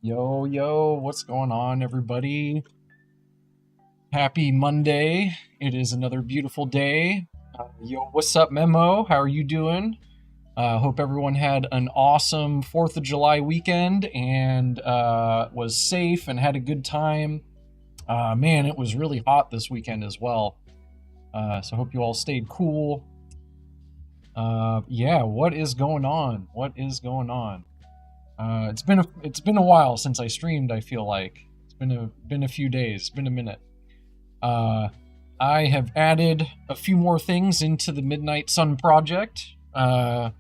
Yo, yo, what's going on, everybody? Happy Monday. It is another beautiful day. Yo, what's up, Memo? How are you doing? Hope everyone had an awesome 4th of July weekend and was safe and had a good time. Man, it was really hot this weekend as well. So hope you all stayed cool. Yeah, what is going on? What is going on? It's been a while since I streamed. I feel like it's been a few days. It's been a minute. Uh, I have added a few more things into the Midnight Sun project, and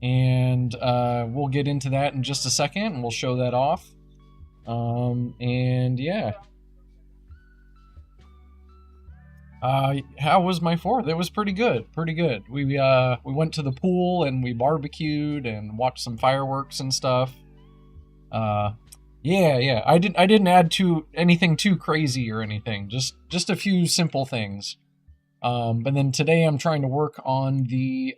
we'll get into that in just a second, and we'll show that off. And yeah. How was my 4th? It was pretty good. Pretty good. We went to the pool and we barbecued and watched some fireworks and stuff. Uh, yeah. I didn't add to anything too crazy or anything. Just a few simple things. And then today I'm trying to work on the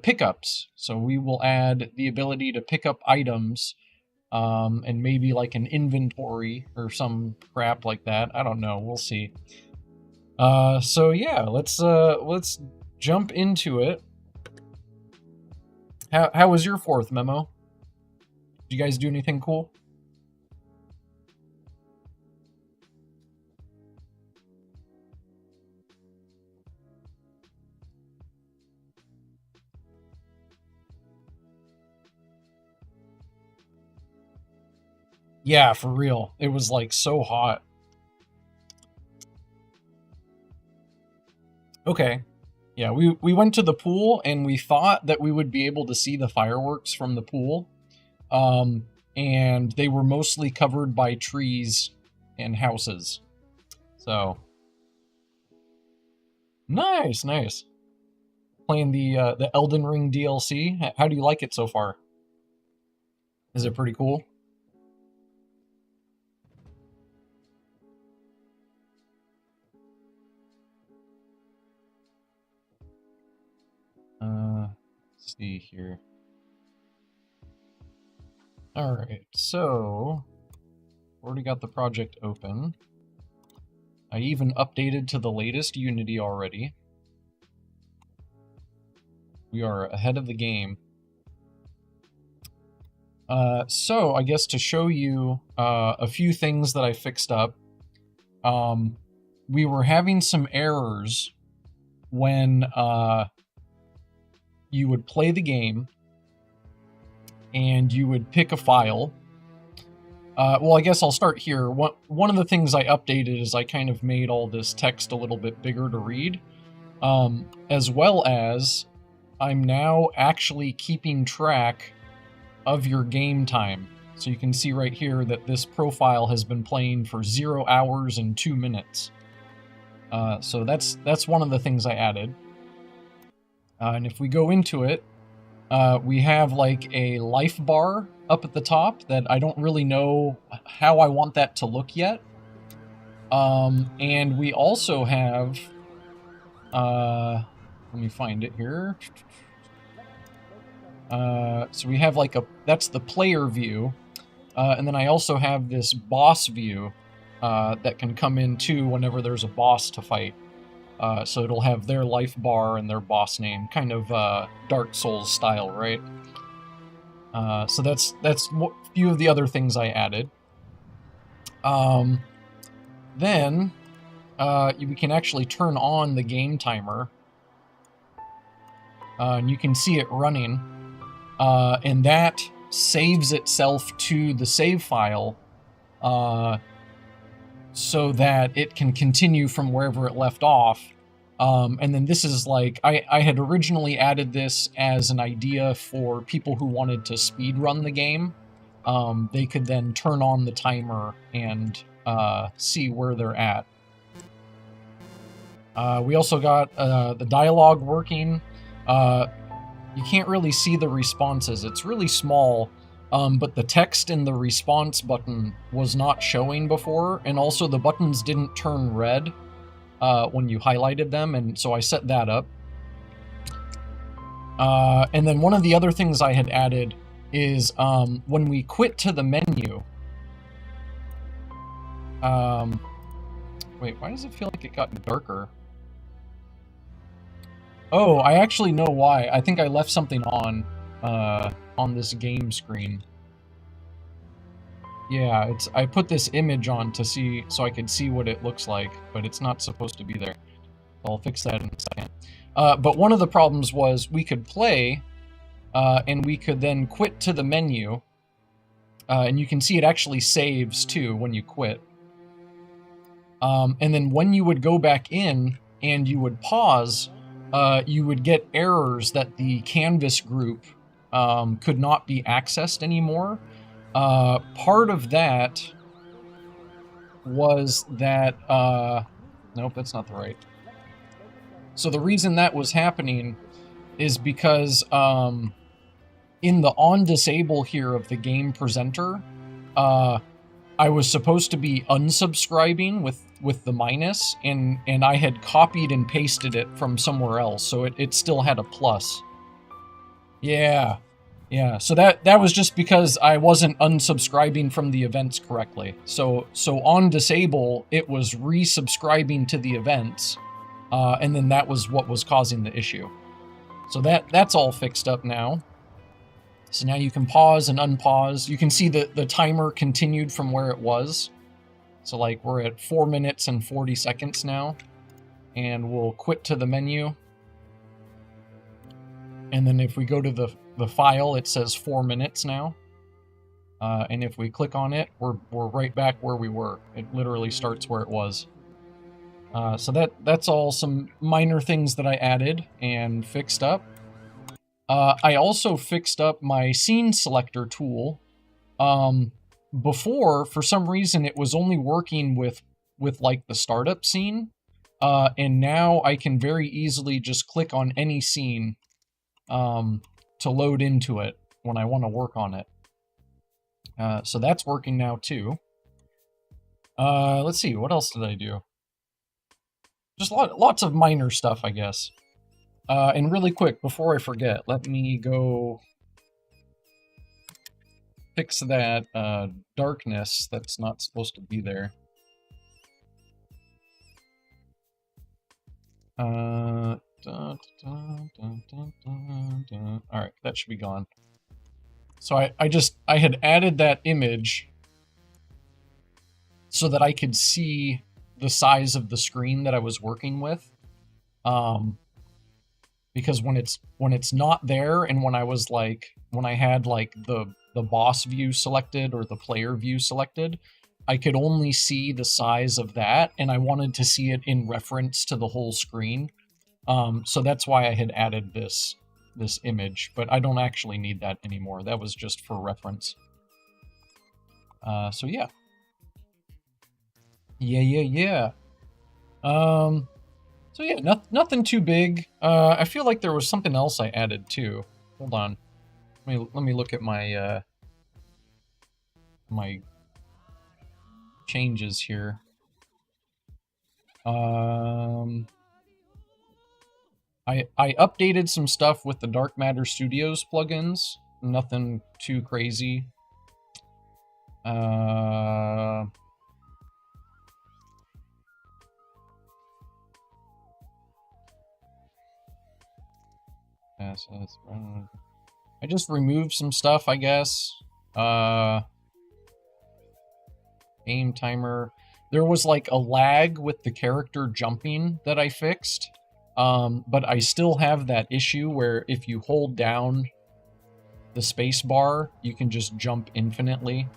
pickups. So we will add the ability to pick up items, and maybe like an inventory or some crap like that. I don't know. We'll see. So yeah, let's jump into it. How was your 4th, Memo? Did you guys do anything cool? Yeah, for real. It was like so hot. Okay. Yeah, we went to the pool and we thought that we would be able to see the fireworks from the pool. And they were mostly covered by trees and houses. So nice. Playing the Elden Ring DLC. How do you like it so far? Is it pretty cool? Let's see here. Alright, so already got the project open. I even updated to the latest Unity already. We are ahead of the game. So I guess to show you a few things that I fixed up, we were having some errors when you would play the game and you would pick a file. Well, I guess I'll start here. One of the things I updated is I kind of made all this text a little bit bigger to read, as well as I'm now actually keeping track of your game time. So you can see right here that this profile has been playing for 0 hours and 2 minutes. So that's one of the things I added. And if we go into it, we have like a life bar up at the top that I don't really know how I want that to look yet. And we also have, let me find it here. So we have like that's the player view. And then I also have this boss view that can come in too whenever there's a boss to fight. So it'll have their life bar and their boss name, kind of Dark Souls style, right? So that's a few of the other things I added. Then we can actually turn on the game timer, and you can see it running, and that saves itself to the save file, so that it can continue from wherever it left off. And then this is like, I had originally added this as an idea for people who wanted to speed run the game. They could then turn on the timer and see where they're at. We also got the dialogue working. You can't really see the responses. It's really small, but the text in the response button was not showing before, and also the buttons didn't turn red when you highlighted them, and so I set that up. And then one of the other things I had added is when we quit to the menu, Wait, why does it feel like it got darker? Oh, I actually know why. I think I left something on this game screen. Yeah, I put this image on to see, so I could see what it looks like, but it's not supposed to be there. I'll fix that in a second. But one of the problems was we could play, and we could then quit to the menu, and you can see it actually saves too when you quit. And then when you would go back in and you would pause, you would get errors that the canvas group could not be accessed anymore. Part of that was that, nope, that's not the right. So the reason that was happening is because in the on disable here of the game presenter, I was supposed to be unsubscribing with the minus, and I had copied and pasted it from somewhere else, so it still had a plus. Yeah. Yeah, so that was just because I wasn't unsubscribing from the events correctly. So on disable, it was resubscribing to the events, and then that was what was causing the issue. So that's all fixed up now. So now you can pause and unpause. You can see the timer continued from where it was. So like we're at 4 minutes and 40 seconds now. And we'll quit to the menu. And then if we go to the file, it says 4 minutes now. And if we click on it, we're right back where we were. It literally starts where it was. So that's all some minor things that I added and fixed up. I also fixed up my scene selector tool. Before, for some reason, it was only working with like the startup scene. And now I can very easily just click on any scene to load into it when I want to work on it. So that's working now too. Let's see, what else did I do? Just lots of minor stuff, I guess. And really quick, before I forget, let me go fix that darkness that's not supposed to be there. Alright, that should be gone. So I had added that image so that I could see the size of the screen that I was working with. Because when it's not there, and when I had like the boss view selected or the player view selected, I could only see the size of that, and I wanted to see it in reference to the whole screen. So that's why I had added this image, but I don't actually need that anymore. That was just for reference. So yeah. Yeah. So yeah, nothing too big. I feel like there was something else I added too. Hold on. Let me look at my my changes here. I updated some stuff with the Dark Matter Studios plugins. Nothing too crazy. I just removed some stuff, I guess. Aim timer. There was like a lag with the character jumping that I fixed. But I still have that issue where if you hold down the space bar, you can just jump infinitely.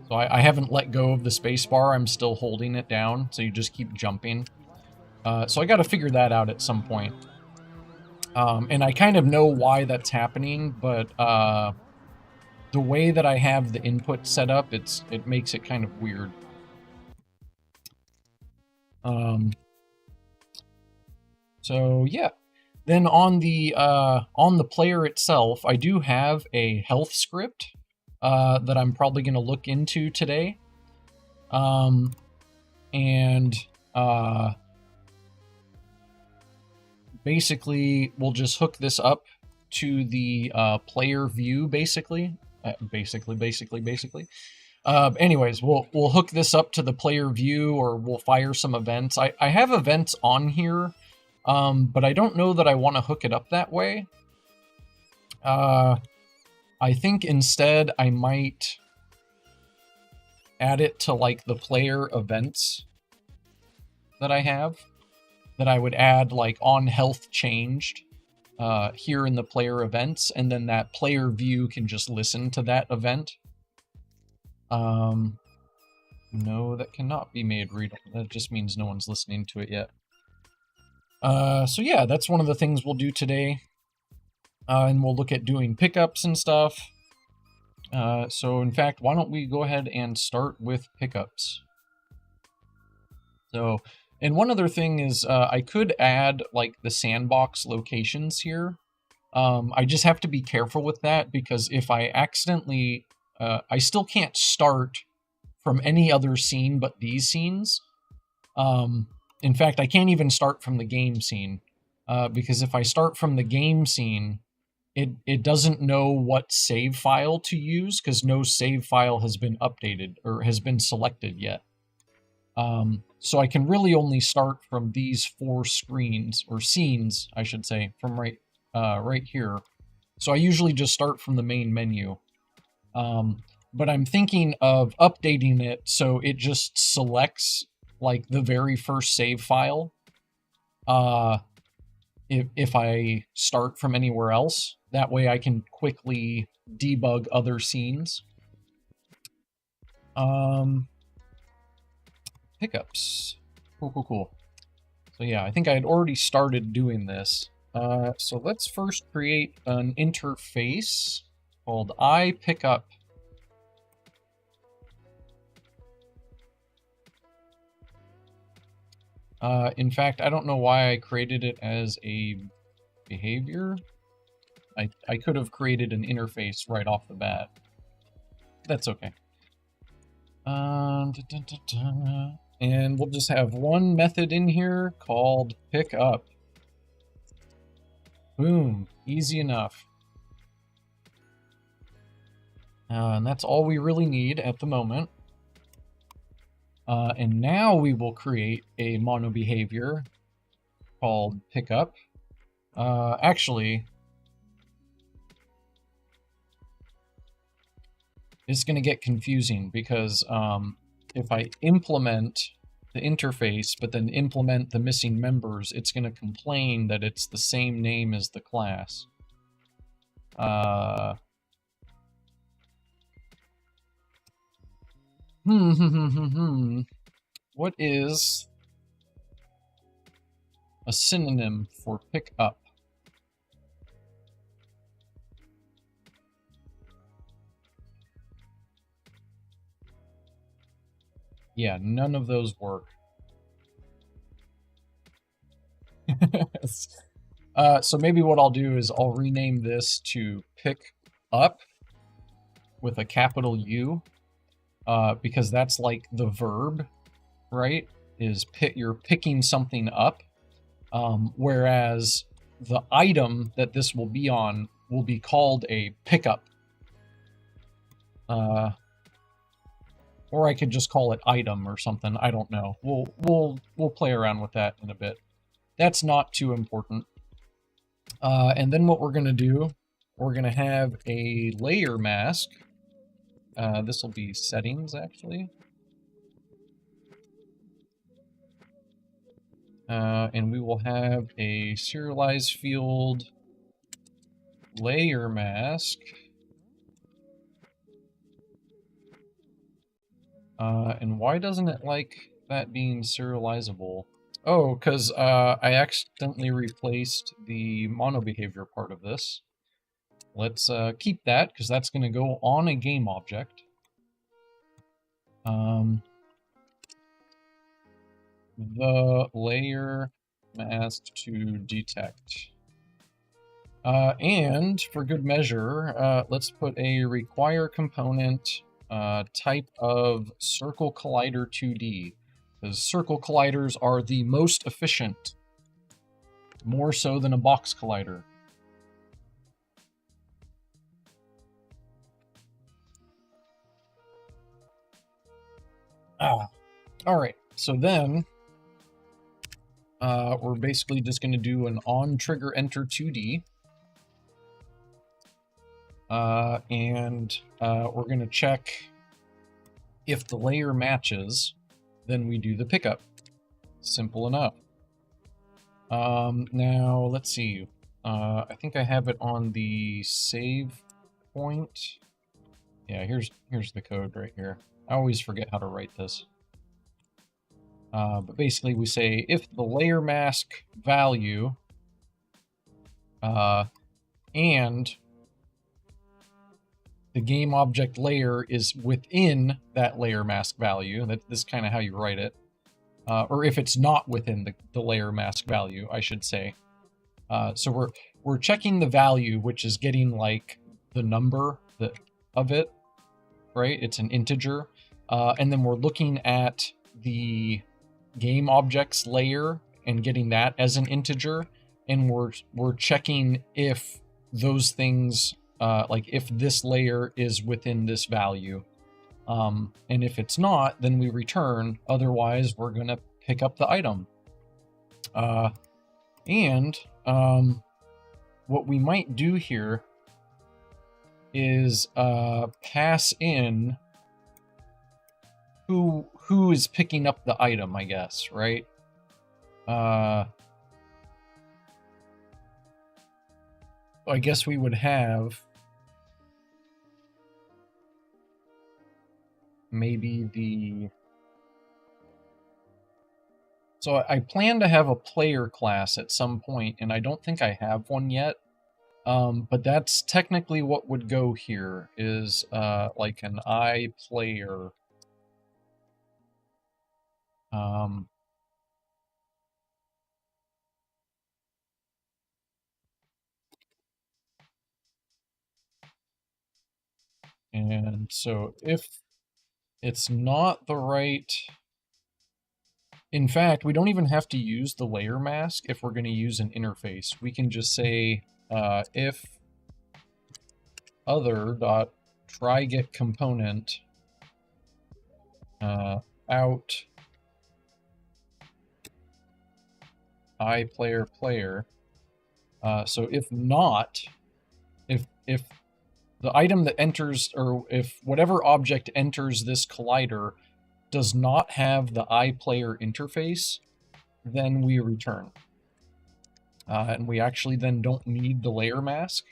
So I haven't let go of the space bar, I'm still holding it down, so you just keep jumping. So I gotta figure that out at some point. And I kind of know why that's happening, but the way that I have the input set up, it makes it kind of weird. So yeah. Then on the player itself, I do have a health script that I'm probably going to look into today. Basically, we'll just hook this up to the player view, basically. Anyways, we'll hook this up to the player view, or we'll fire some events. I have events on here, but I don't know that I want to hook it up that way. I think instead I might add it to like the player events that I have, that I would add like on health changed here in the player events, and then that player view can just listen to that event. No, that cannot be made readable. That just means no one's listening to it yet. So yeah, that's one of the things we'll do today. And we'll look at doing pickups and stuff. So in fact, why don't we go ahead and start with pickups? So, and one other thing is I could add like the sandbox locations here. I just have to be careful with that, because if I accidentally, I still can't start from any other scene but these scenes. In fact, I can't even start from the game scene, because if I start from the game scene, it doesn't know what save file to use, because no save file has been updated or has been selected yet. So I can really only start from these 4 screens, or scenes, I should say, from right here. So I usually just start from the main menu. But I'm thinking of updating it so it just selects like the very first save file if I start from anywhere else. That way I can quickly debug other scenes. Pickups. Cool. So yeah, I think I had already started doing this. So let's first create an interface called iPickup. In fact, I don't know why I created it as a behavior. I could have created an interface right off the bat. That's okay. And we'll just have one method in here called pickup. Boom, easy enough. And that's all we really need at the moment. And now we will create a mono behavior called pickup. Actually, it's going to get confusing, because if I implement the interface but then implement the missing members, it's going to complain that it's the same name as the class. What is a synonym for pick up? Yeah, none of those work. So maybe what I'll do is I'll rename this to pick up with a capital U, because that's like the verb, right? You're picking something up, whereas the item that this will be on will be called a pickup. Or I could just call it item or something. I don't know. We'll play around with that in a bit. That's not too important. And then what we're going to do, we're going to have a layer mask. This will be settings, actually. And we will have a serialized field layer mask. And why doesn't it like that being serializable? Oh, because I accidentally replaced the mono behavior part of this. Let's keep that, because that's going to go on a game object. The layer mask to detect. And for good measure, let's put a require component type of circle collider 2D, because circle colliders are the most efficient, more so than a box collider. All right, so then we're basically just going to do an on trigger enter 2D. And we're going to check if the layer matches, then we do the pickup. Simple enough. Now, let's see. I think I have it on the save point. Yeah, here's the code right here. I always forget how to write this. But basically we say if the layer mask value and the game object layer is within that layer mask value, this is kind of how you write it, or if it's not within the layer mask value, I should say. So we're checking the value, which is getting like the number of it, right? It's an integer. And then we're looking at the game objects layer and getting that as an integer. And we're checking if those things, like if this layer is within this value. And if it's not, then we return. Otherwise, we're going to pick up the item. What we might do here is pass in who is picking up the item, I guess, right? I guess we would have maybe the... So I plan to have a player class at some point, and I don't think I have one yet. But that's technically what would go here, is like an iPlayer. And so if it's not the right... In fact, we don't even have to use the layer mask if we're going to use an interface. We can just say if other.tryGetComponent out iPlayerPlayer. So if not, if the item that enters, or if whatever object enters this collider does not have the iPlayer interface, then we return. And we actually then don't need the layer mask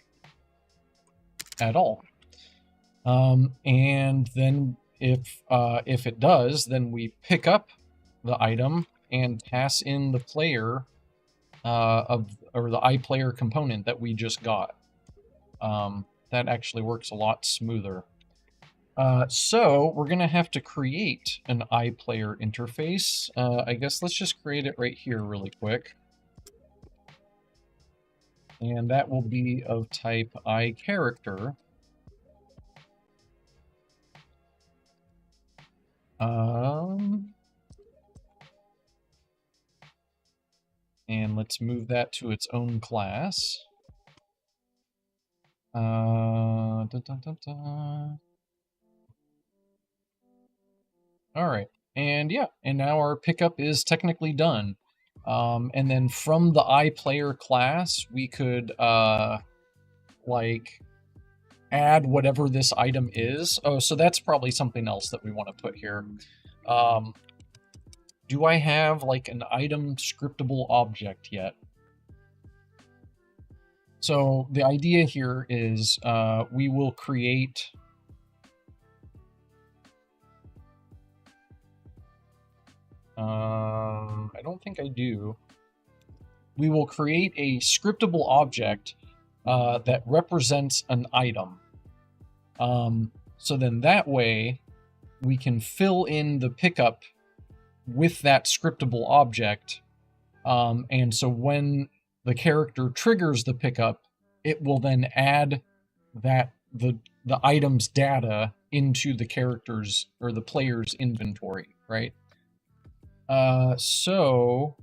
at all. And then if it does, then we pick up the item and pass in the player or the iPlayer component that we just got. That actually works a lot smoother. So we're going to have to create an iPlayer interface. I guess let's just create it right here really quick. And that will be of type iCharacter. And let's move that to its own class. All right, and yeah, and now our pickup is technically done. And then from the iPlayer class, we could like add whatever this item is. Oh, so that's probably something else that we want to put here. Do I have like an item scriptable object yet? So the idea here is we will create I don't think I do. We will create a scriptable object that represents an item. So then that way we can fill in the pickup with that scriptable object. And so when the character triggers the pickup, it will then add that the item's data into the character's or the player's inventory, right? So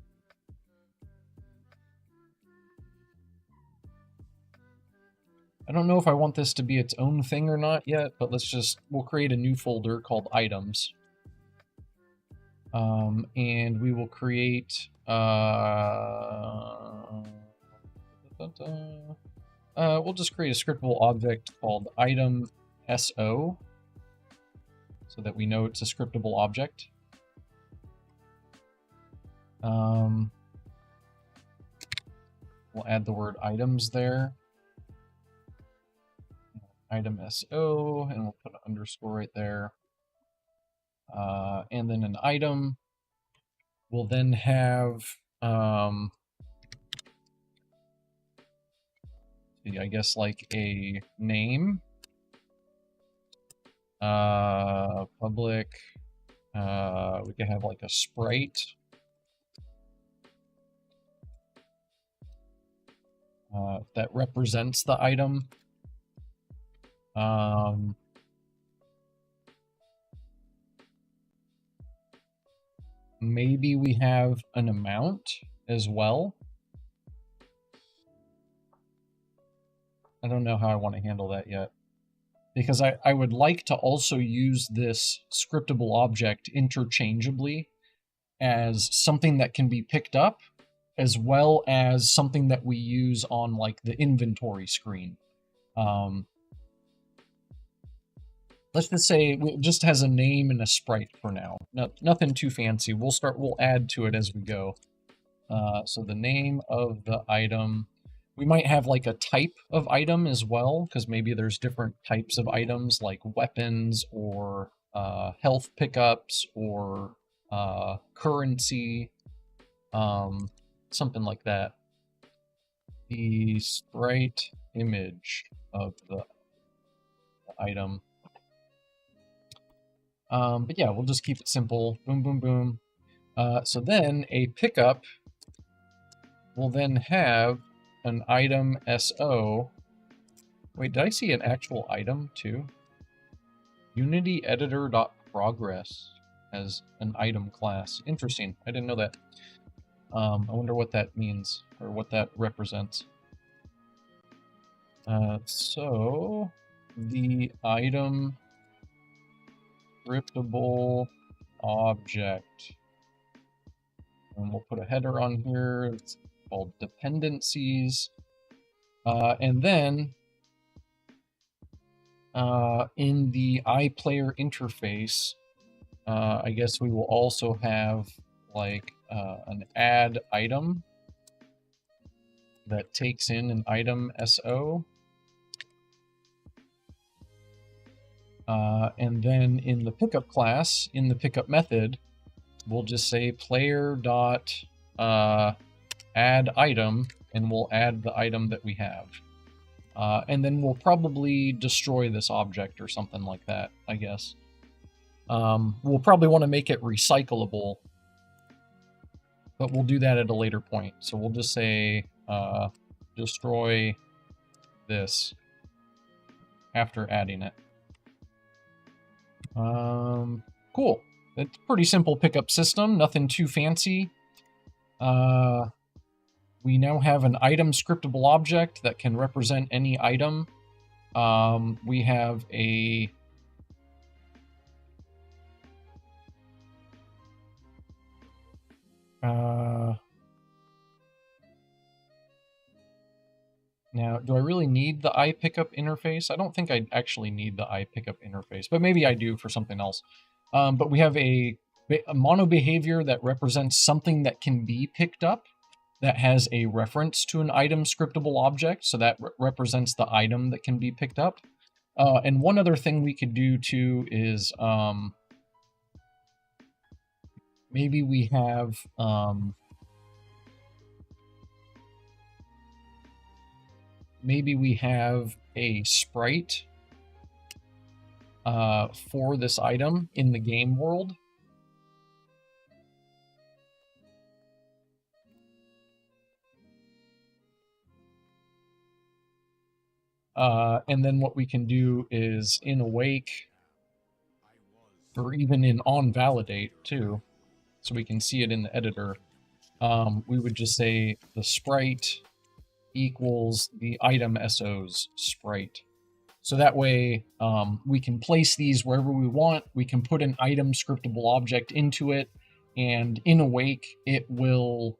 I don't know if I want this to be its own thing or not yet, but we'll create a new folder called items. And we will create we'll just create a scriptable object called item SO so that we know it's a scriptable object. We'll add the word items there. Item SO, and we'll put an underscore right there. And then an item will then have, I guess like a name, public, we could have like a sprite, that represents the item. Maybe we have an amount as well. I don't know how I want to handle that yet, because I would like to also use this scriptable object interchangeably as something that can be picked up, as well as something that we use on like the inventory screen. Let's just say it just has a name and a sprite for now. Nothing too fancy. We'll add to it as we go. So the name of the item, we might have like a type of item as well, because maybe there's different types of items like weapons or health pickups or currency, something like that. The sprite image of the item. But yeah, we'll just keep it simple. Boom, boom, boom. So then a pickup will then have an item SO. Wait, did I see an actual item too? Unity editor.progress as an item class. Interesting. I didn't know that. I wonder what that means or what that represents. So the item scriptable object, and we'll put a header on here. It's called dependencies, and then in the iPlayer interface, I guess we will also have like an add item that takes in an item SO. And then in the pickup class, in the pickup method, we'll just say player dot add item, and we'll add the item that we have. And then we'll probably destroy this object or something like that, I guess. We'll probably want to make it recyclable, but we'll do that at a later point. So we'll just say destroy this after adding it. Cool. It's a pretty simple pickup system, nothing too fancy. We now have an item scriptable object that can represent any item. We have a now, do I really need the iPickup interface? I don't think I actually need the iPickup interface, but maybe I do for something else. But we have a mono behavior that represents something that can be picked up, that has a reference to an item scriptable object, so that represents the item that can be picked up. And one other thing we could do too is maybe we have a sprite for this item in the game world. And then what we can do is in awake, or even in onValidate too, so we can see it in the editor, we would just say the sprite equals the item SO's sprite. So that way we can place these wherever we want. We can put an item scriptable object into it, and in Awake, it will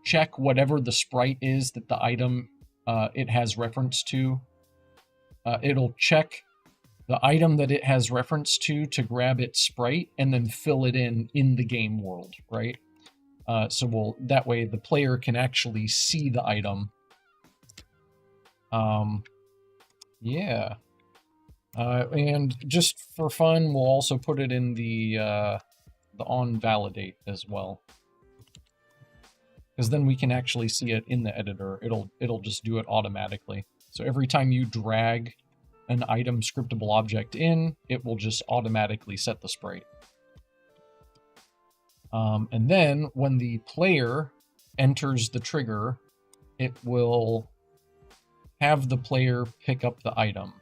check whatever the sprite is that the item it has reference to. It'll check the item that it has reference to grab its sprite and then fill it in the game world, right? So that way the player can actually see the item. Yeah. And just for fun, we'll also put it in the on validate as well, because then we can actually see it in the editor. It'll just do it automatically. So every time you drag an item scriptable object in, it will just automatically set the sprite. And then when the player enters the trigger, it will have the player pick up the item.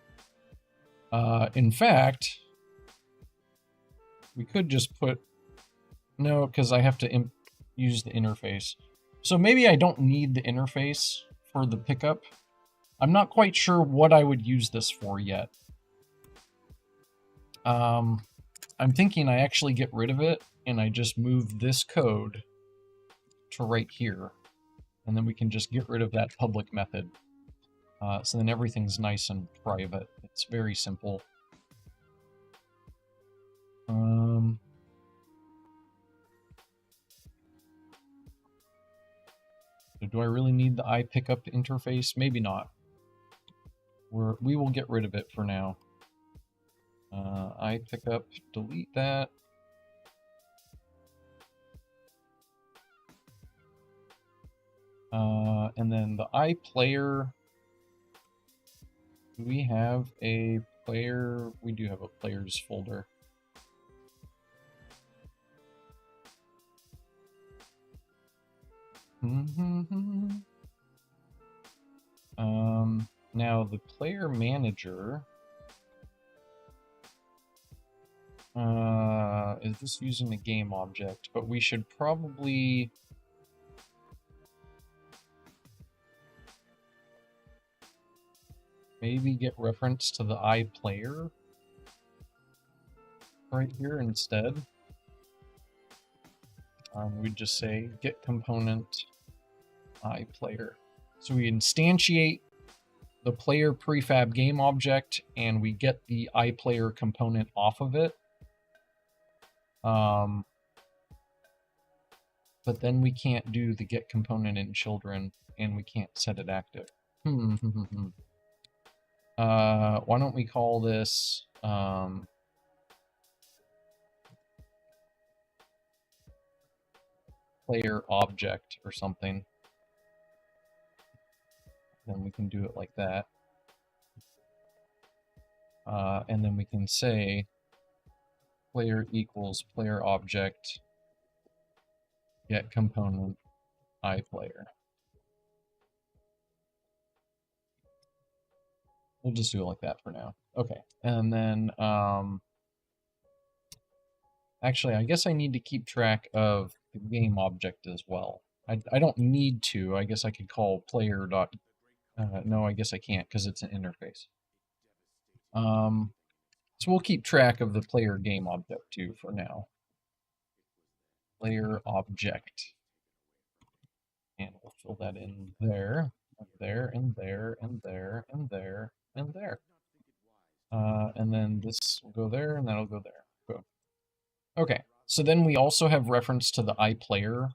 In fact, we could just put... No, because I have to use the interface. So maybe I don't need the interface for the pickup. I'm not quite sure what I would use this for yet. I'm thinking I actually get rid of it, and I just move this code to right here. And then we can just get rid of that public method. So then everything's nice and private. It's very simple. Do I really need the iPickup interface? Maybe not. We will get rid of it for now. iPickup, delete that. And then the iPlayer. Do we have a player? We do have a players folder. Now the player manager, is this using a game object? But we should probably maybe get reference to the iPlayer right here instead. We'd just say get component iPlayer. So we instantiate the player prefab game object, and we get the iPlayer component off of it. But then we can't do the get component in children, and we can't set it active. Why don't we call this player object or something? Then we can do it like that. And then we can say player equals player object get component iPlayer. We'll just do it like that for now. Okay, and then actually, I guess I need to keep track of the game object as well. I don't need to. I guess I could call player dot. No, I guess I can't because it's an interface. So we'll keep track of the player game object too for now. Player object. And we'll fill that in there, and there, and there, and there, and there, and there. And then this will go there, and that'll go there. Boom. Okay, so then we also have reference to the iPlayer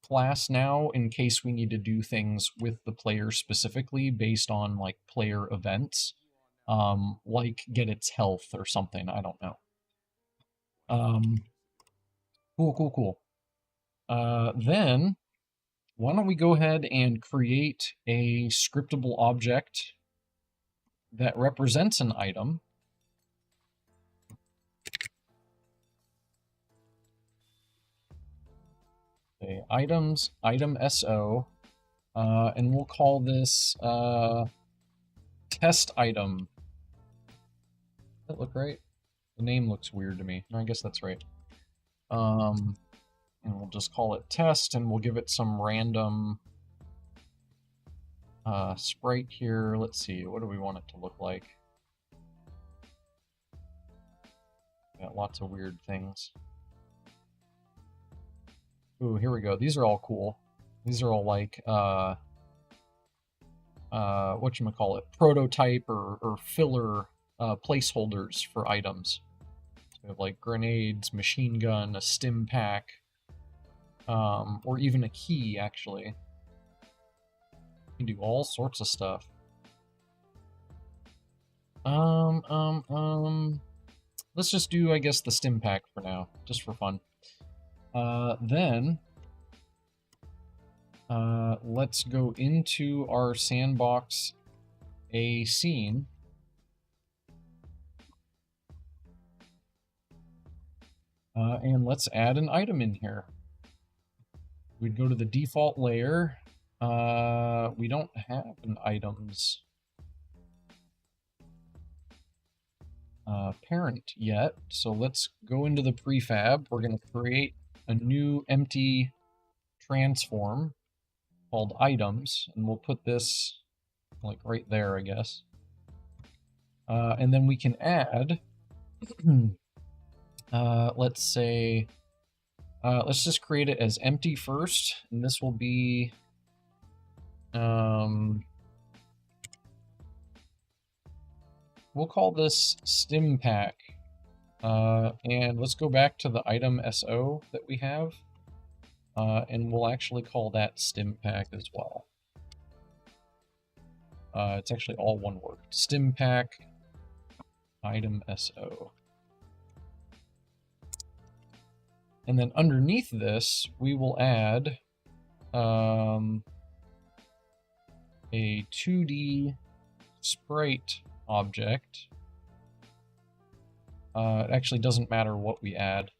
class now in case we need to do things with the player specifically based on like player events, like get its health or something. I don't know. Cool. Then why don't we go ahead and create a scriptable object that represents an item. Okay, items, item SO, and we'll call this test item. Does that look right? The name looks weird to me. No, I guess that's right. And we'll just call it test, and we'll give it some random sprite here. Let's see, what do we want it to look like? Got lots of weird things. Ooh, here we go. These are all cool. These are all like, whatchamacallit, prototype or filler placeholders for items. So we have like grenades, machine gun, a stim pack, or even a key, actually. You can do all sorts of stuff. Let's just do, I guess, the stim pack for now, just for fun. Then, let's go into our sandbox a scene. And let's add an item in here. We'd go to the default layer. We don't have an items parent yet, so let's go into the prefab. We're going to create a new empty transform called items, and we'll put this like right there, I guess. And then we can add, let's say, let's just create it as empty first, and this will be, we'll call this stim pack. And let's go back to the item SO that we have, and we'll actually call that stim pack as well. It's actually all one word. Stim pack item SO. And then underneath this, we will add a 2D sprite object. It actually doesn't matter what we add.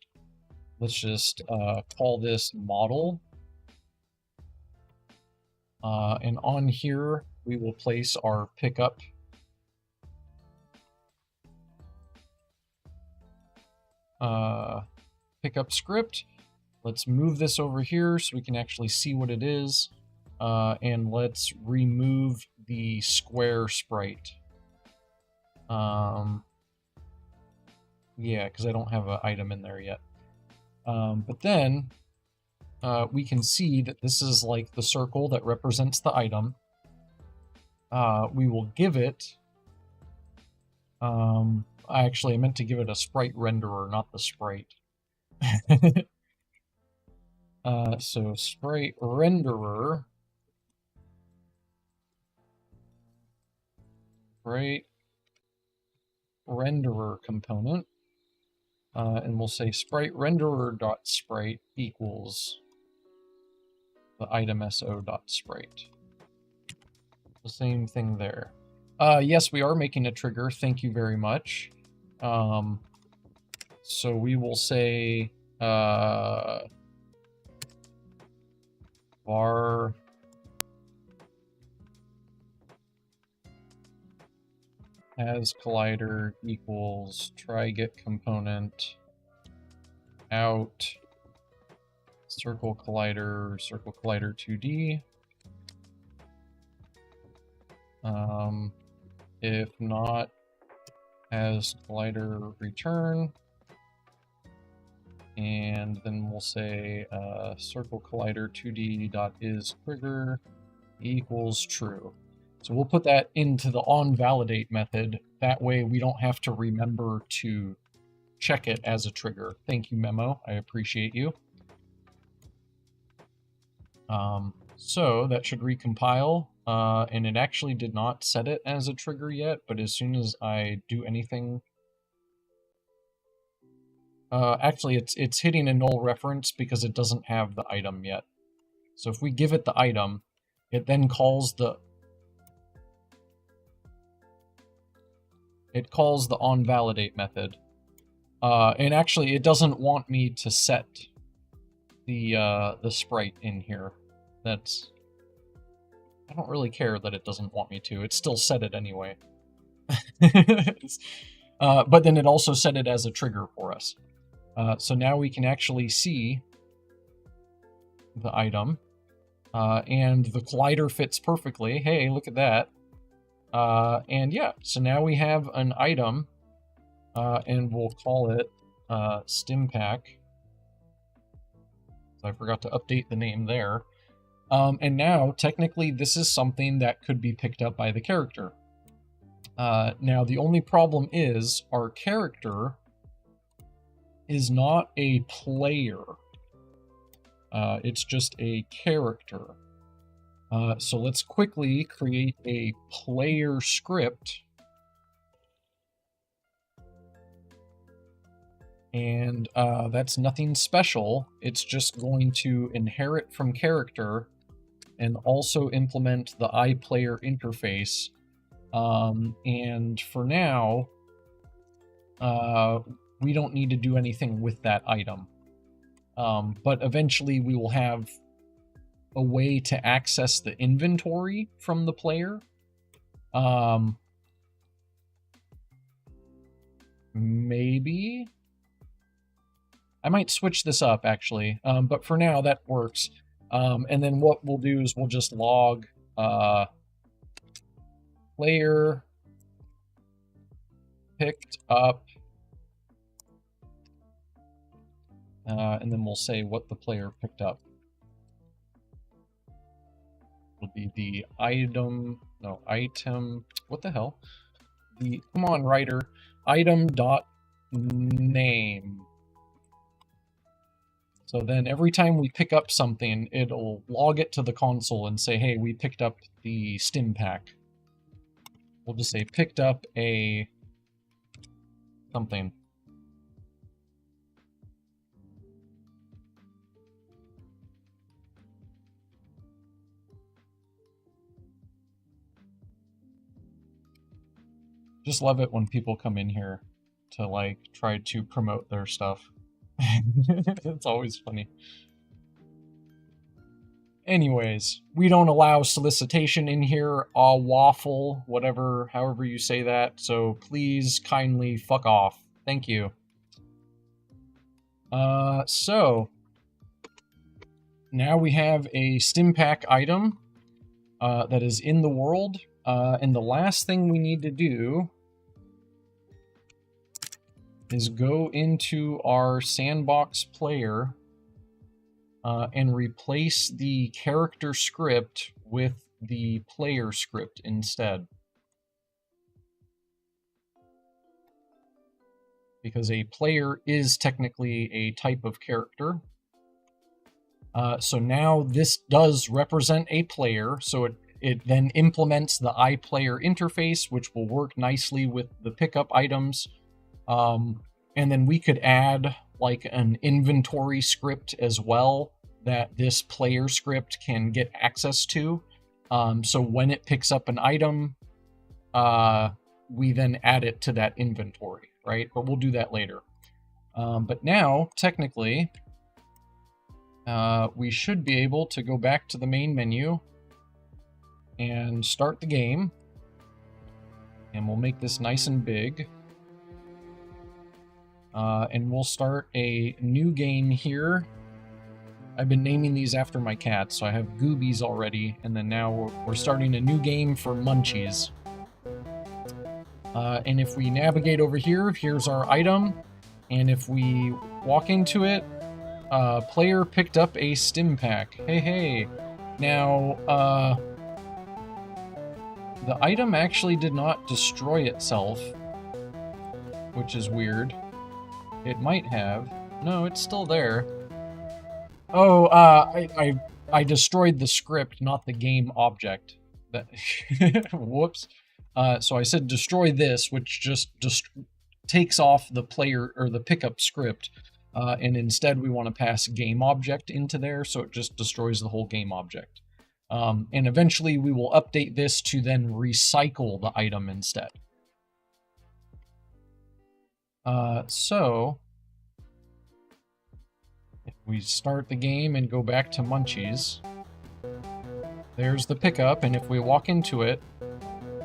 Let's just call this model. And on here, we will place our pickup script. Let's move this over here so we can actually see what it is. And let's remove the square sprite. Yeah, because I don't have an item in there yet. But then we can see that this is like the circle that represents the item. We will give it, I meant to give it a sprite renderer, not the sprite. So sprite renderer, component, and we'll say sprite renderer.sprite equals the item so.sprite. The same thing there. Yes, we are making a trigger. Thank you very much. So we will say var as collider equals try get component out circle collider 2D. If not, as collider return, and then we'll say circle collider 2D.is trigger equals true. So we'll put that into the onValidate method. That way we don't have to remember to check it as a trigger. Thank you, Memo. I appreciate you. So that should recompile, and it actually did not set it as a trigger yet, but as soon as I do anything... actually, it's hitting a null reference because it doesn't have the item yet. So if we give it the item, it then calls the... It calls the onValidate method. And actually, it doesn't want me to set the sprite in here. That's... I don't really care that it doesn't want me to. It still set it anyway. But then it also set it as a trigger for us. So now we can actually see the item. And the collider fits perfectly. Hey, look at that. And yeah, so now we have an item. And we'll call it stim pack. I forgot to update the name there. And now, technically, this is something that could be picked up by the character. Now, the only problem is our character is not a player. It's just a character. So let's quickly create a player script. And that's nothing special. It's just going to inherit from character and also implement the iPlayer interface. And for now, we don't need to do anything with that item. But eventually we will have a way to access the inventory from the player. Maybe? I might switch this up, actually. But for now, that works. And then what we'll do is we'll just log player picked up. And then we'll say what the player picked up. Will be the item, what the hell? Come on, writer, item.name. So then every time we pick up something, it'll log it to the console and say, hey, we picked up the stim pack. We'll just say picked up a something. Just love it when people come in here to, like, try to promote their stuff. It's always funny. Anyways, we don't allow solicitation in here, waffle, whatever, however you say that, so please kindly fuck off. Thank you. So, now we have a stim pack item that is in the world. And the last thing we need to do is go into our sandbox player and replace the character script with the player script instead. Because a player is technically a type of character. So now this does represent a player, so it then implements the iPlayer interface, which will work nicely with the pickup items. And then we could add like an inventory script as well that this player script can get access to. So when it picks up an item, we then add it to that inventory, right? But we'll do that later. But now, technically, we should be able to go back to the main menu and start the game. And we'll make this nice and big. And we'll start a new game here. I've been naming these after my cat, so I have Goobies already, and then now we're starting a new game for Munchies. And if we navigate over here, here's our item, and if we walk into it, player picked up a stim pack. Hey, hey. Now, the item actually did not destroy itself, which is weird. It might have. No, it's still there. Oh, I destroyed the script, not the game object. That whoops. So I said destroy this, which just takes off the player or the pickup script, and instead we want to pass game object into there, so it just destroys the whole game object. And eventually we will update this to then recycle the item instead. So if we start the game and go back to Munchies, there's the pickup, and if we walk into it,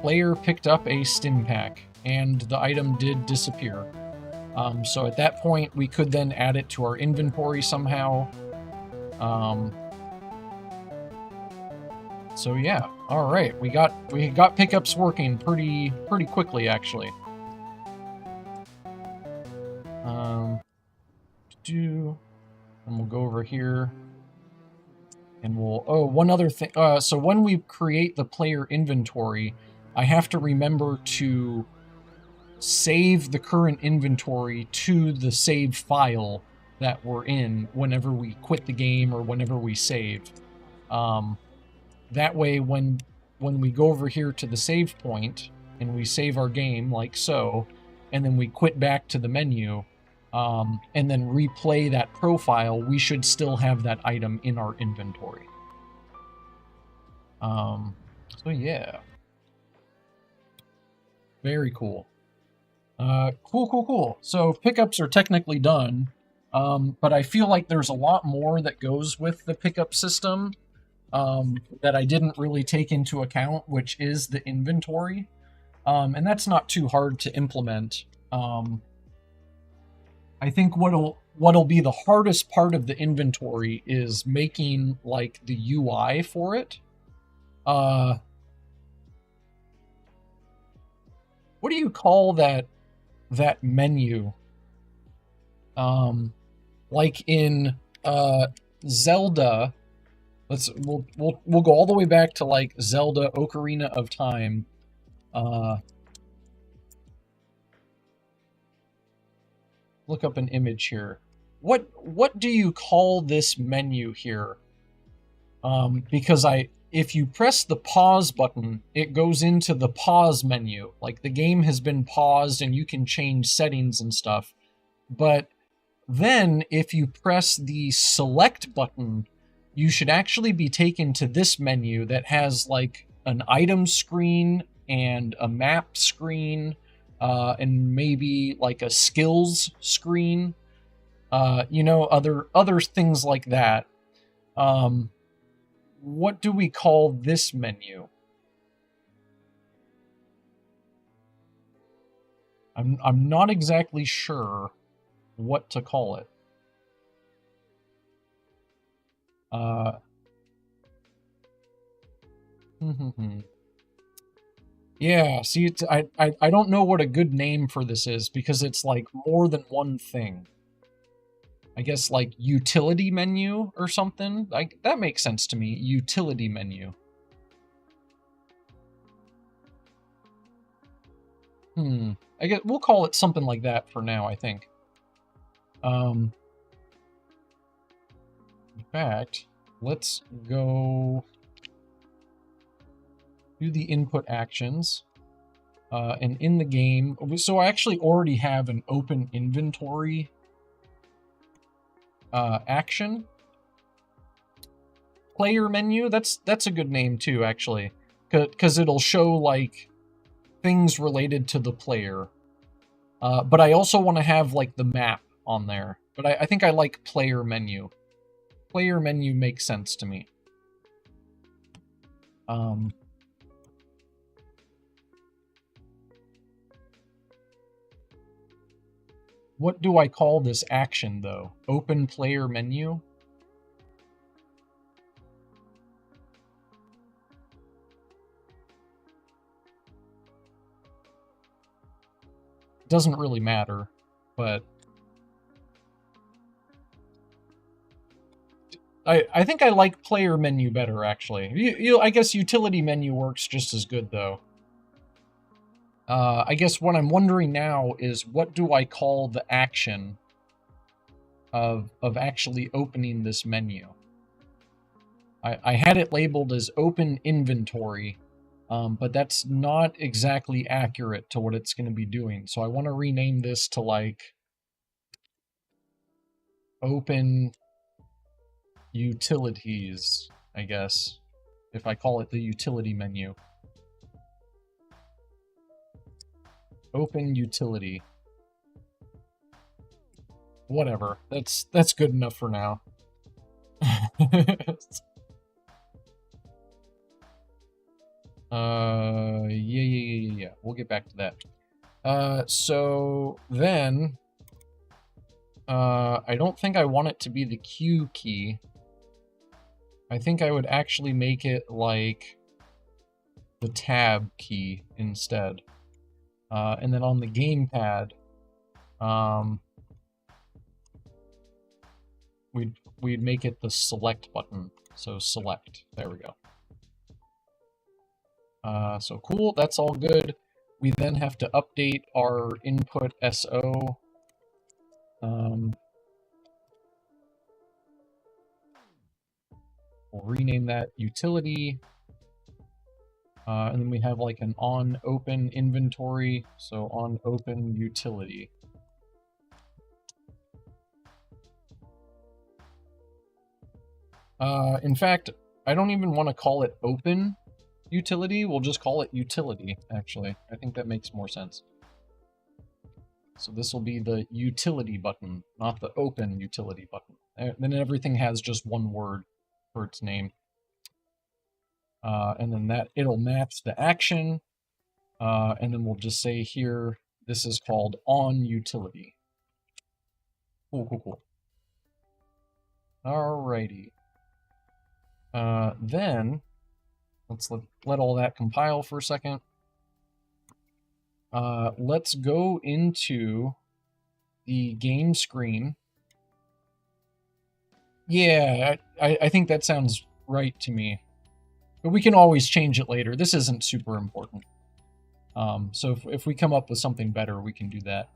player picked up a stim pack, and the item did disappear. So at that point, we could then add it to our inventory somehow. So yeah, all right, we got pickups working pretty quickly actually. And we'll go over here And we'll, oh, one other thing. So when we create the player inventory, I have to remember to save the current inventory to the save file that we're in whenever we quit the game or whenever we save. That way, when we go over here to the save point and we save our game like so, and then we quit back to the menu, and then replay that profile, we should still have that item in our inventory. So yeah. Very cool. Cool. So pickups are technically done, but I feel like there's a lot more that goes with the pickup system that I didn't really take into account, which is the inventory. And that's not too hard to implement. I think what'll be the hardest part of the inventory is making like the UI for it. What do you call that menu? Like in Zelda, we'll go all the way back to like Zelda Ocarina of Time. Look up an image here. What do you call this menu here? Because if you press the pause button, it goes into the pause menu. Like the game has been paused and you can change settings and stuff. But then if you press the select button, you should actually be taken to this menu that has like an item screen and a map screen, and maybe like a skills screen, other things like that. What do we call this menu? I'm not exactly sure what to call it. Yeah, see, I don't know what a good name for this is because it's like more than one thing. I guess like utility menu or something. Like that makes sense to me. Utility menu. I guess we'll call it something like that for now, I think. In fact, let's go do the input actions. And in the game, so I actually already have an open inventory action. Player menu, that's a good name too, actually, because it'll show like things related to the player. But I also want to have like the map on there. But I think I like player menu. Player menu makes sense to me. What do I call this action, though? Open player menu? Doesn't really matter, but... I think I like player menu better, actually. I guess utility menu works just as good, though. I guess what I'm wondering now is what do I call the action of actually opening this menu? I had it labeled as open inventory, but that's not exactly accurate to what it's going to be doing. So I want to rename this to like open utilities, I guess, if I call it the utility menu. Open utility. Whatever. That's good enough for now. Yeah. We'll get back to that. So then, I don't think I want it to be the Q key. I think I would actually make it like the tab key instead. And then on the gamepad, we'd make it the select button. So select. There we go. So cool, that's all good. We then have to update our input SO. We'll rename that utility. And then we have like an on open inventory, so on open utility. In fact, I don't even want to call it open utility. We'll just call it utility, actually. I think that makes more sense. So this will be the utility button, not the open utility button. And then everything has just one word for its name. And then that it'll match the action. And then we'll just say here, this is called on utility. Cool, cool, cool. Alrighty. Then let's let all that compile for a second. Let's go into the game screen. Yeah, I think that sounds right to me. But we can always change it later. This isn't super important. So if we come up with something better, we can do that.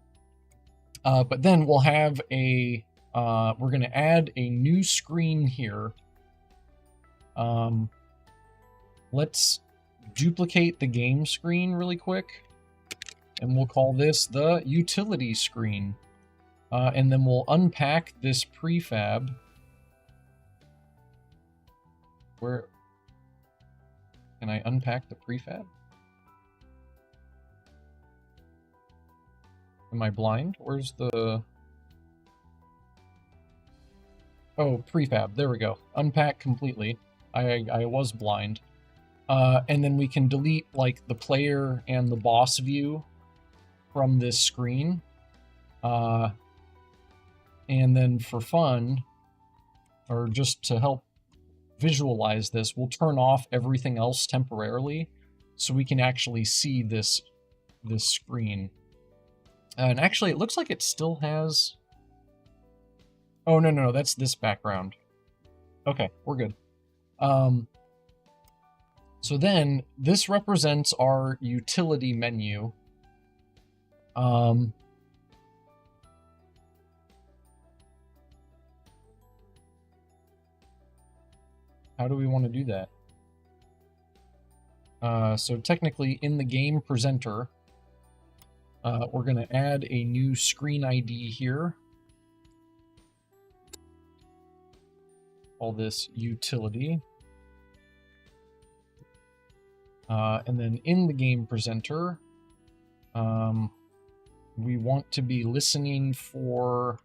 But then we'll have a, we're going to add a new screen here. Let's duplicate the game screen really quick. And we'll call this the utility screen. And then we'll unpack this prefab. Where can I unpack the prefab? Am I blind? Where's the... Oh, prefab. There we go. Unpack completely. I was blind. And then we can delete, like, the player and the boss view from this screen. And then for fun, or just to help visualize this, we'll turn off everything else temporarily so we can actually see this screen. And actually, it looks like it still has... Oh, no, that's this background. Okay, we're good. So then, this represents our utility menu. How do we want to do that? So technically, in the game presenter, we're going to add a new screen ID here. Call this utility. And then in the game presenter, we want to be listening for...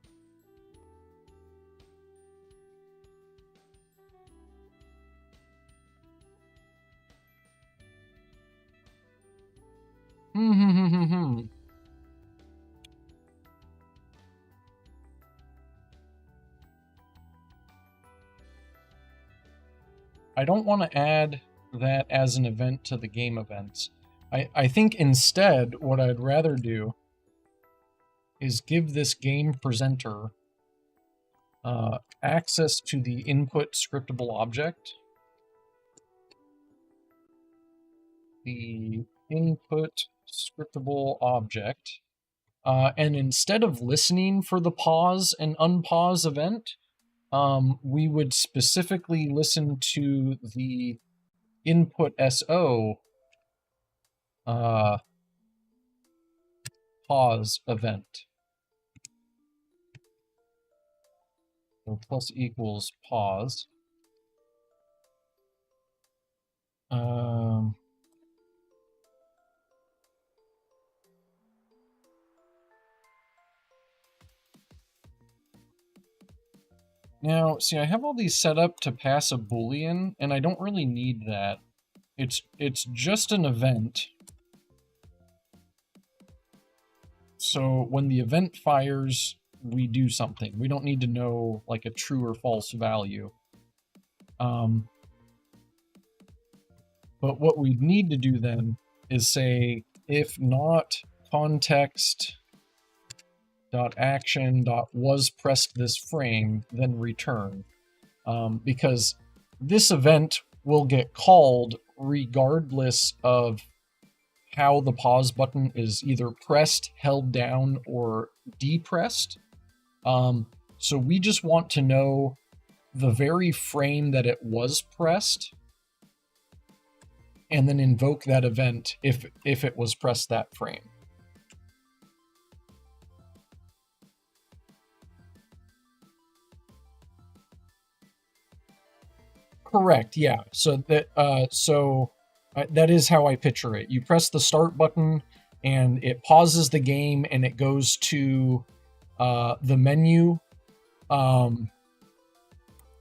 I don't want to add that as an event to the game events. I think instead what I'd rather do is give this game presenter access to the input scriptable object. The input scriptable object. And instead of listening for the pause and unpause event, we would specifically listen to the input SO pause event. So plus equals pause. Now, see, I have all these set up to pass a Boolean, and I don't really need that. It's just an event. So when the event fires, we do something. We don't need to know, like, a true or false value. But what we need to do then is say, if not context .action .was pressed this frame, then return. Because this event will get called regardless of how the pause button is either pressed, held down, or depressed. So we just want to know the very frame that it was pressed, and then invoke that event if it was pressed that frame. Correct, yeah. So that is how I picture it. You press the start button, and it pauses the game, and it goes to the menu.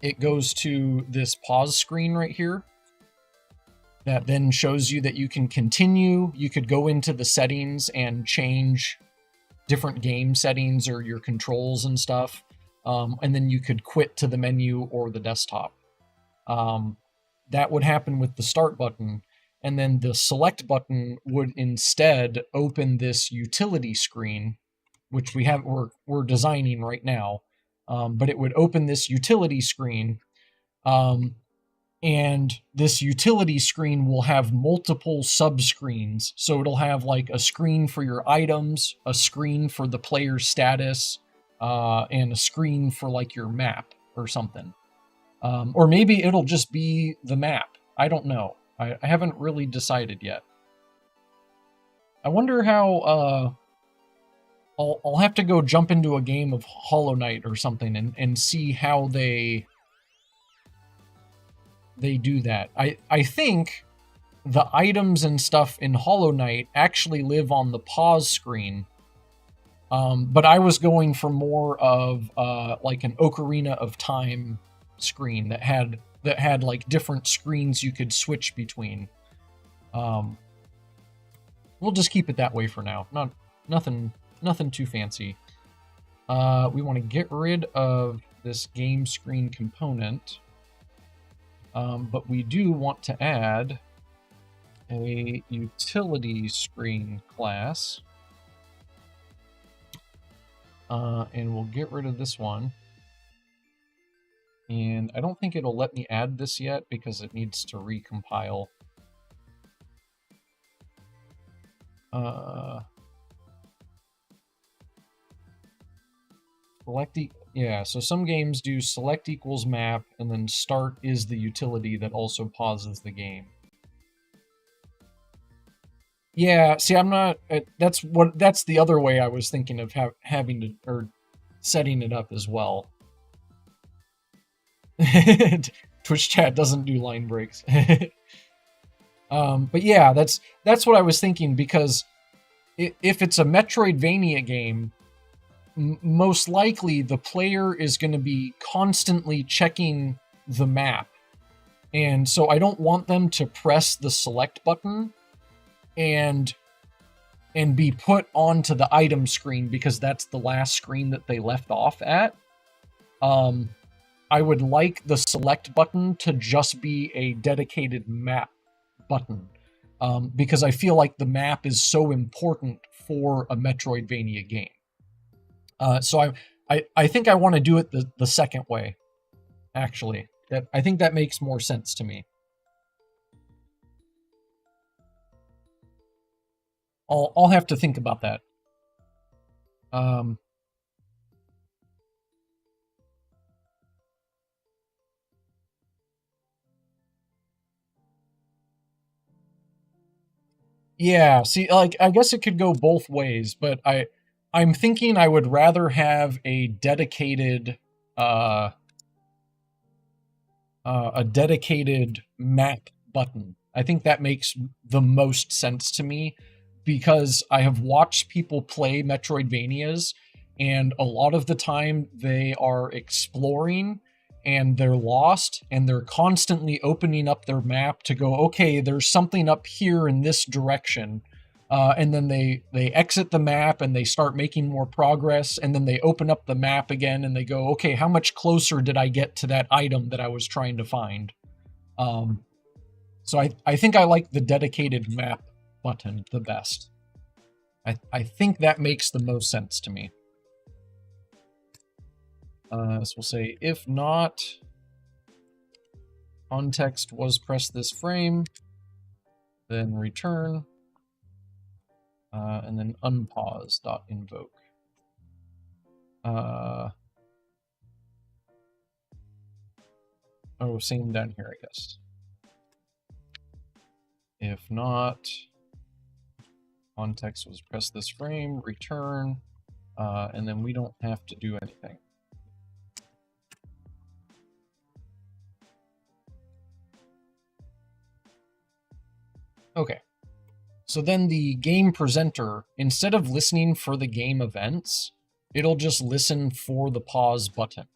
It goes to this pause screen right here. That then shows you that you can continue. You could go into the settings and change different game settings or your controls and stuff. And then you could quit to the menu or the desktop. That would happen with the start button. And then the select button would instead open this utility screen, which we're designing right now. But it would open this utility screen. And this utility screen will have multiple subscreens. So it'll have like a screen for your items, a screen for the player's status, and a screen for like your map or something. Or maybe it'll just be the map. I don't know. I haven't really decided yet. I wonder how... I'll have to go jump into a game of Hollow Knight or something and see how they do that. I think the items and stuff in Hollow Knight actually live on the pause screen. But I was going for more of like an Ocarina of Time screen that had like different screens you could switch between. We'll just keep it that way for now. Nothing too fancy. We want to get rid of this game screen component. But we do want to add a utility screen class. And we'll get rid of this one. And I don't think it'll let me add this yet because it needs to recompile. Yeah, so some games do select equals map, and then start is the utility that also pauses the game. Yeah, see, I'm not. That's the other way I was thinking of having to or setting it up as well. Twitch chat doesn't do line breaks. But yeah, that's what I was thinking, because if it's a Metroidvania game, most likely the player is going to be constantly checking the map. And so I don't want them to press the select button and be put onto the item screen because that's the last screen that they left off at. I would like the select button to just be a dedicated map button, because I feel like the map is so important for a Metroidvania game. So I think I want to do it the second way, actually. I think that makes more sense to me. I'll have to think about that. Yeah, see, like, I guess it could go both ways, but I'm thinking I would rather have a dedicated map button. I think that makes the most sense to me, because I have watched people play Metroidvanias, and a lot of the time they are exploring and they're lost, and they're constantly opening up their map to go, okay, there's something up here in this direction. And then they exit the map and they start making more progress, and then they open up the map again and they go, okay, how much closer did I get to that item that I was trying to find? So I think I like the dedicated map button the best. I think that makes the most sense to me. So we'll say, if not, onText was press this frame, then return, and then unpause.invoke. Oh, same down here, I guess. If not, onText was press this frame, return, and then we don't have to do anything. Okay. So then the game presenter, instead of listening for the game events, it'll just listen for the pause button.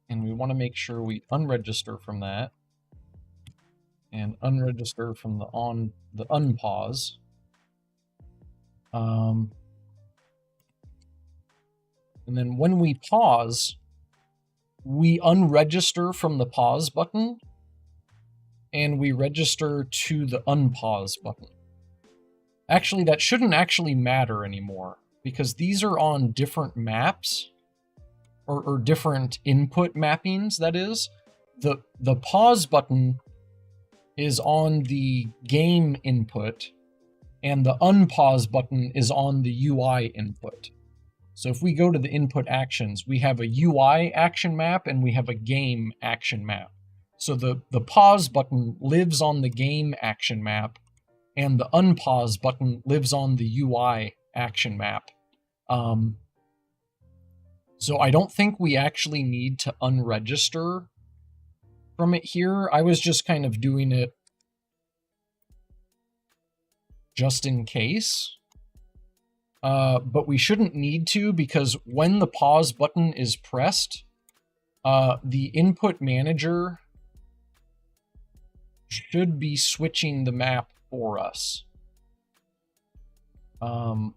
And we want to make sure we unregister from that and unregister from the unpause. And then when we pause, we unregister from the pause button and we register to the unpause button. Actually, that shouldn't actually matter anymore because these are on different maps or different input mappings, that is. The pause button is on the game input and the unpause button is on the UI input. So if we go to the input actions, we have a UI action map and we have a game action map. So the pause button lives on the game action map and the unpause button lives on the UI action map. So I don't think we actually need to unregister from it here. I was just kind of doing it just in case. But we shouldn't need to because when the pause button is pressed, the input manager should be switching the map for us. I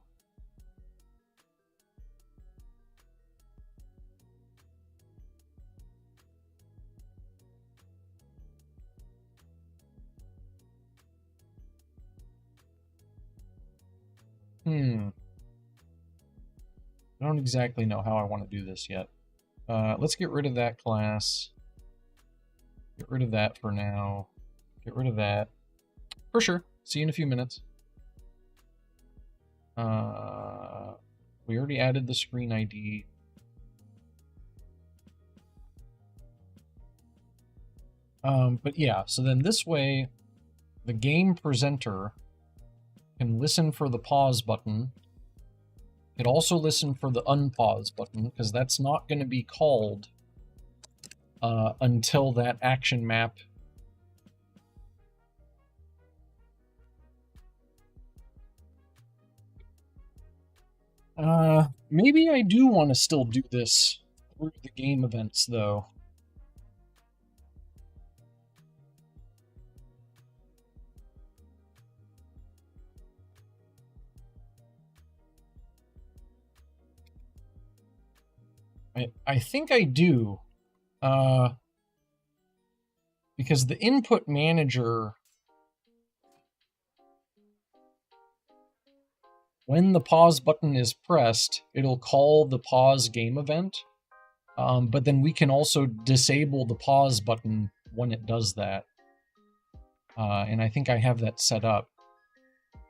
don't exactly know how I want to do this yet. Let's get rid of that class. Get rid of that for now. Get rid of that. For sure. See you in a few minutes. We already added the screen ID. But yeah, so then this way, the game presenter can listen for the pause button. It also listen for the unpause button, because that's not going to be called until that action map. Maybe I do want to still do this through the game events, though. I think I do. Because the input manager, when the pause button is pressed, it'll call the pause game event. But then we can also disable the pause button when it does that. And I think I have that set up.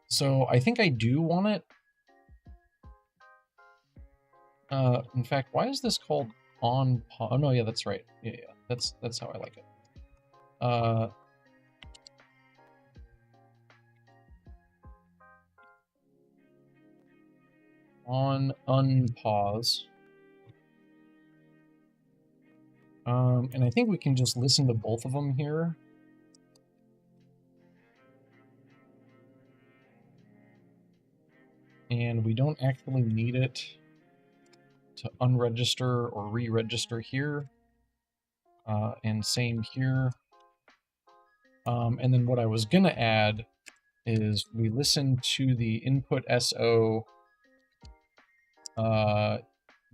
So I think I do want it. In fact, why is this called on pause? Oh no, yeah, that's right. Yeah, that's how I like it. On unpause. And I think we can just listen to both of them here. And we don't actually need it to unregister or re-register here. And same here. And then what I was gonna add is we listen to the input SO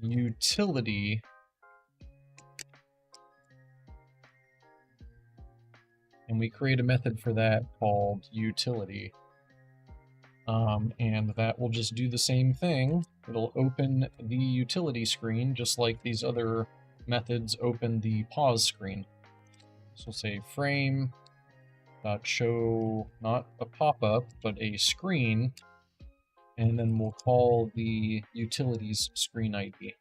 utility. And we create a method for that called utility. And that will just do the same thing. It'll open the utility screen just like these other methods open the pause screen. So we'll say frame dot show not a pop-up but a screen, and then we'll call the utilities screen ID.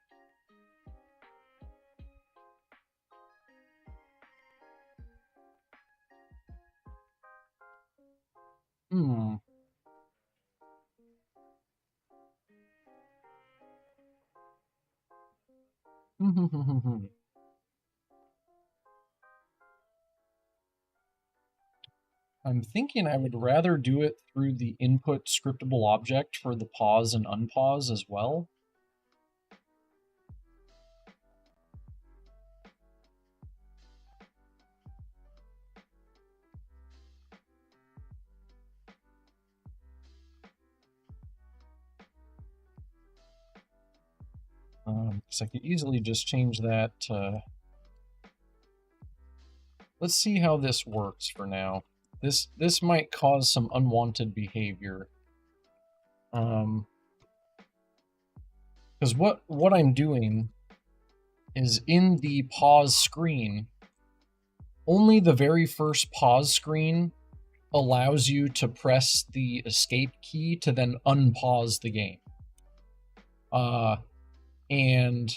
I'm thinking I would rather do it through the input scriptable object for the pause and unpause as well. Because I could easily just change that to... Let's see how this works for now. This might cause some unwanted behavior. Because what I'm doing is in the pause screen, only the very first pause screen allows you to press the escape key to then unpause the game. And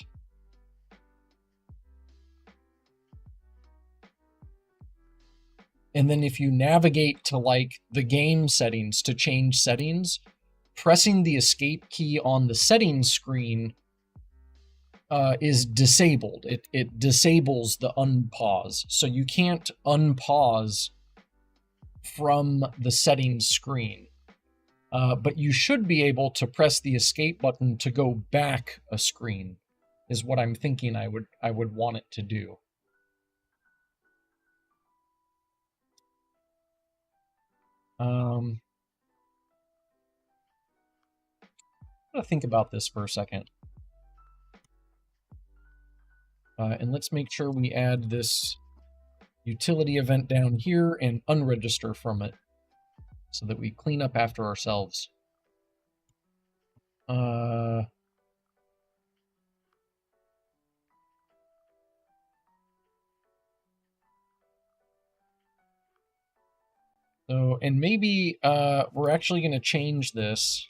then if you navigate to like the game settings to change settings, pressing the escape key on the settings screen is disabled. It disables the unpause. So you can't unpause from the settings screen. But you should be able to press the escape button to go back a screen, is what I'm thinking I would want it to do. I'm gonna think about this for a second. And let's make sure we add this utility event down here and unregister from it so that we clean up after ourselves. So, and maybe we're actually going to change this.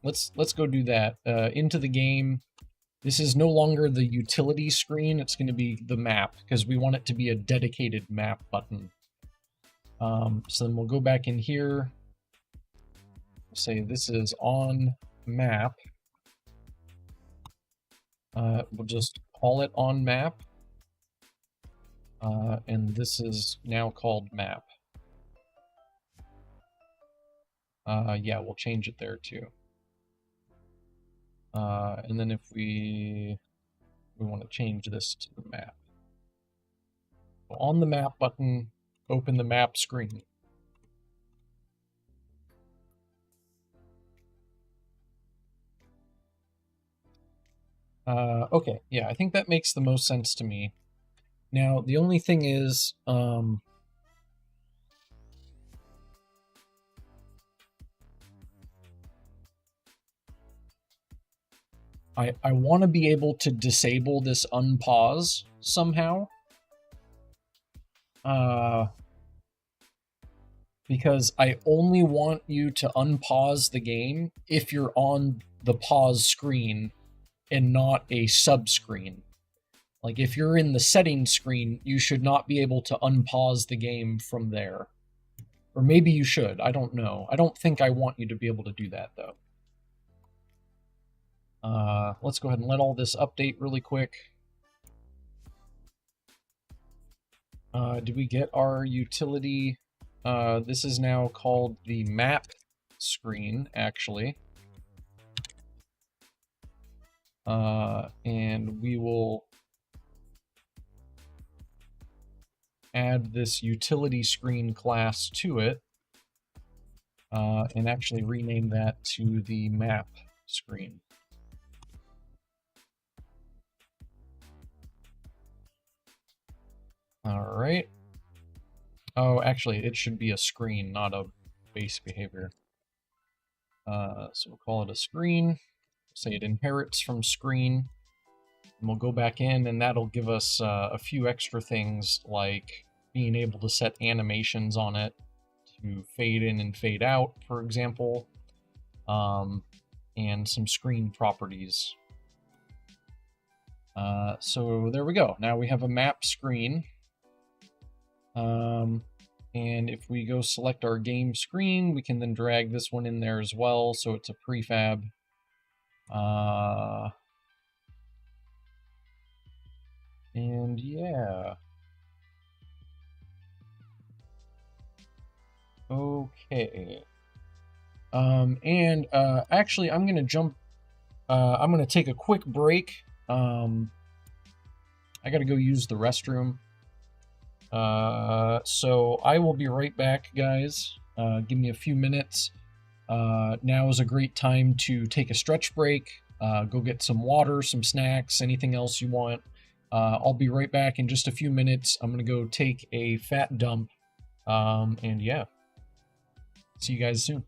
Let's go do that. Into the game. This is no longer the utility screen. It's going to be the map because we want it to be a dedicated map button. So then we'll go back in here. Say this is on map. We'll just call it on map. And this is now called map. Yeah, we'll change it there too. And then if we want to change this to the map. So on the map button, open the map screen. Okay, yeah, I think that makes the most sense to me. Now, the only thing is, I want to be able to disable this unpause somehow. Because I only want you to unpause the game if you're on the pause screen and not a sub-screen. Like, if you're in the settings screen, you should not be able to unpause the game from there. Or maybe you should, I don't know. I don't think I want you to be able to do that, though. Let's go ahead and let all this update really quick. Did we get our utility? This is now called the map screen, actually. And we will add this utility screen class to it, and actually rename that to the map screen. All right. Oh, actually, it should be a screen, not a base behavior. So we'll call it a screen. Say it inherits from screen. And we'll go back in, and that'll give us a few extra things, like being able to set animations on it to fade in and fade out, for example, and some screen properties. So there we go. Now we have a map screen. And if we go select our game screen, we can then drag this one in there as well, so it's a prefab. And yeah. Okay. Actually, I'm gonna jump. I'm gonna take a quick break. I gotta go use the restroom. So I will be right back, guys. Give me a few minutes. Now is a great time to take a stretch break. Go get some water, some snacks, anything else you want. I'll be right back in just a few minutes. I'm gonna go take a fat dump. And yeah, see you guys soon.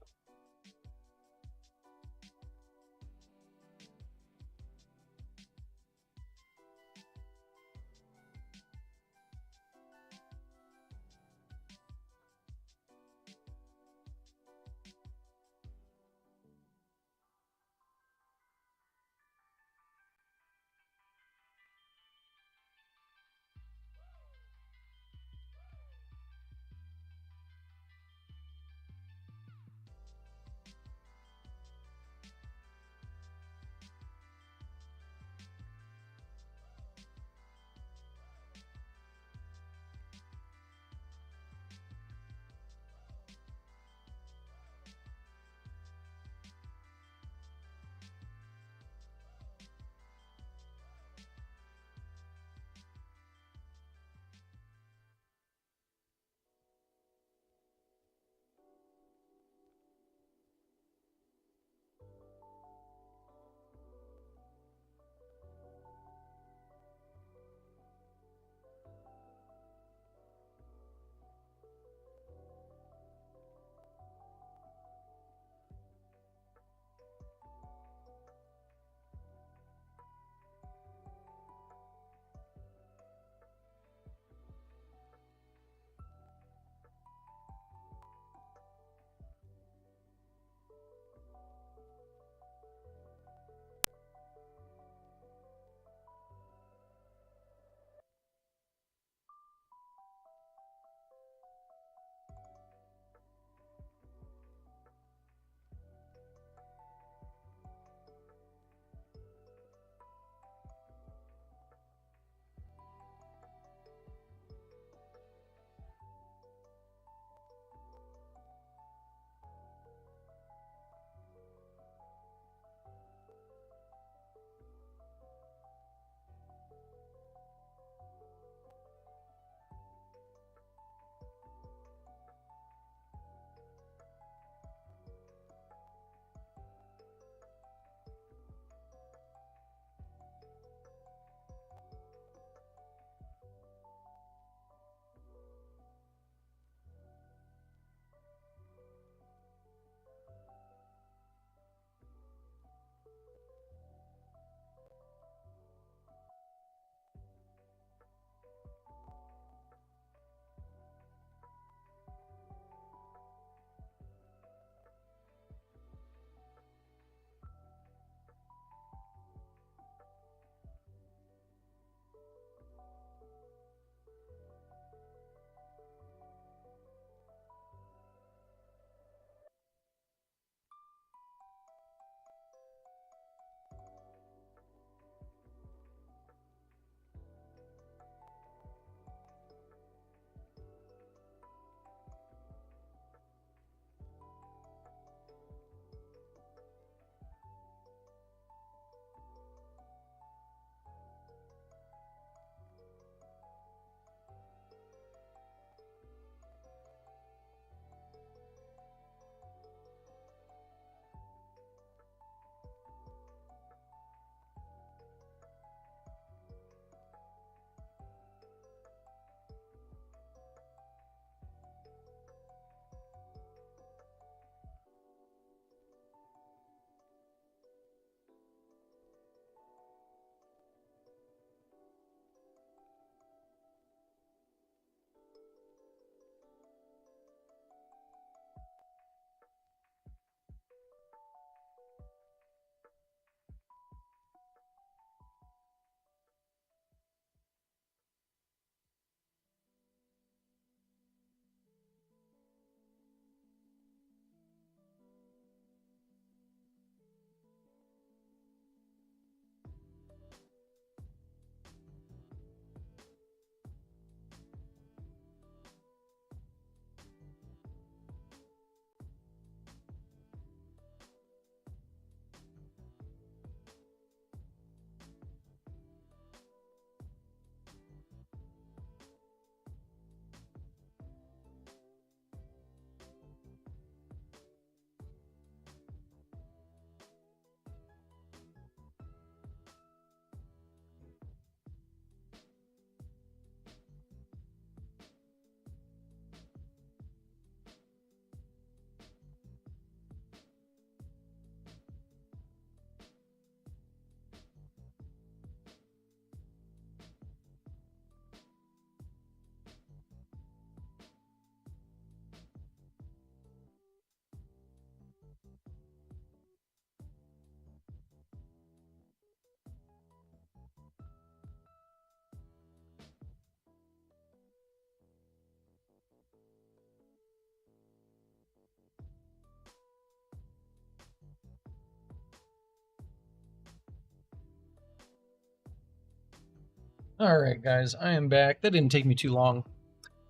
Alright, guys, I am back. That didn't take me too long.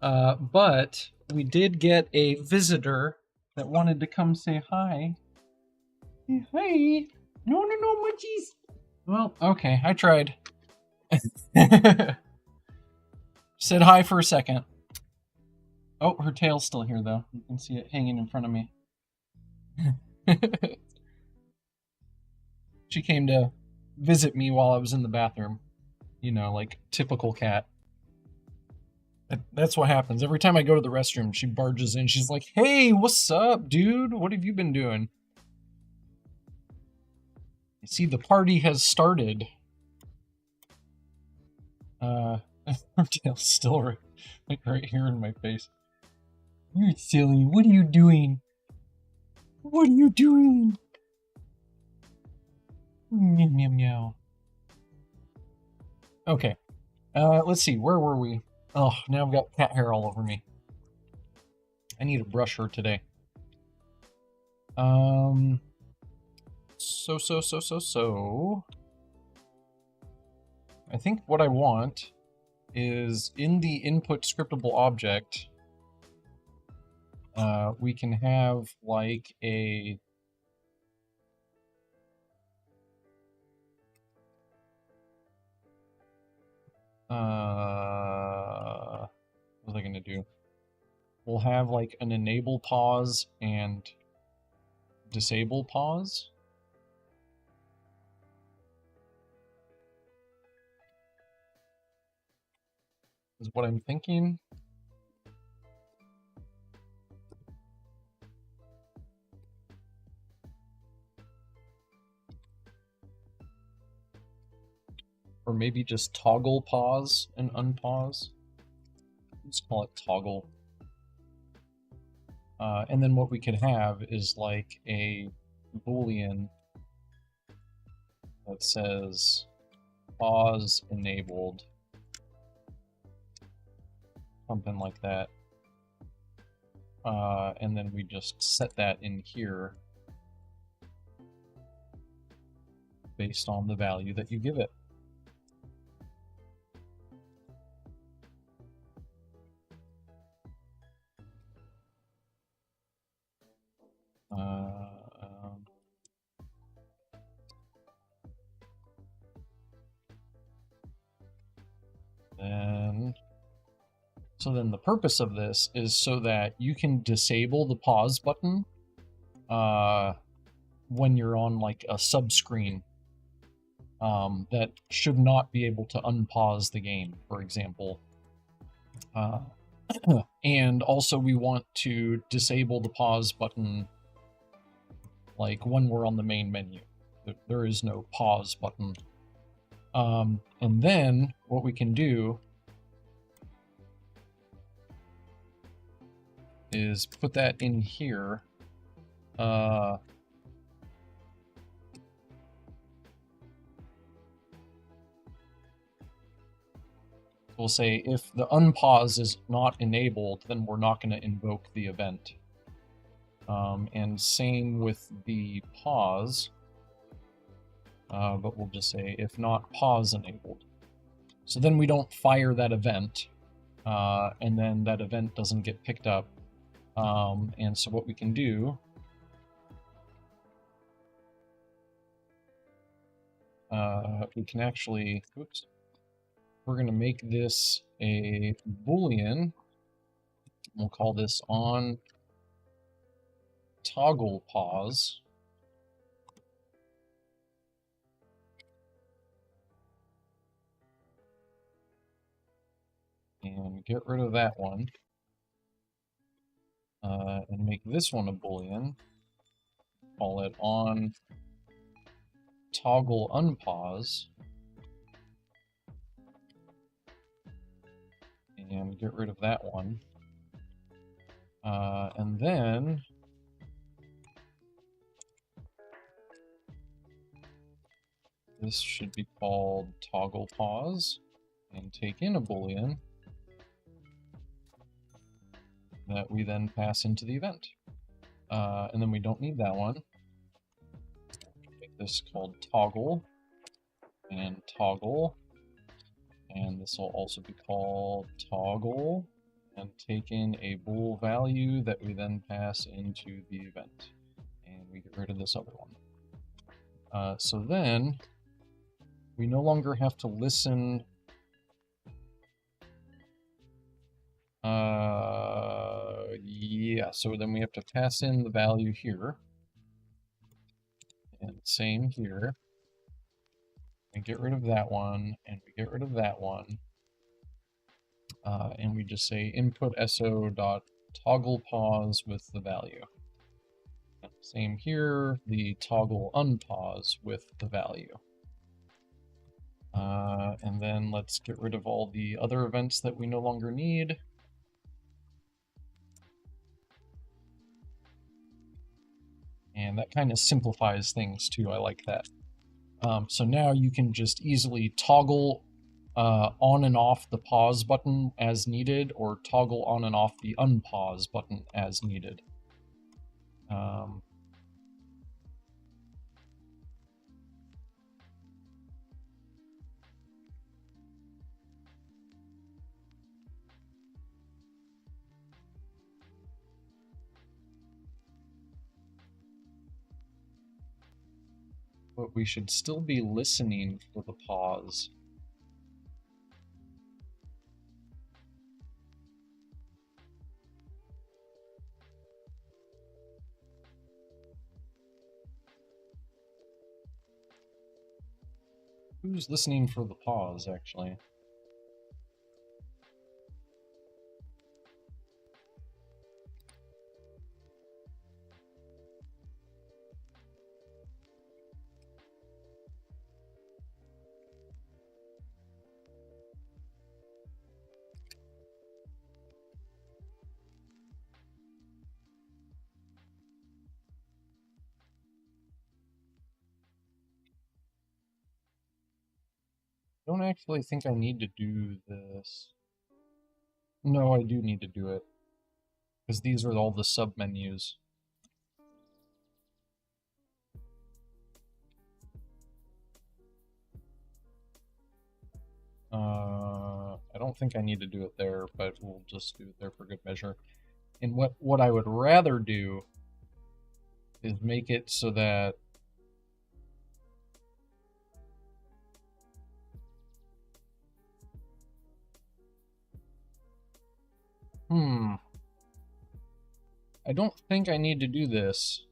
But we did get a visitor that wanted to come say hi. Hey! No, munchies! Well, okay, I tried. Said hi for a second. Oh, her tail's still here, though. You can see it hanging in front of me. She came to visit me while I was in the bathroom. You know, like typical cat. That's what happens. Every time I go to the restroom, she barges in. She's like, hey, what's up, dude? What have you been doing? You see, the party has started. Her tail's still right here in my face. You're silly. What are you doing? What are you doing? Meow, meow, meow. Okay. Let's see. Where were we? Oh, now I've got cat hair all over me. I need to brush her today. So. I think what I want is in the input scriptable object, we can have like a what was I gonna do? We'll have like an enable pause and disable pause. Is what I'm thinking. Or maybe just toggle pause and unpause. Let's call it toggle. And then what we could have is like a boolean that says pause enabled. Something like that. And then we just set that in here based on the value that you give it. So then the purpose of this is so that you can disable the pause button when you're on like a subscreen that should not be able to unpause the game, for example. And also we want to disable the pause button like when we're on the main menu. There is no pause button. And then what we can do is put that in here. We'll say if the unpause is not enabled, then we're not going to invoke the event. And same with the pause, but we'll just say if not pause enabled. So then we don't fire that event, and then that event doesn't get picked up. And so what we can do we can actually, oops, we're going to make this a boolean. We'll call this on toggle pause. And get rid of that one. And make this one a boolean. Call it on toggle unpause. And get rid of that one. And then this should be called toggle pause and take in a boolean that we then pass into the event. And then we don't need that one. Make this called toggle and toggle And this will also be called toggle, and take in a bool value that we then pass into the event. And we get rid of this other one. So then we no longer have to listen. Yeah, so then we have to pass in the value here. And same here. We get rid of that one, and we get rid of that one. And we just say input so dot toggle pause with the value. And same here, the toggle unpause with the value. And then let's get rid of all the other events that we no longer need. And that kind of simplifies things too. I like that. So now you can just easily toggle on and off the pause button as needed, or toggle on and off the unpause button as needed. But we should still be listening for the pause. Who's listening for the pause, actually? I don't actually think I need to do this. No, I do need to do it. Because these are all the submenus. I don't think I need to do it there, but we'll just do it there for good measure. And what I would rather do is make it so that I don't think I need to do this.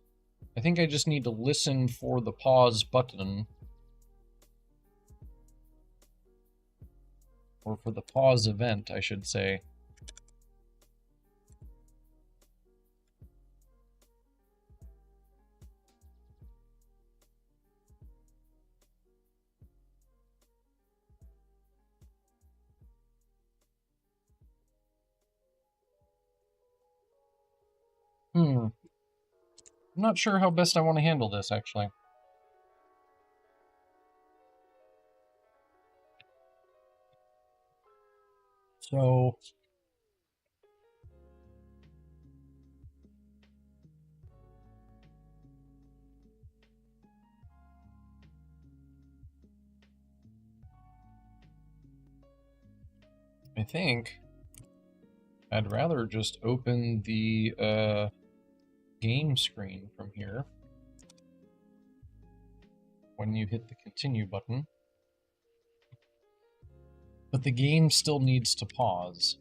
I think I just need to listen for the pause button. Or for the pause event, I should say. I'm not sure how best I want to handle this, actually. So I think I'd rather just open the game screen from here when you hit the continue button. But the game still needs to pause.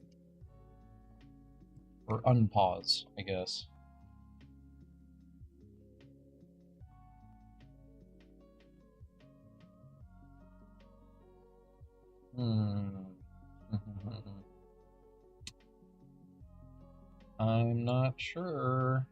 Or unpause, I guess. I'm not sure.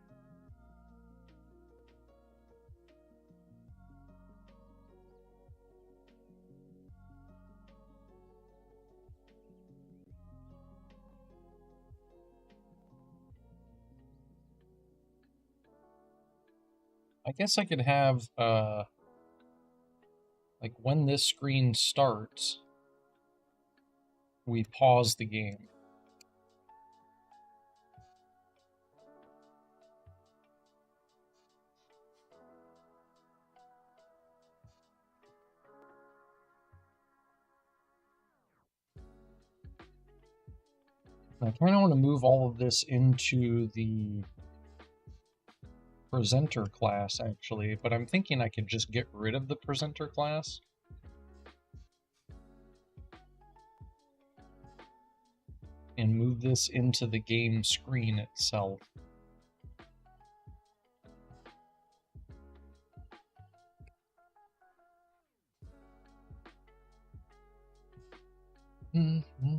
I guess I could have, like, when this screen starts, we pause the game. I kind of want to move all of this into the presenter class, actually, but I'm thinking I could just get rid of the presenter class. And move this into the game screen itself. Mm-hmm.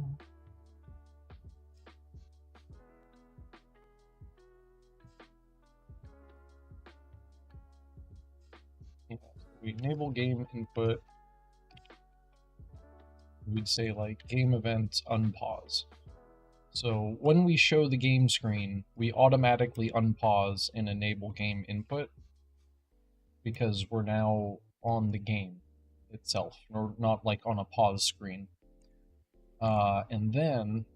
Yeah, we enable game input. We'd say like game events unpause. So when we show the game screen, we automatically unpause and enable game input because we're now on the game itself, or not like on a pause screen. And then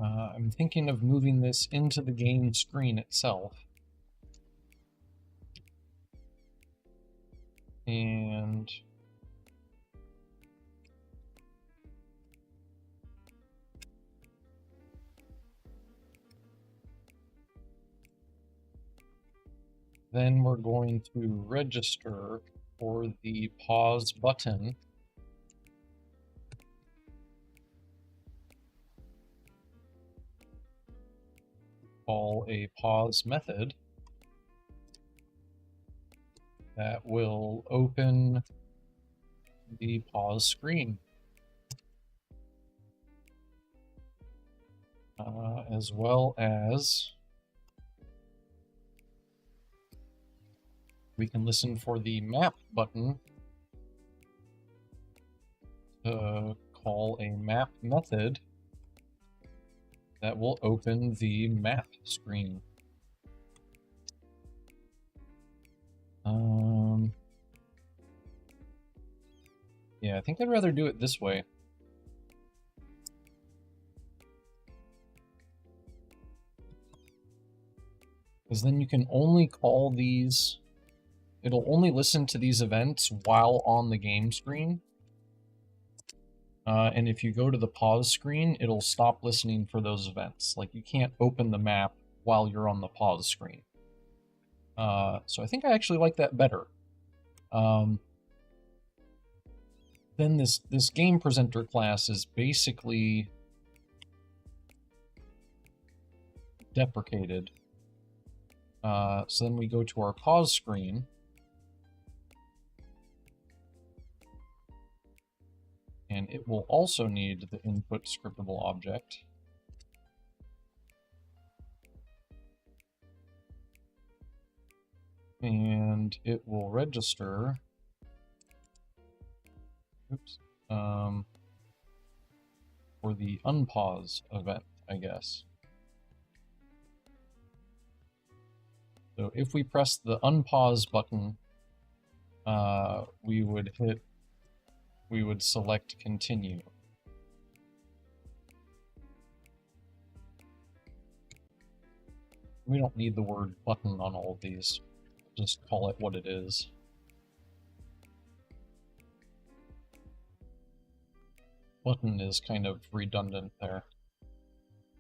I'm thinking of moving this into the game screen itself. And then we're going to register for the pause button. Call a pause method that will open the pause screen. As well as we can listen for the map button to call a map method that will open the map screen. Yeah, I think I'd rather do it this way. Because then you can only call these, it'll only listen to these events while on the game screen. And if you go to the pause screen, it'll stop listening for those events. Like, you can't open the map while you're on the pause screen. So I think I actually like that better. Then this game presenter class is basically deprecated. So then we go to our pause screen. And it will also need the input scriptable object. And it will register, for the unpause event, I guess. So if we press the unpause button, we would select continue. We don't need the word button on all of these. Just call it what it is. Button is kind of redundant there.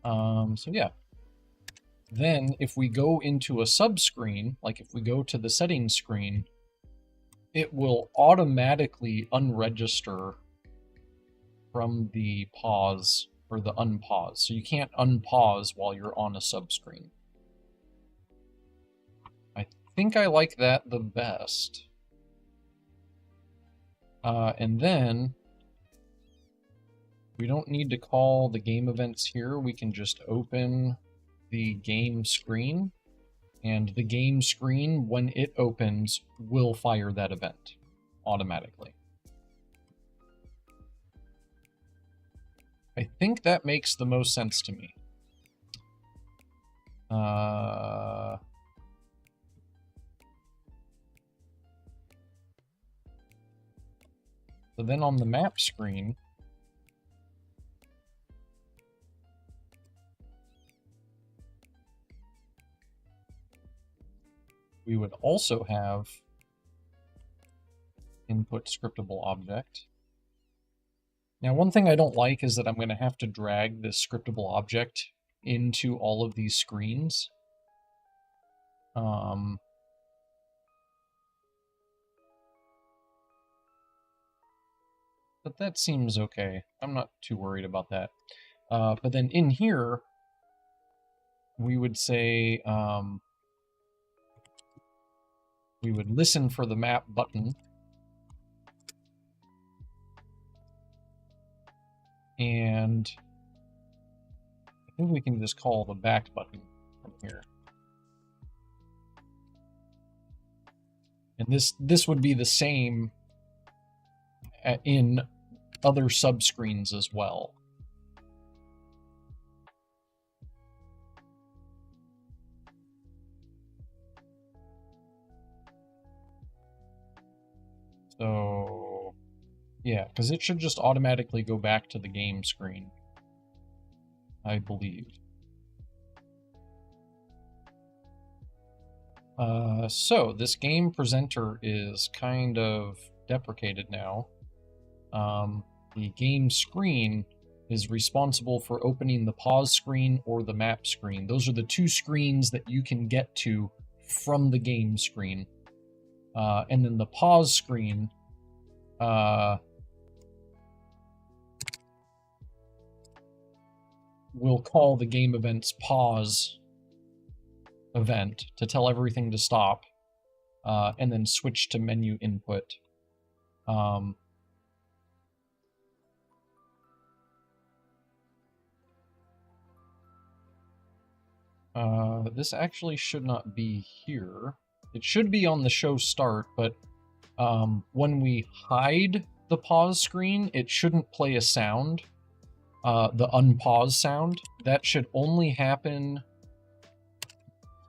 So yeah. Then if we go into a subscreen, like if we go to the settings screen, it will automatically unregister from the pause or the unpause. So you can't unpause while you're on a subscreen. I think I like that the best. And then we don't need to call the game events here. We can just open the game screen, and the game screen, when it opens, will fire that event automatically. I think that makes the most sense to me. So then on the map screen, we would also have input scriptable object. Now, one thing I don't like is that I'm going to have to drag this scriptable object into all of these screens. But that seems okay. I'm not too worried about that. But then in here, we would say, we would listen for the map button. And I think we can just call the back button from here. And this would be the same in other subscreens as well. So, yeah, because it should just automatically go back to the game screen, I believe. So, this game presenter is kind of deprecated now. The game screen is responsible for opening the pause screen or the map screen. Those are the two screens that you can get to from the game screen. And then the pause screen will call the game event's pause event to tell everything to stop, and then switch to menu input. This actually should not be here. It should be on the show start, but when we hide the pause screen, it shouldn't play a sound, the unpause sound. That should only happen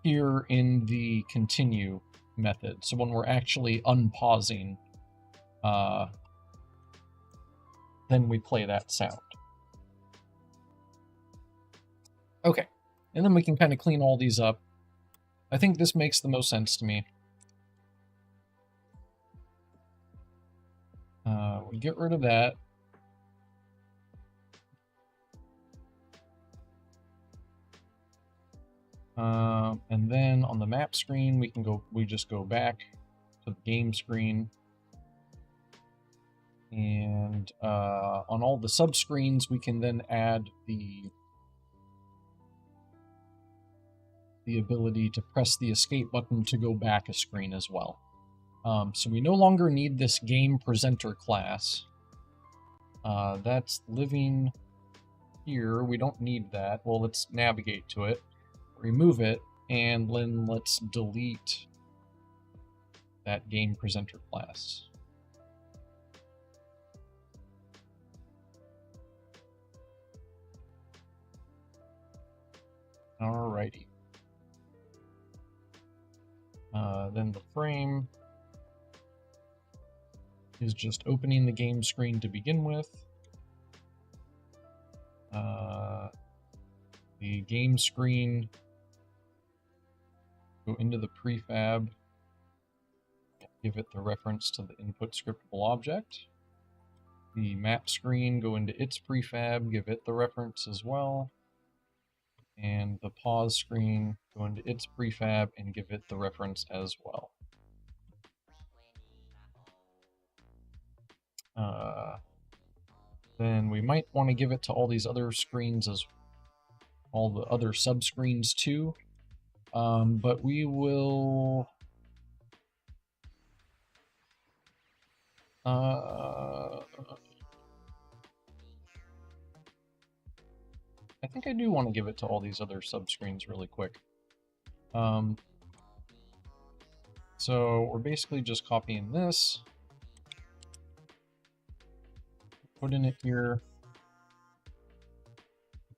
here in the continue method. So when we're actually unpausing, then we play that sound. Okay, and then we can kind of clean all these up. I think this makes the most sense to me. We get rid of that. And then on the map screen, we just go back to the game screen. And on all the subscreens, we can then add the ability to press the escape button to go back a screen as well. So we no longer need this game presenter class. That's living here. We don't need that. Well, let's navigate to it, remove it, and then let's delete that game presenter class. Alrighty. Then the frame is just opening the game screen to begin with. The game screen, go into the prefab, give it the reference to the input scriptable object. The map screen, go into its prefab, give it the reference as well. And the pause screen, go into its prefab and give it the reference as well. Then we might want to give it to all these other screens as all the other subscreens too. But we will I think I do want to give it to all these other subscreens really quick. So we're basically just copying this, putting it here,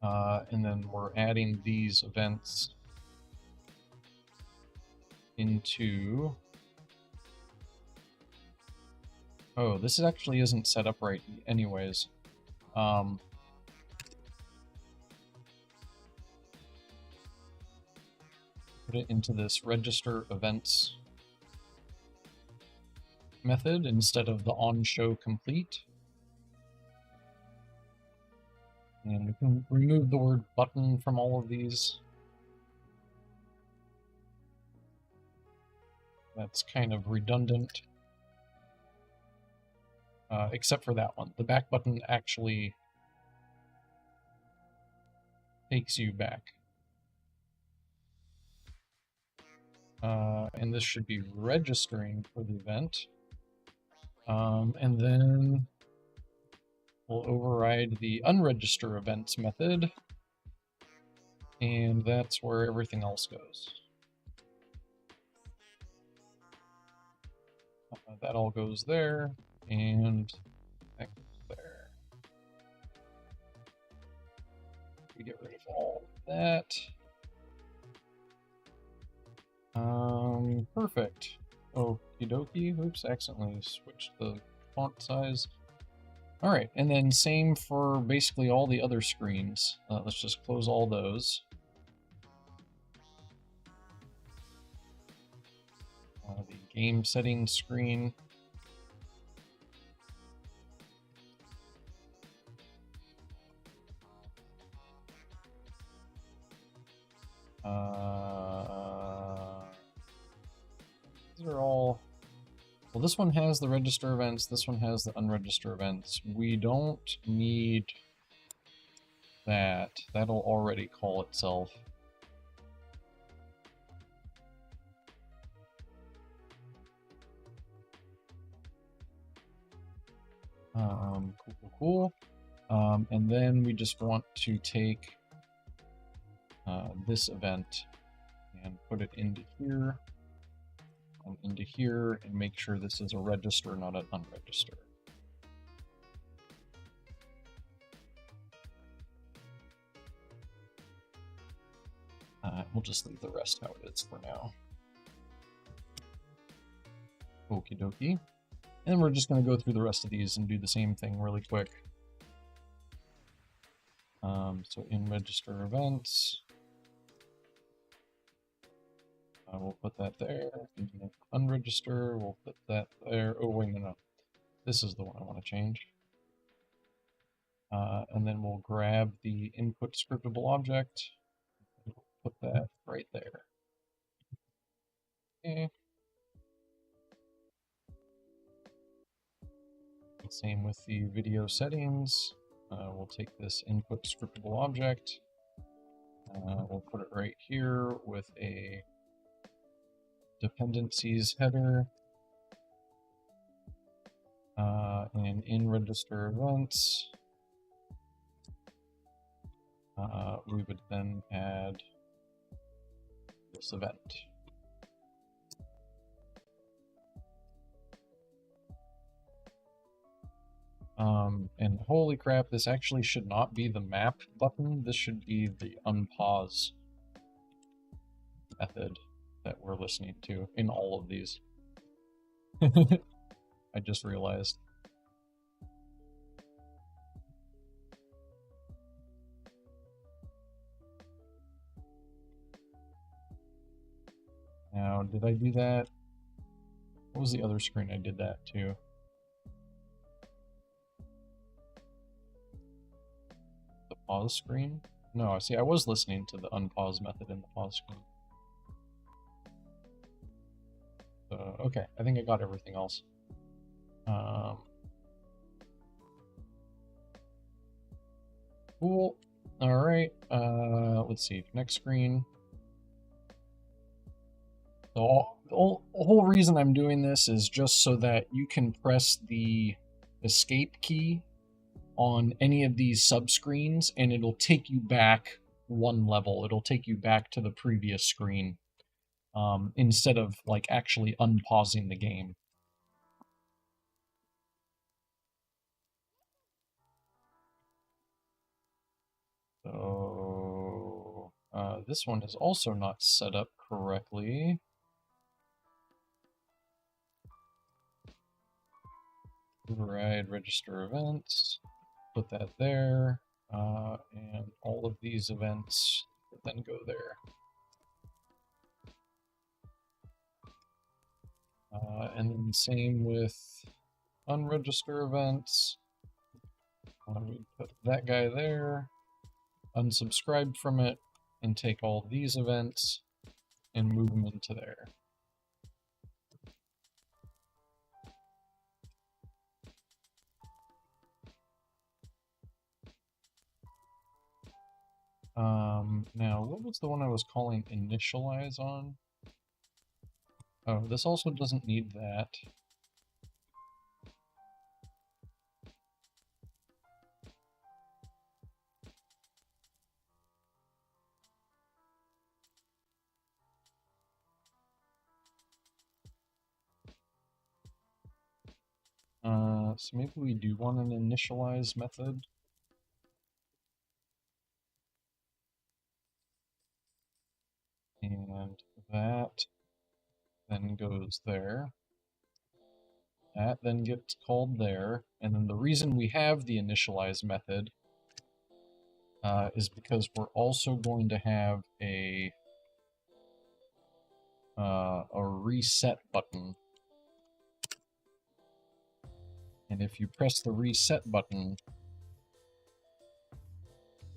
and then we're adding these events into... Oh, this actually isn't set up right anyways. put it into this register events method instead of the onShow complete. And we can remove the word button from all of these. That's kind of redundant. Except for that one. The back button actually takes you back. And this should be registering for the event. And then we'll override the unregister events method. And that's where everything else goes. That all goes there, and that goes there. We get rid of all of that. Perfect. Okie dokie. Oops, accidentally switched the font size. Alright, and then same for basically all the other screens. Let's just close all those. The game settings screen. These are all... Well, this one has the register events, this one has the unregister events. We don't need that. That'll already call itself. Cool. And then we just want to take this event and put it into here and into here and make sure this is a register, not an unregister. We'll just leave the rest how it is for now. Okie dokie. And we're just going to go through the rest of these and do the same thing really quick. So in register events, we'll put that there. In unregister, we'll put that there. Oh, wait, no. This is the one I want to change. And then we'll grab the input scriptable object. Put that right there. Okay. Same with the video settings. We'll take this input scriptable object. We'll put it right here with a dependencies header. And in register events, we would then add this event. And holy crap, this actually should not be the map button. This should be the unpause method that we're listening to in all of these. I just realized. Now, did I do that? What was the other screen I did that to? The pause screen? No, see, I was listening to the unpause method in the pause screen. Okay, I think I got everything else. Cool. Alright, let's see, next screen. The whole reason I'm doing this is just so that you can press the escape key on any of these subscreens and it'll take you back one level. It'll take you back to the previous screen instead of like actually unpausing the game. So this one is also not set up correctly. Override register events, put that there, and all of these events then go there. And then same with unregister events. We put that guy there, unsubscribe from it, and take all these events and move them into there. Now, what was the one I was calling initialize on? Oh, this also doesn't need that. So maybe we do want an initialize method. And that then goes there. That then gets called there. And then the reason we have the initialize method is because we're also going to have a reset button. And if you press the reset button,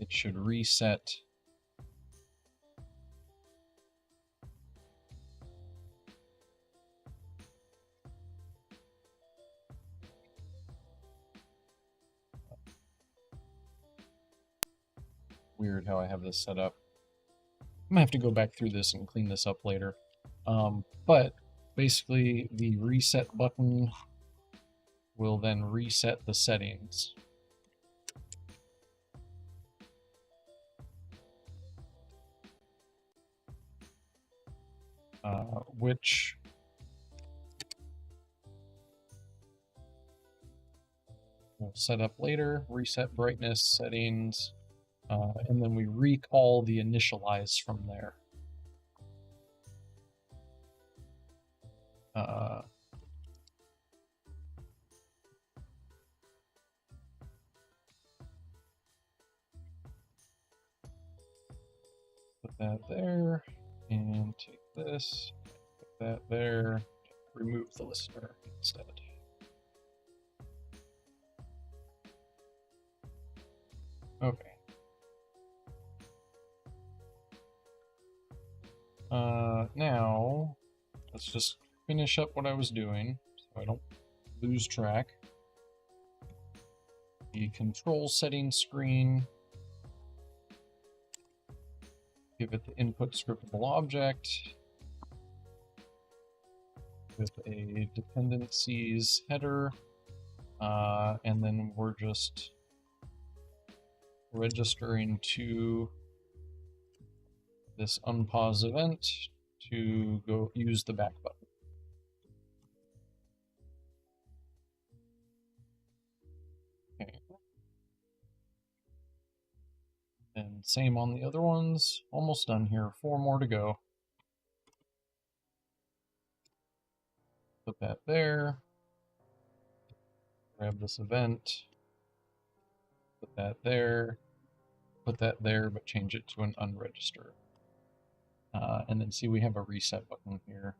it should reset weird how I have this set up. I'm gonna have to go back through this and clean this up later. But basically the reset button will then reset the settings. Which we'll set up later, reset brightness settings, and then we recall the initialize from there. Put that there, and take this, put that there, remove the listener instead. Okay. Now, let's just finish up what I was doing so I don't lose track. The control settings screen, give it the input scriptable object with a dependencies header, and then we're just registering to this unpause event to go use the back button. Okay. And same on the other ones. Almost done here. 4 more to go. Put that there. Grab this event. Put that there. Put that there, but change it to an unregister. And then see we have a reset button here.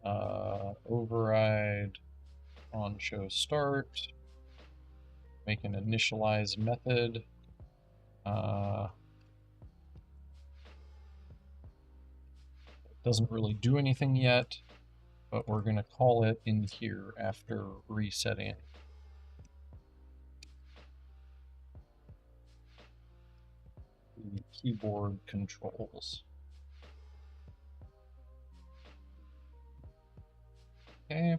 Override on show start. Make an initialize method. It doesn't really do anything yet, but we're going to call it in here after resetting. The keyboard controls. Okay.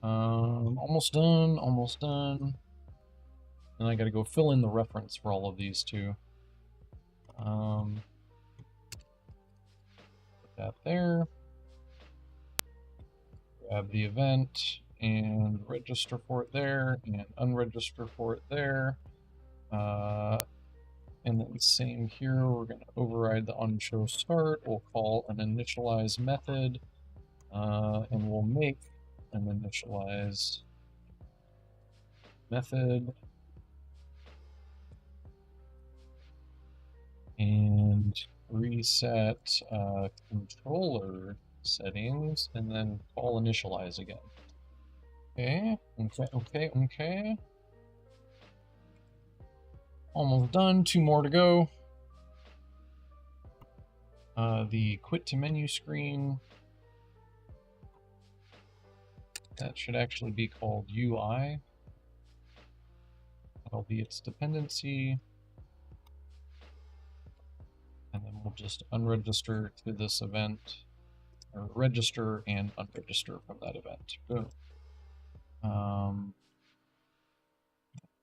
Almost done, almost done. And I gotta go fill in the reference for all of these too. Put that there. Grab the event and register for it there, and unregister for it there. And then same here, we're gonna override the onShow start. We'll call an initialize method, and we'll make an initialize method. And reset controller settings, and then call initialize again. Okay. Almost done, 2 more to go. The quit to menu screen, that should actually be called UI. That'll be its dependency. And then we'll just unregister to this event, or register and unregister from that event. Boom.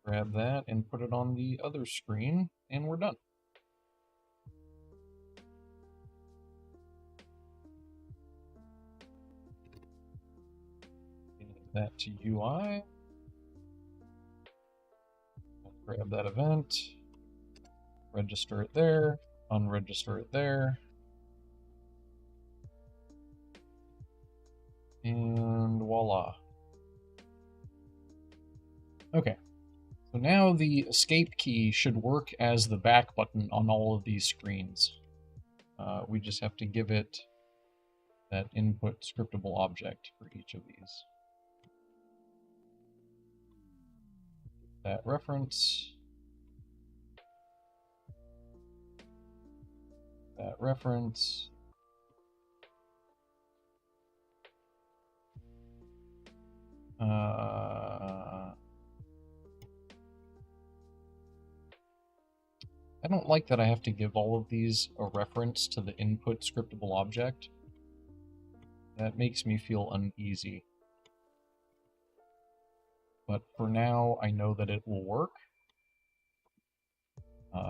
Grab that and put it on the other screen, and we're done. That to UI. Grab that event, register it there, unregister it there, and voila. Okay, so now the escape key should work as the back button on all of these screens. We just have to give it that input scriptable object for each of these. That reference. That reference. I don't like that I have to give all of these a reference to the input scriptable object. That makes me feel uneasy. But for now, I know that it will work.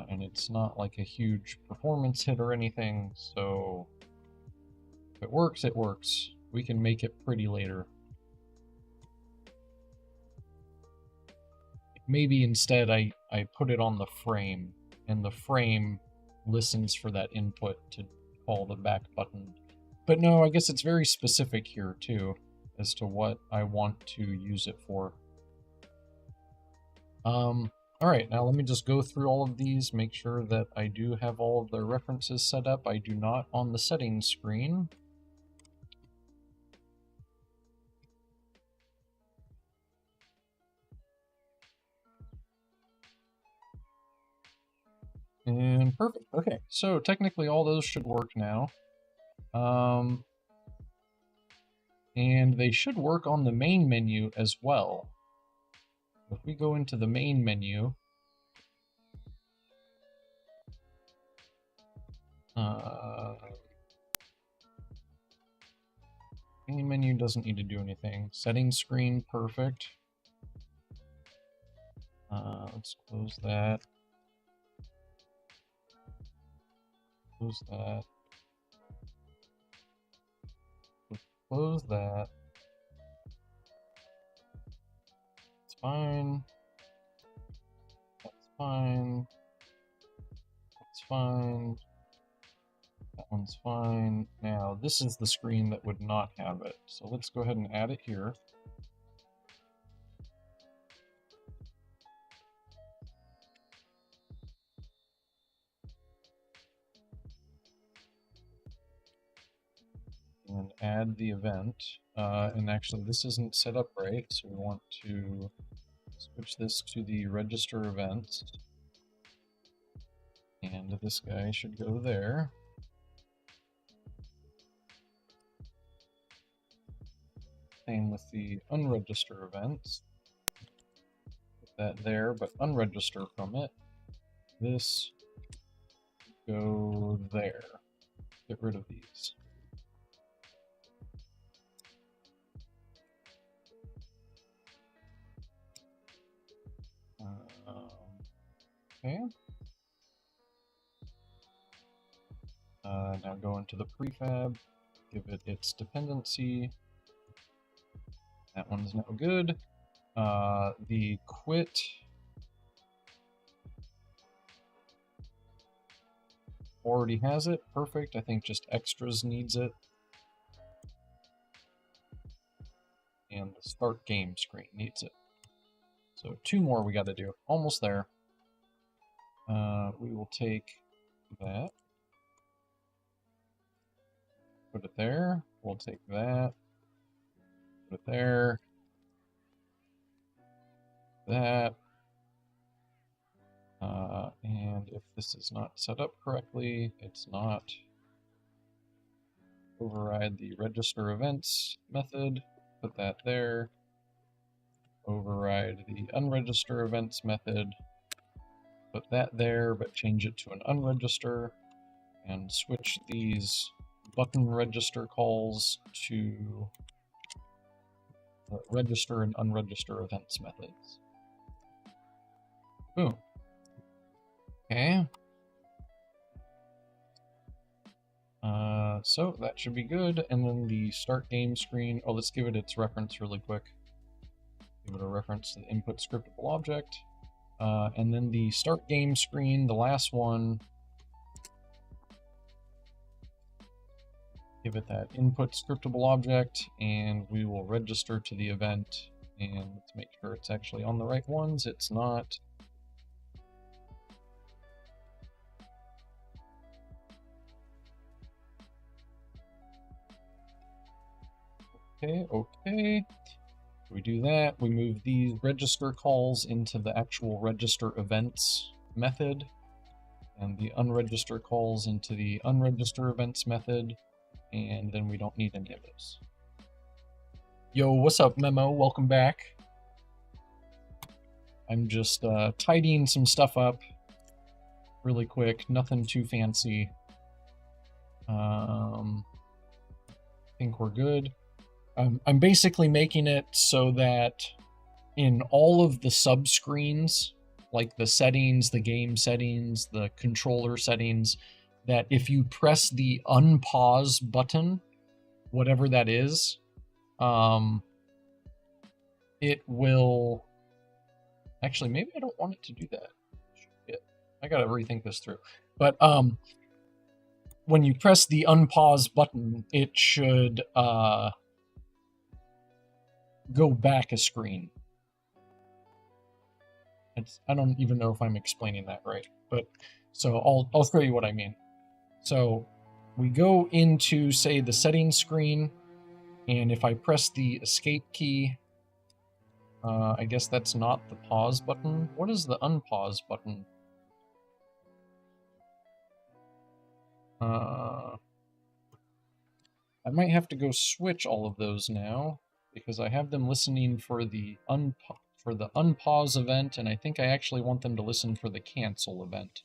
And it's not like a huge performance hit or anything, so if it works, it works. We can make it pretty later. Maybe instead I put it on the frame, and the frame listens for that input to call the back button. But no, I guess it's very specific here too, as to what I want to use it for. Alright, now let me just go through all of these, make sure that I do have all of the references set up. I do not on the settings screen. And perfect. Okay, so technically all those should work now. And they should work on the main menu as well. If we go into the main menu, main menu doesn't need to do anything. Settings screen, perfect. Let's close that. Close that. Close that. It's fine. That's fine. That's fine. That one's fine. Now, this is the screen that would not have it. So let's go ahead and add it here. And add the event. And actually, this isn't set up right, so we want to switch this to the register events. And this guy should go there. Same with the unregister events. Put that there, but unregister from it. This go there. Get rid of these. Okay. Now go into the prefab, give it its dependency. That one's now good. The quit already has it. Perfect. I think just extras needs it. And the start game screen needs it. So 2 more we got to do. Almost there. We will take that. Put it there. We'll take that. Put it there. That. And if this is not set up correctly, it's not. Override the register events method. Put that there. Override the unregister events method. Put that there, but change it to an unregister. And switch these button register calls to the register and unregister events methods. Boom. Okay. So that should be good. And then the start game screen. Oh, let's give it its reference really quick. Give it a reference to the input scriptable object. And then the start game screen, the last one. Give it that input scriptable object, and we will register to the event. And let's make sure it's actually on the right ones. It's not. Okay. We do that. We move these register calls into the actual register events method, and the unregister calls into the unregister events method, and then we don't need any of those. Yo, what's up, Memo? Welcome back. I'm just tidying some stuff up really quick. Nothing too fancy. I think we're good. I'm basically making it so that in all of the subscreens, like the settings, the game settings, the controller settings, that if you press the unpause button, whatever that is, it will... Actually, maybe I don't want it to do that. Shit. I gotta rethink this through. But when you press the unpause button, it should go back a screen. I don't even know if I'm explaining that right, but so I'll show you what I mean. So we go into, say, the settings screen, and if I press the escape key, I guess that's not the pause button. What is the unpause button? I might have to go switch all of those now, because I have them listening for the unpause event, and I think I actually want them to listen for the cancel event.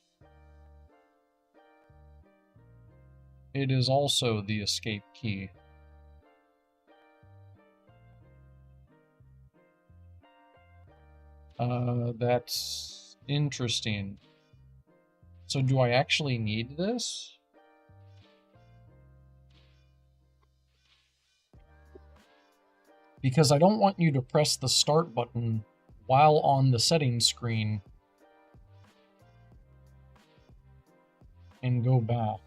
It is also the escape key. That's interesting. So do I actually need this? Because I don't want you to press the start button while on the settings screen and go back.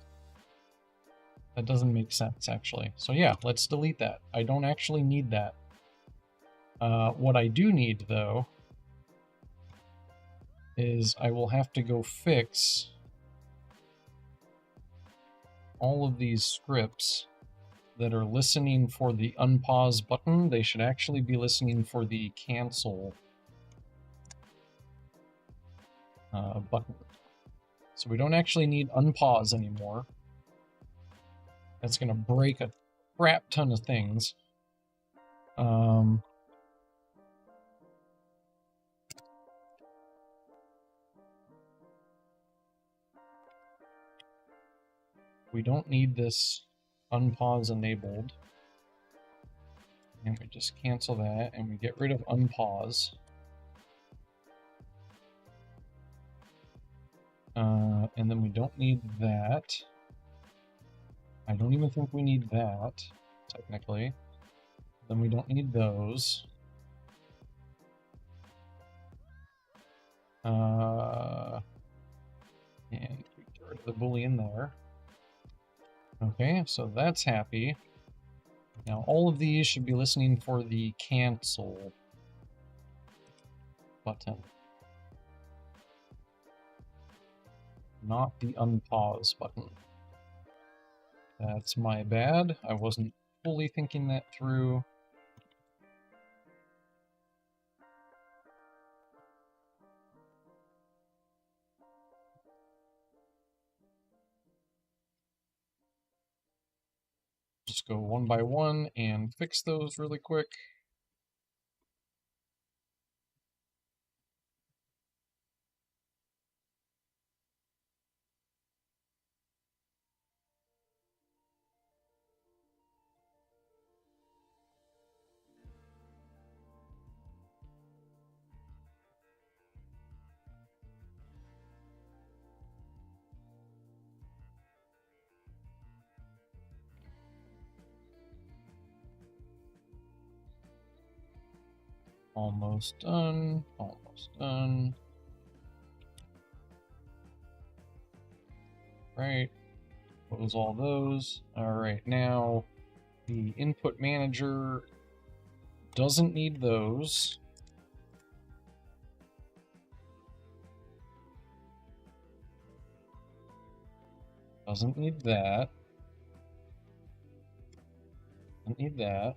That doesn't make sense, actually. So yeah, let's delete that. I don't actually need that. What I do need, though, is I will have to go fix all of these scripts that are listening for the unpause button. They should actually be listening for the cancel button. So we don't actually need unpause anymore. That's going to break a crap ton of things. We don't need this unpause enabled. And we just cancel that, and we get rid of unpause. And then we don't need that. I don't even think we need that, technically. Then we don't need those. And we get rid of the boolean there. Okay, so that's happy. Now all of these should be listening for the cancel button, not the unpause button. That's my bad. I wasn't fully thinking that through. Just go one by one and fix those really quick. Almost done, almost done. Right, close all those. All right, now the input manager doesn't need those. Doesn't need that. Doesn't need that.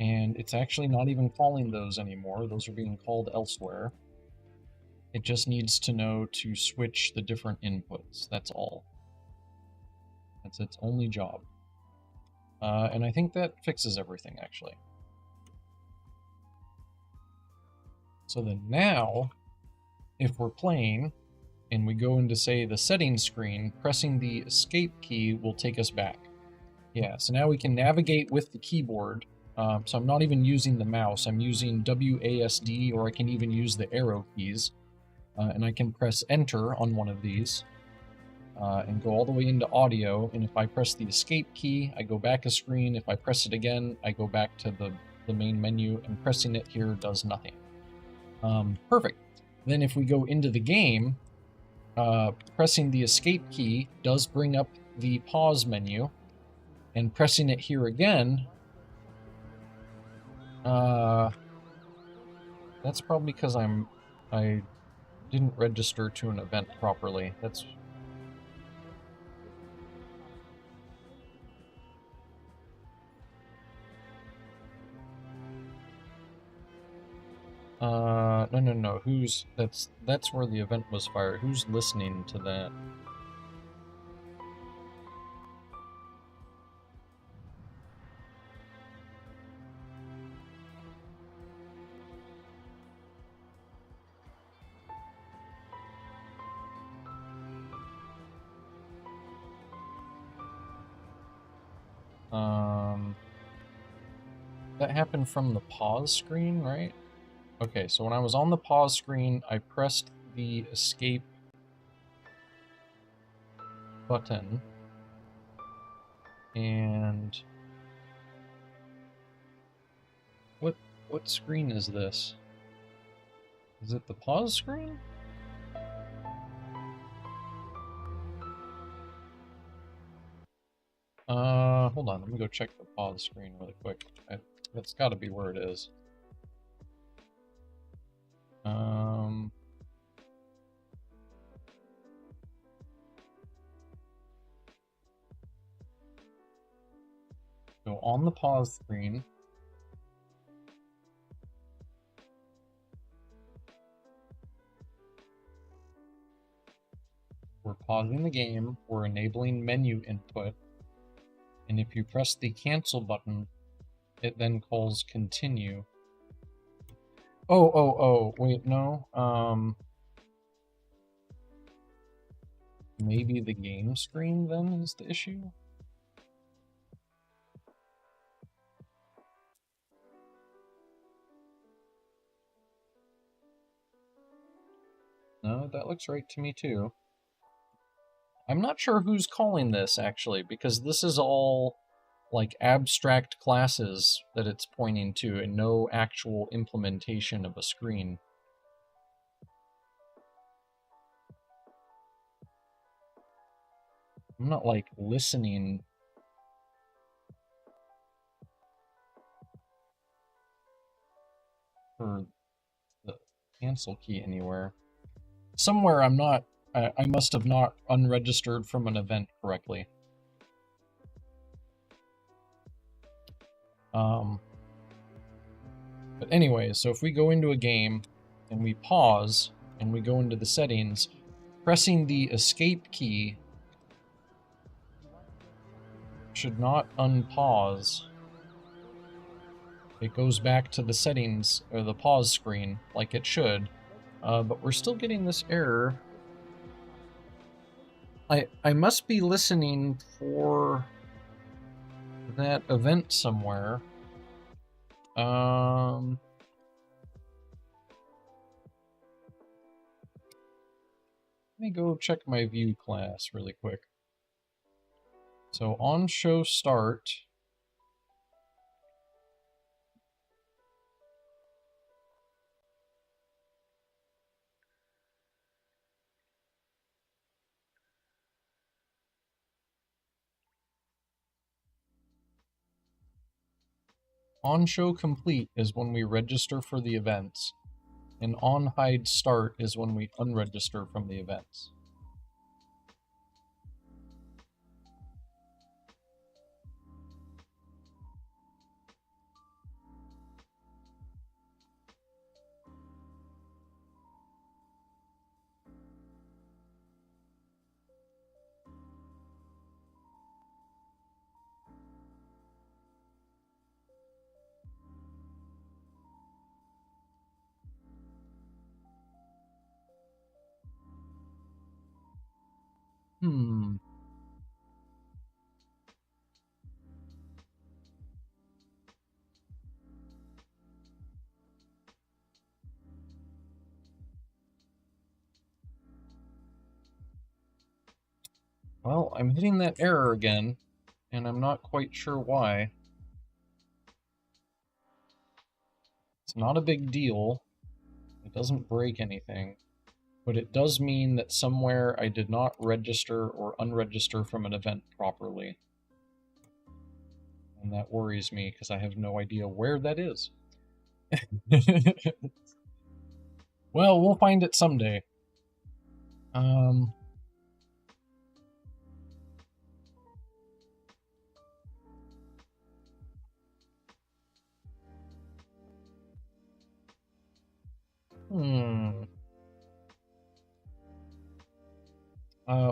And it's actually not even calling those anymore. Those are being called elsewhere. It just needs to know to switch the different inputs. That's all. That's its only job. And I think that fixes everything, actually. So then now, if we're playing, and we go into, say, the settings screen, pressing the escape key will take us back. Yeah, so now we can navigate with the keyboard. So I'm not even using the mouse. I'm using WASD, or I can even use the arrow keys. And I can press enter on one of these and go all the way into audio. And if I press the escape key, I go back a screen. If I press it again, I go back to the main menu, and pressing it here does nothing. Perfect. Then if we go into the game, pressing the escape key does bring up the pause menu, and pressing it here again, that's probably because I didn't register to an event properly. That's no. That's where the event was fired. Who's listening to that? That happened from the pause screen, right? Okay, so when I was on the pause screen, I pressed the escape button, and what screen is this? Is it the pause screen? Hold on, let me go check the pause screen really quick. That's gotta be where it is. So on the pause screen, we're pausing the game, we're enabling menu input, and if you press the cancel button, it then calls continue. Oh, wait, no. Maybe the game screen then is the issue? No, that looks right to me too. I'm not sure who's calling this, actually, because this is all like abstract classes that it's pointing to and no actual implementation of a screen. I'm not like listening for the cancel key anywhere. Somewhere I'm not I must have not unregistered from an event correctly. But anyway, so if we go into a game and we pause and we go into the settings, pressing the escape key should not unpause. It goes back to the settings or the pause screen like it should, but we're still getting this error. I must be listening for that event somewhere. Let me go check my view class really quick. So on show start, on show complete is when we register for the events, and on hide start is when we unregister from the events. Well, I'm hitting that error again, and I'm not quite sure why. It's not a big deal. It doesn't break anything. But it does mean that somewhere I did not register or unregister from an event properly. And that worries me because I have no idea where that is. Well, we'll find it someday.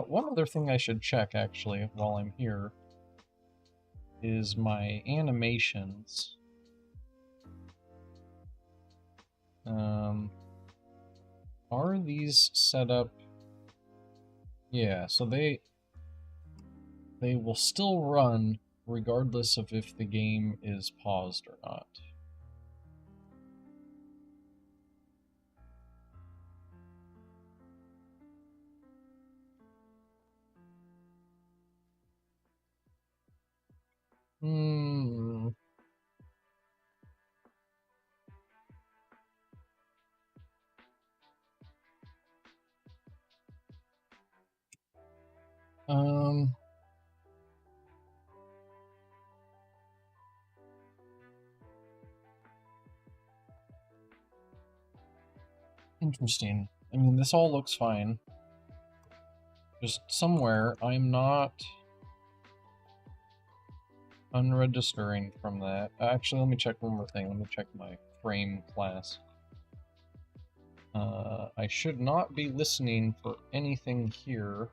One other thing I should check, actually, while I'm here, is my animations. Are these set up? Yeah, so they will still run regardless of if the game is paused or not. Interesting. I mean, this all looks fine. Just somewhere I'm not unregistering from that. Actually, let me check one more thing. Let me check my frame class. I should not be listening for anything here.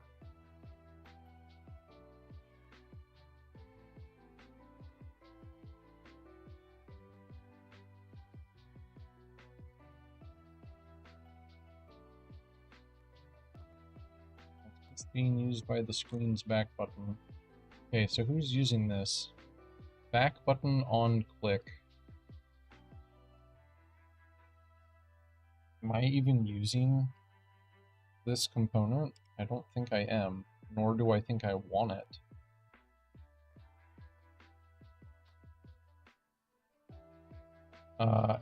It's being used by the screen's back button. Okay, so who's using this? Back button on click. Am I even using this component? I don't think I am, nor do I think I want it.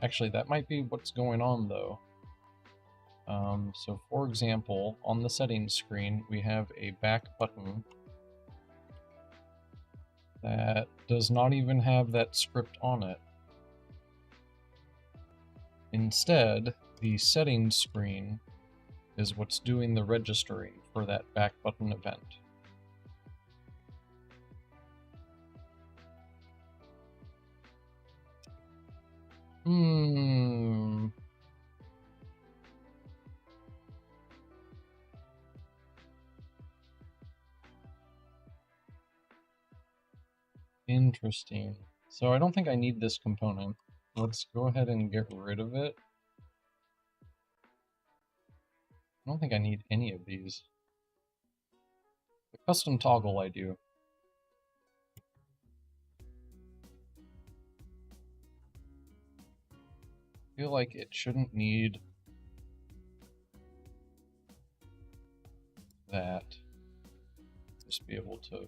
Actually, that might be what's going on, though. So for example, on the settings screen, we have a back button that does not even have that script on it. Instead, the settings screen is what's doing the registering for that back button event. Interesting. So I don't think I need this component. Let's go ahead and get rid of it. I don't think I need any of these. The custom toggle I do. I feel like it shouldn't need that. Just be able to...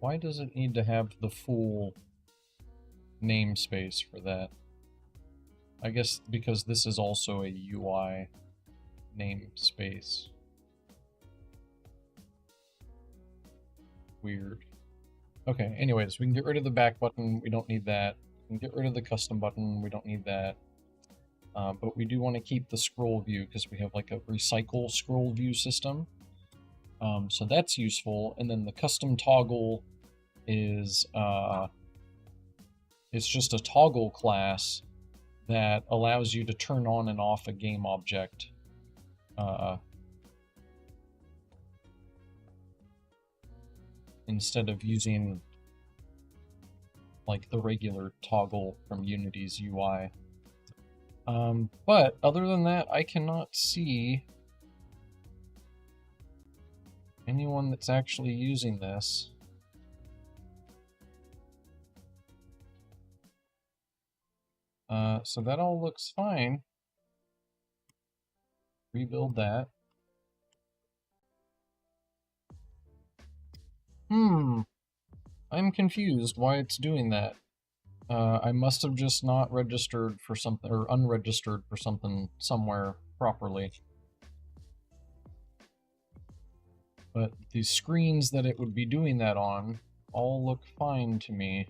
Why does it need to have the full namespace for that? I guess because this is also a UI namespace. Weird. Okay, anyways, we can get rid of the back button, we don't need that. We can get rid of the custom button, we don't need that. But we do want to keep the scroll view because we have like a recycle scroll view system. So that's useful. And then the custom toggle is it's just a toggle class that allows you to turn on and off a game object. Instead of using like the regular toggle from Unity's UI. But other than that, I cannot see anyone that's actually using this. So that all looks fine. Rebuild that. I'm confused why it's doing that. I must have just not registered for something, or unregistered for something somewhere properly. But the screens that it would be doing that on all look fine to me.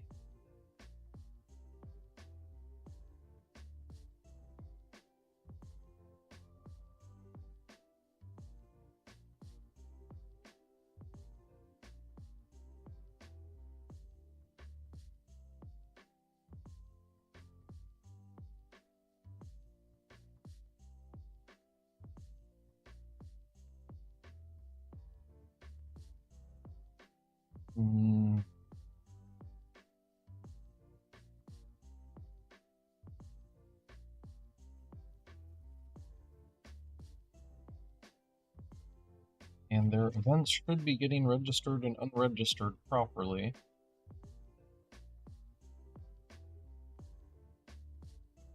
And their events should be getting registered and unregistered properly.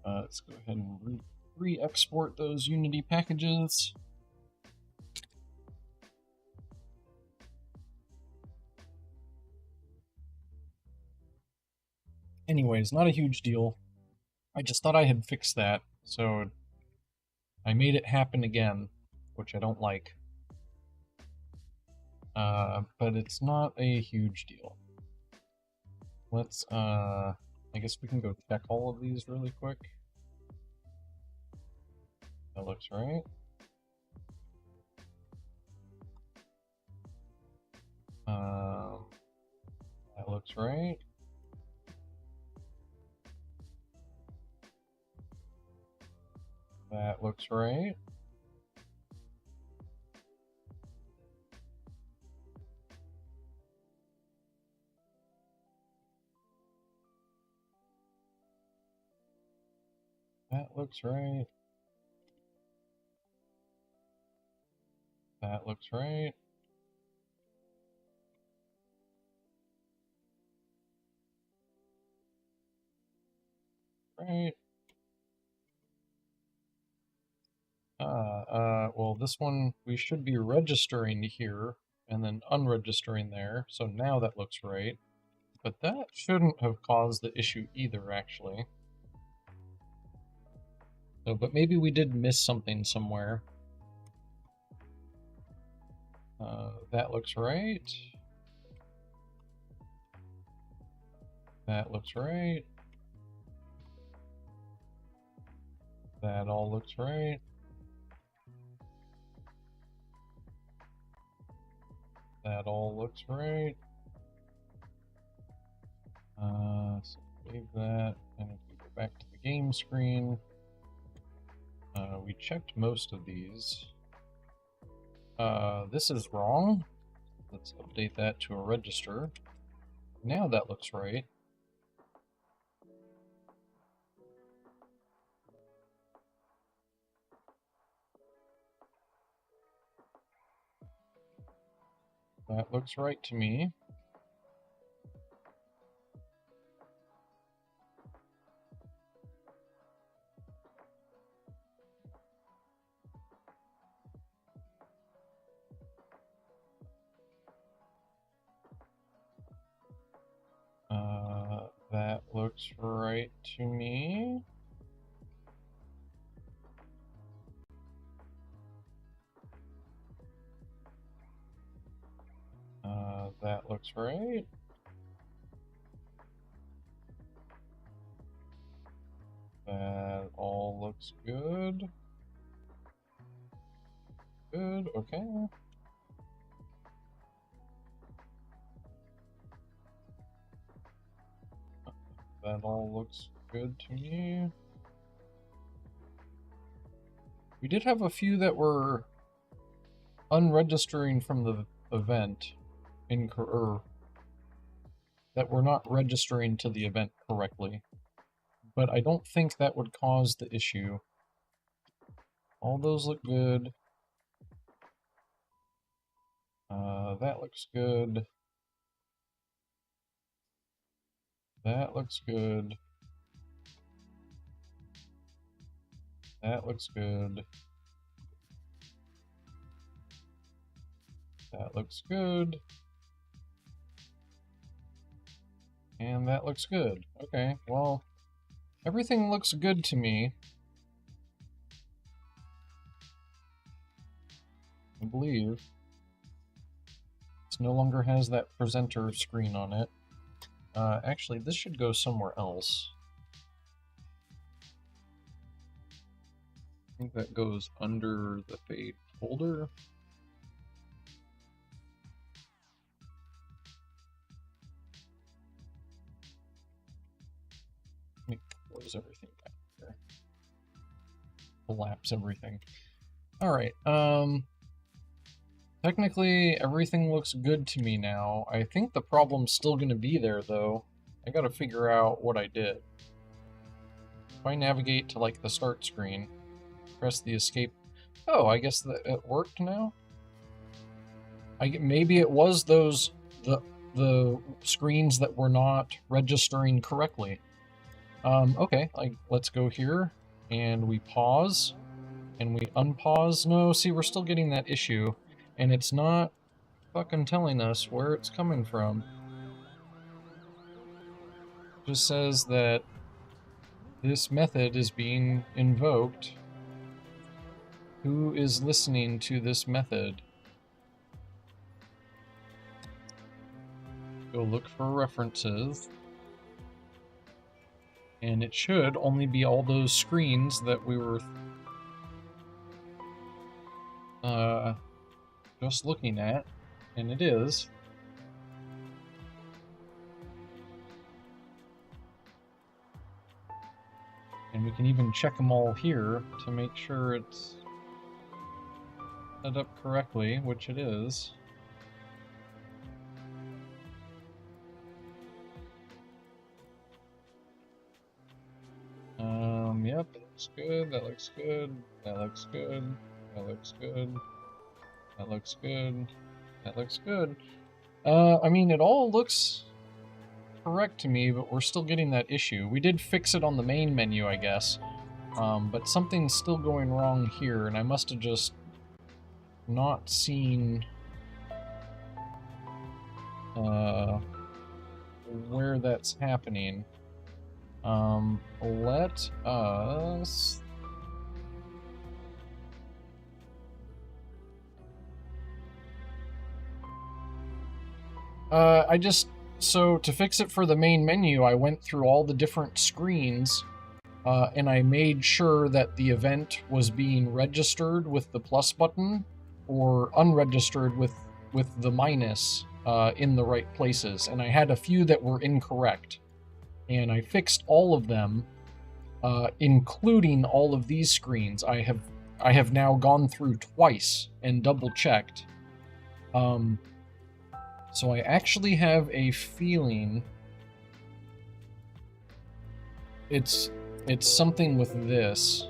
Let's go ahead and re-export those Unity packages. Anyways, not a huge deal. I just thought I had fixed that, so I made it happen again, which I don't like. But it's not a huge deal. Let's, I guess we can go check all of these really quick. That looks right. That looks right. That looks right. That looks right. That looks right. Right. Well, this one we should be registering here and then unregistering there, so now that looks right. But that shouldn't have caused the issue either, actually. So, but maybe we did miss something somewhere. That looks right. That looks right. That all looks right. That all looks right. So save that, and if we go back to the game screen, we checked most of these. This is wrong. Let's update that to a register. Now that looks right. That looks right to me. That looks right to me. That looks right. That all looks good. Good, okay. That all looks good to me. We did have a few that were unregistering from the event, that were not registering to the event correctly. But I don't think that would cause the issue. All those look good. That looks good. That looks good. That looks good. That looks good. And that looks good. Okay, well, everything looks good to me. I believe. It no longer has that presenter screen on it. Actually, this should go somewhere else. I think that goes under the Fade folder. Let me close everything back there. Collapse everything. Alright, technically, everything looks good to me now. I think the problem's still going to be there, though. I gotta figure out what I did. If I navigate to, like, the start screen, press the escape... Oh, I guess that it worked now? Maybe it was those... the screens that were not registering correctly. Okay, let's go here, and we pause, and we unpause. No, see, we're still getting that issue. And it's not fucking telling us where it's coming from. It just says that this method is being invoked. Who is listening to this method? Go look for references. And it should only be all those screens that we were just looking at, and it is. And we can even check them all here to make sure it's set up correctly, which it is. Yep, that looks good, that looks good, that looks good, that looks good. That looks good. That looks good. I mean, it all looks correct to me, but we're still getting that issue. We did fix it on the main menu, I guess. But something's still going wrong here, and I must have just not seen where that's happening. Let us... So to fix it for the main menu, I went through all the different screens and I made sure that the event was being registered with the plus button or unregistered with the minus in the right places. And I had a few that were incorrect. And I fixed all of them, including all of these screens. I have now gone through twice and double checked. So I actually have a feeling it's something with this.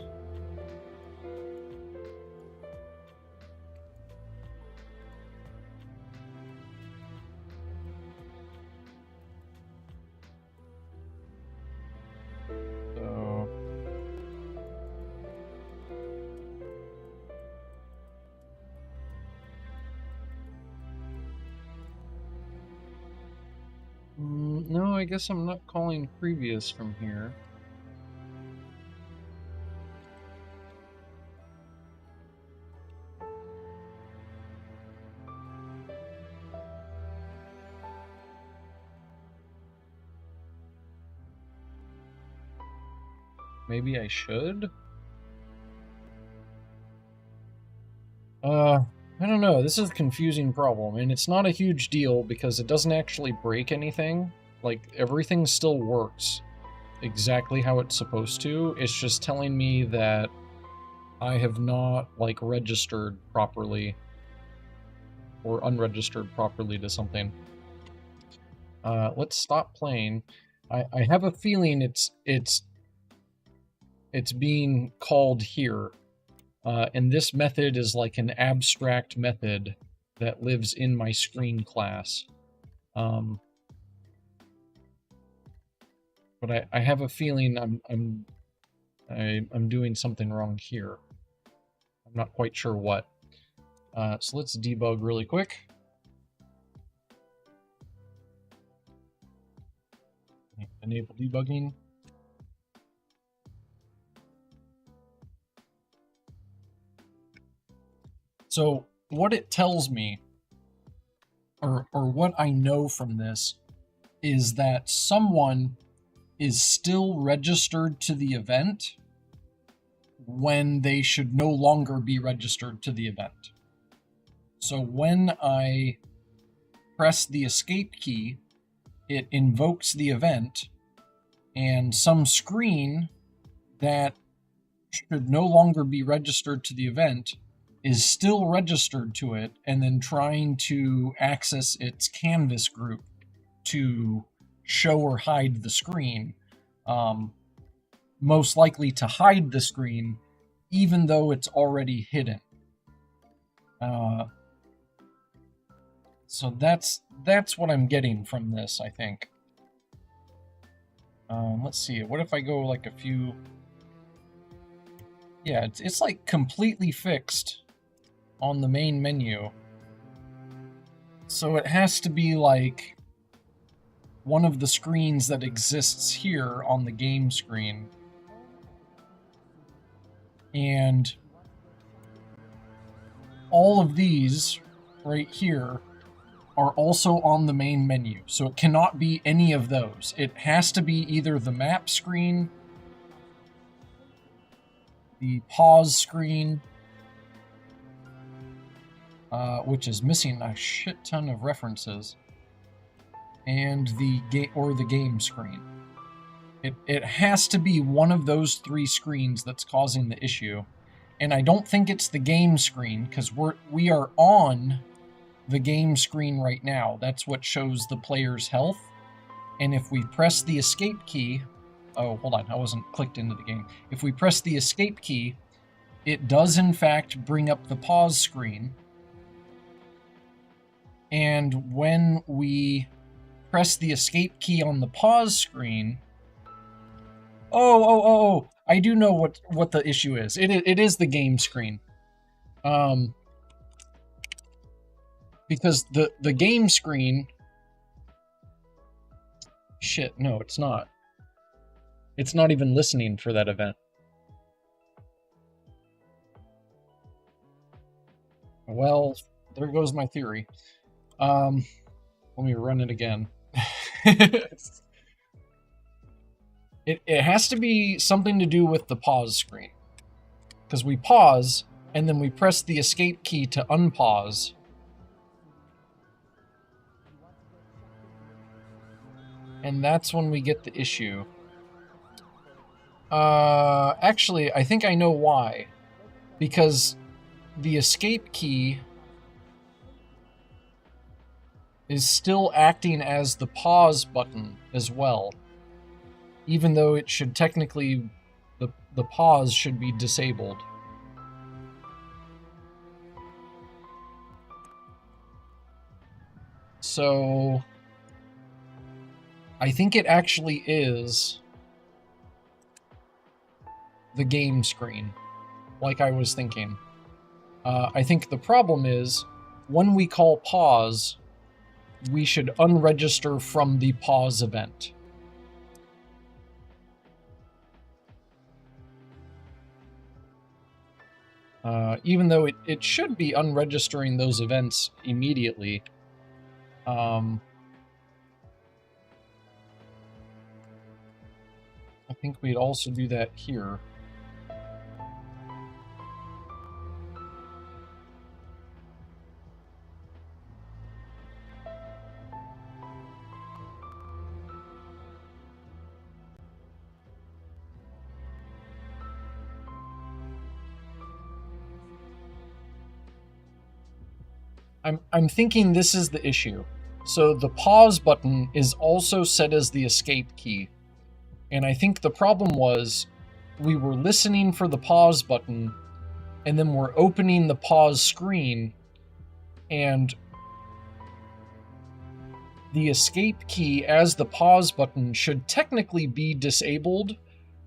So no, I guess I'm not calling previous from here. Maybe I should? I don't know. This is a confusing problem, and it's not a huge deal because it doesn't actually break anything. Like, everything still works exactly how it's supposed to. It's just telling me that I have not, like, registered properly or unregistered properly to something. Let's stop playing. I have a feeling it's being called here. And this method is like an abstract method that lives in my screen class. But I have a feeling I'm doing something wrong here. I'm not quite sure what. So let's debug really quick. Enable debugging. So what it tells me, or what I know from this, is that someone is still registered to the event when they should no longer be registered to the event. So when I press the escape key, it invokes the event, and some screen that should no longer be registered to the event is still registered to it, and then trying to access its canvas group to show or hide the screen. Most likely to hide the screen, even though it's already hidden. So that's what I'm getting from this, I think. Let's see. What if I go like a few? Yeah, it's like completely fixed on the main menu. So it has to be like one of the screens that exists here on the game screen. And all of these right here are also on the main menu. So it cannot be any of those. It has to be either the map screen, the pause screen, which is missing a shit ton of references, and the game screen. It has to be one of those three screens that's causing the issue. And I don't think it's the game screen, because we are on the game screen right now. That's what shows the player's health. And if we press the escape key... Oh, hold on, I wasn't clicked into the game. If we press the escape key, it does in fact bring up the pause screen. And when we press the escape key on the pause screen... Oh, I do know what the issue is. It is the game screen. Because the game screen... Shit, no, it's not. It's not even listening for that event. Well, there goes my theory. Let me run it again. It has to be something to do with the pause screen. Because we pause, and then we press the escape key to unpause. And that's when we get the issue. Actually, I think I know why. Because the escape key is still acting as the pause button as well. Even though it should technically, the pause should be disabled. So I think it actually is the game screen, like I was thinking. I think the problem is, when we call pause, we should unregister from the pause event. Even though it should be unregistering those events immediately. I think we'd also do that here. I'm thinking this is the issue. So the pause button is also set as the escape key. And I think the problem was we were listening for the pause button, and then we're opening the pause screen, and the escape key as the pause button should technically be disabled,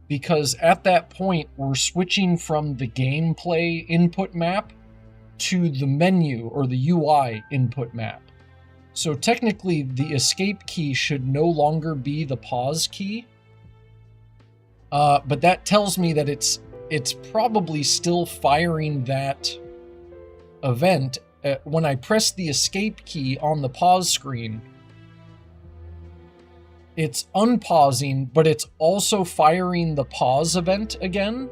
because at that point we're switching from the gameplay input map to the menu or the UI input map. So technically the escape key should no longer be the pause key. But that tells me that it's probably still firing that event. When I press the escape key on the pause screen, it's unpausing, but it's also firing the pause event again.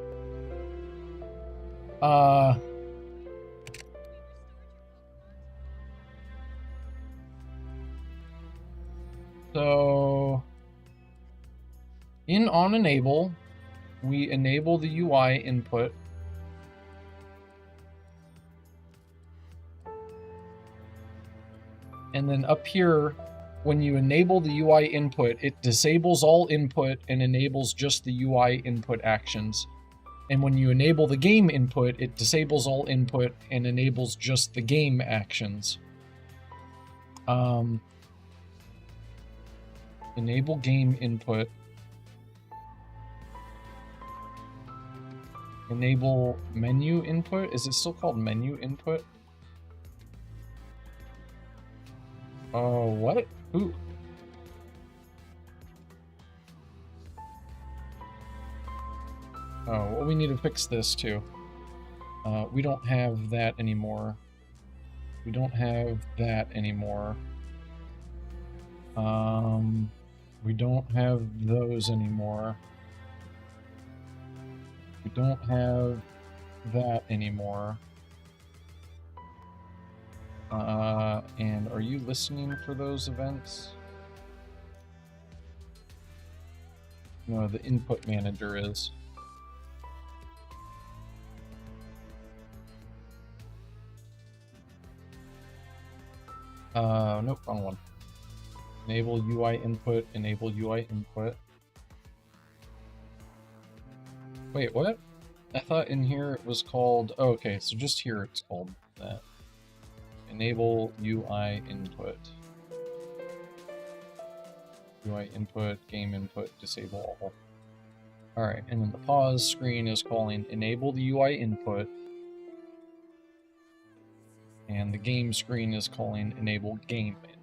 So in onEnable, we enable the UI input. And then up here, when you enable the UI input, it disables all input and enables just the UI input actions. And when you enable the game input, it disables all input and enables just the game actions. Enable game input. Enable menu input. Is it still called menu input? Oh, what? Ooh. Oh, well, we need to fix this too. We don't have that anymore. We don't have that anymore. We don't have those anymore. We don't have that anymore. And are you listening for those events? No, the input manager is. Nope, wrong one. Enable UI input, enable UI input. Wait, what? I thought in here it was called... Oh, okay, so just here it's called that. Enable UI input. UI input, game input, disable all. Alright, and then the pause screen is calling enable the UI input. And the game screen is calling enable game input.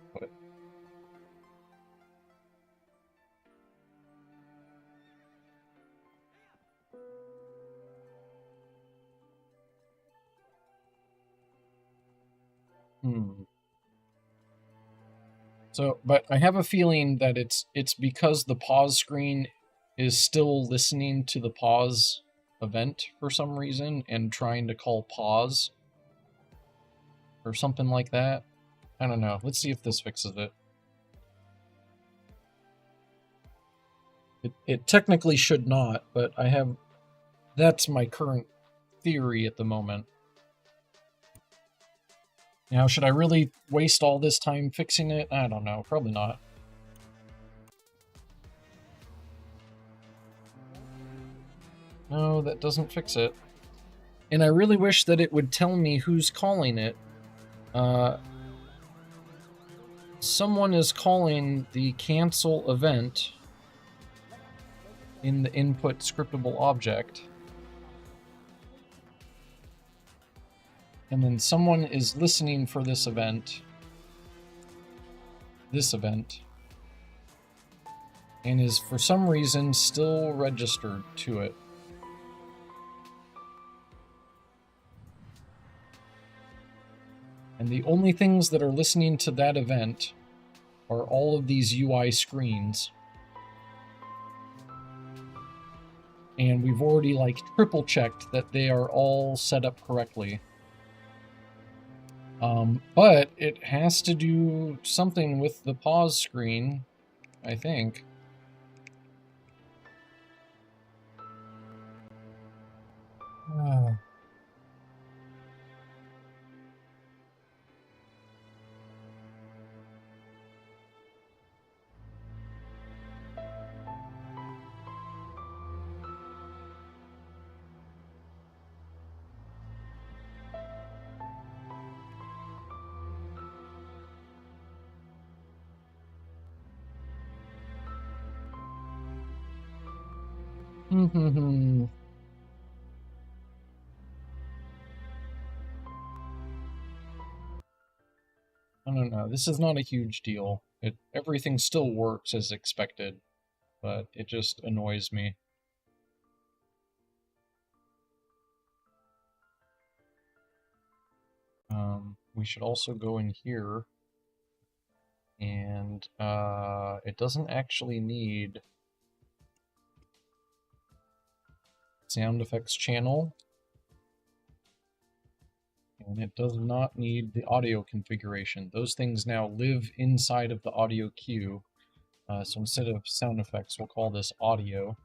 So, but I have a feeling that it's because the pause screen is still listening to the pause event for some reason and trying to call pause or something like that. I don't know. Let's see if this fixes it. It technically should not, but that's my current theory at the moment. Now, should I really waste all this time fixing it? I don't know. Probably not. No, that doesn't fix it. And I really wish that it would tell me who's calling it. Someone is calling the cancel event in the input scriptable object. And then someone is listening for this event, and is for some reason still registered to it. And the only things that are listening to that event are all of these UI screens. And we've already like triple checked that they are all set up correctly. But it has to do something with the pause screen, I think. I don't know. This is not a huge deal. Everything still works as expected, but it just annoys me. We should also go in here, and it doesn't actually need sound effects channel, and it does not need the audio configuration. Those things now live inside of the audio queue. So instead of sound effects, we'll call this audio.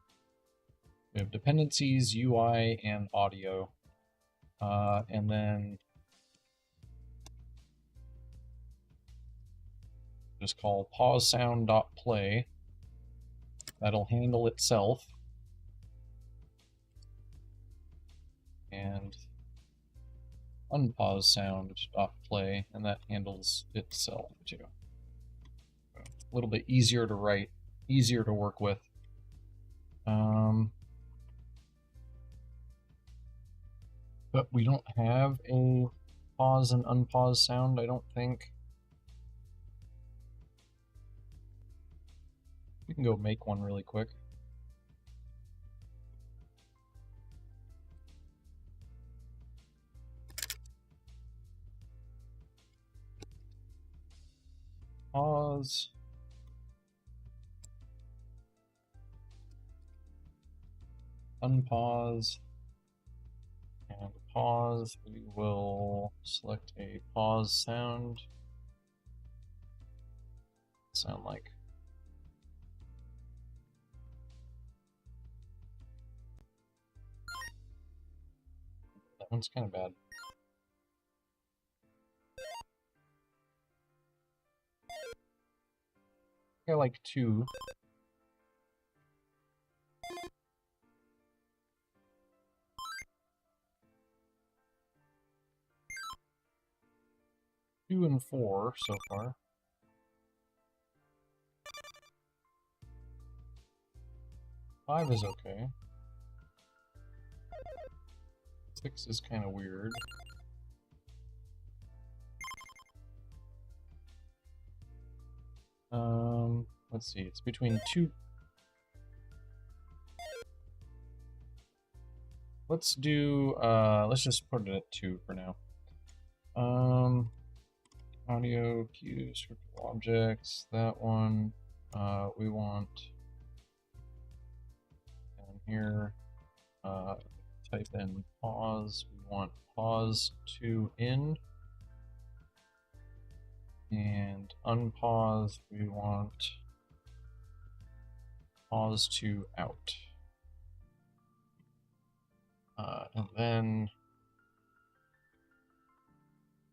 We have dependencies, UI, and audio. And then just call pause sound.play. That'll handle itself. And unpause sound.play, and that handles itself too. A little bit easier to write, easier to work with. But we don't have a pause and unpause sound, I don't think. We can go make one really quick. Pause. Unpause. And pause. We will select a pause sound. Sound like. That one's kind of bad. I like 2. Two and 4 so far. 5 is okay. 6 is kind of weird. Let's see, it's between 2. Let's do, let's just put it at 2 for now. Audio, queue, scriptable objects, that one. We want here, type in pause. We want pause to in. And unpause, we want pause to out. And then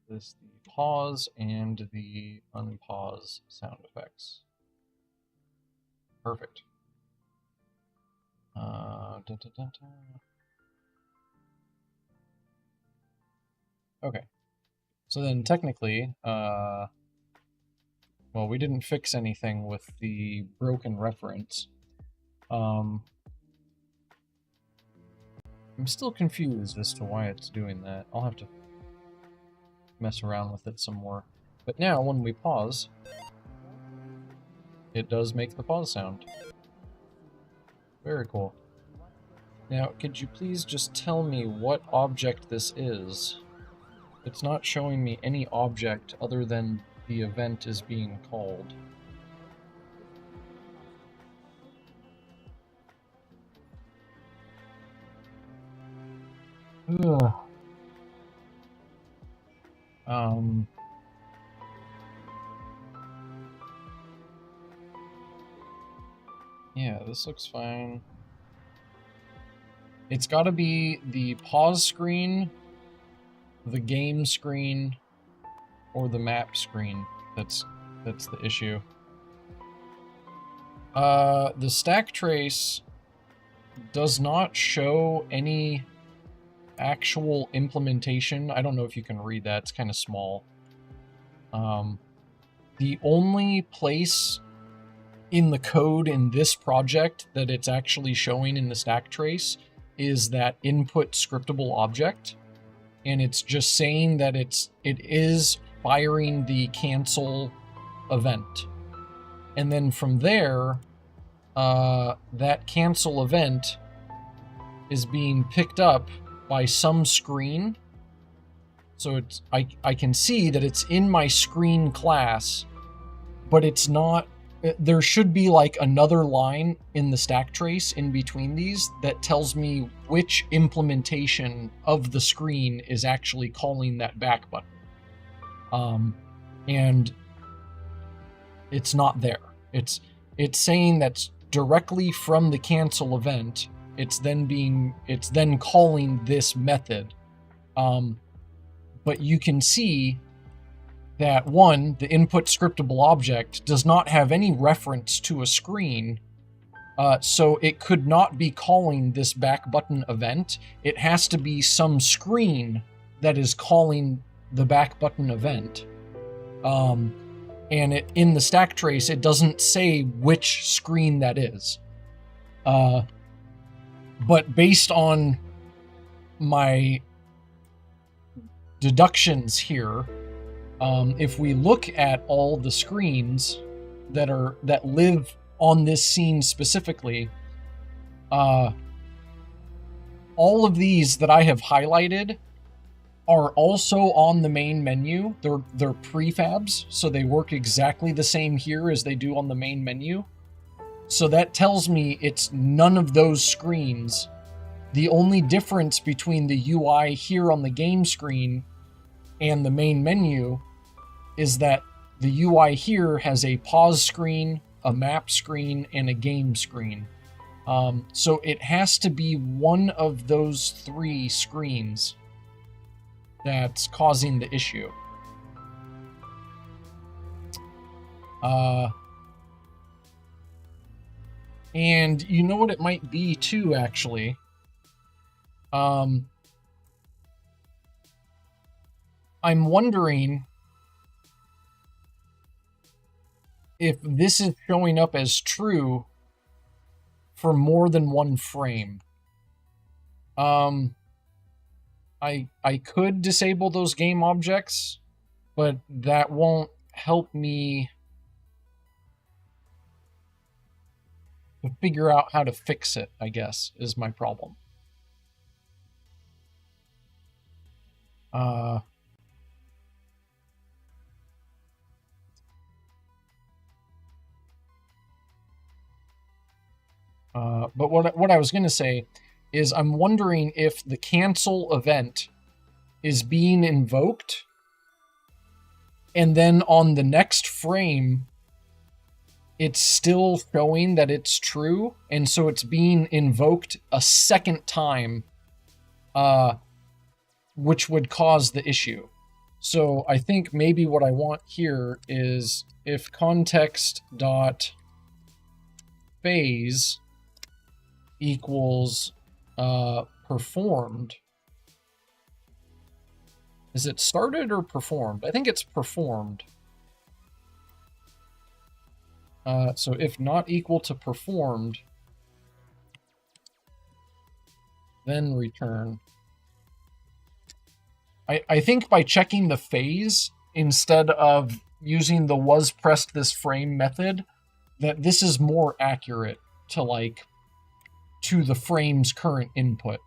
this the pause and the unpause sound effects. Perfect. Okay. So then technically, well, we didn't fix anything with the broken reference. I'm still confused as to why it's doing that. I'll have to mess around with it some more. But now, when we pause, it does make the pause sound. Very cool. Now, could you please just tell me what object this is? It's not showing me any object other than the event is being called. Ugh. Yeah, this looks fine. It's gotta be the pause screen, the game screen, or the map screen that's the issue. The stack trace does not show any actual implementation. I don't know if you can read that, it's kind of small. The only place in the code in this project that it's actually showing in the stack trace is that input scriptable object, and it's just saying that it is firing the cancel event. And then from there, that cancel event is being picked up by some screen. So it's I can see that it's in my screen class, but it's not. There should be like another line in the stack trace in between these that tells me which implementation of the screen is actually calling that back button. And it's not there. It's saying that's directly from the cancel event. It's then calling this method. But you can see that one, the input scriptable object does not have any reference to a screen, so it could not be calling this back button event. It has to be some screen that is calling the back button event. And in the stack trace, it doesn't say which screen that is. But based on my deductions here, if we look at all the screens that live on this scene specifically, all of these that I have highlighted are also on the main menu. They're prefabs, so they work exactly the same here as they do on the main menu. So that tells me it's none of those screens. The only difference between the UI here on the game screen and the main menu is that the UI here has a pause screen, a map screen, and a game screen. So it has to be one of those three screens that's causing the issue. And you know what it might be too, actually? I'm wondering if this is showing up as true for more than one frame. I could disable those game objects, but that won't help me to figure out how to fix it, I guess, is my problem. But what I was going to say is I'm wondering if the cancel event is being invoked, and then on the next frame, it's still showing that it's true, and so it's being invoked a second time, which would cause the issue. So I think maybe what I want here is if context dot phase equals performed. Is it started or performed? I think it's performed. So if not equal to performed, then return. I think by checking the phase instead of using the was pressed this frame method, that this is more accurate to like to the frame's current input.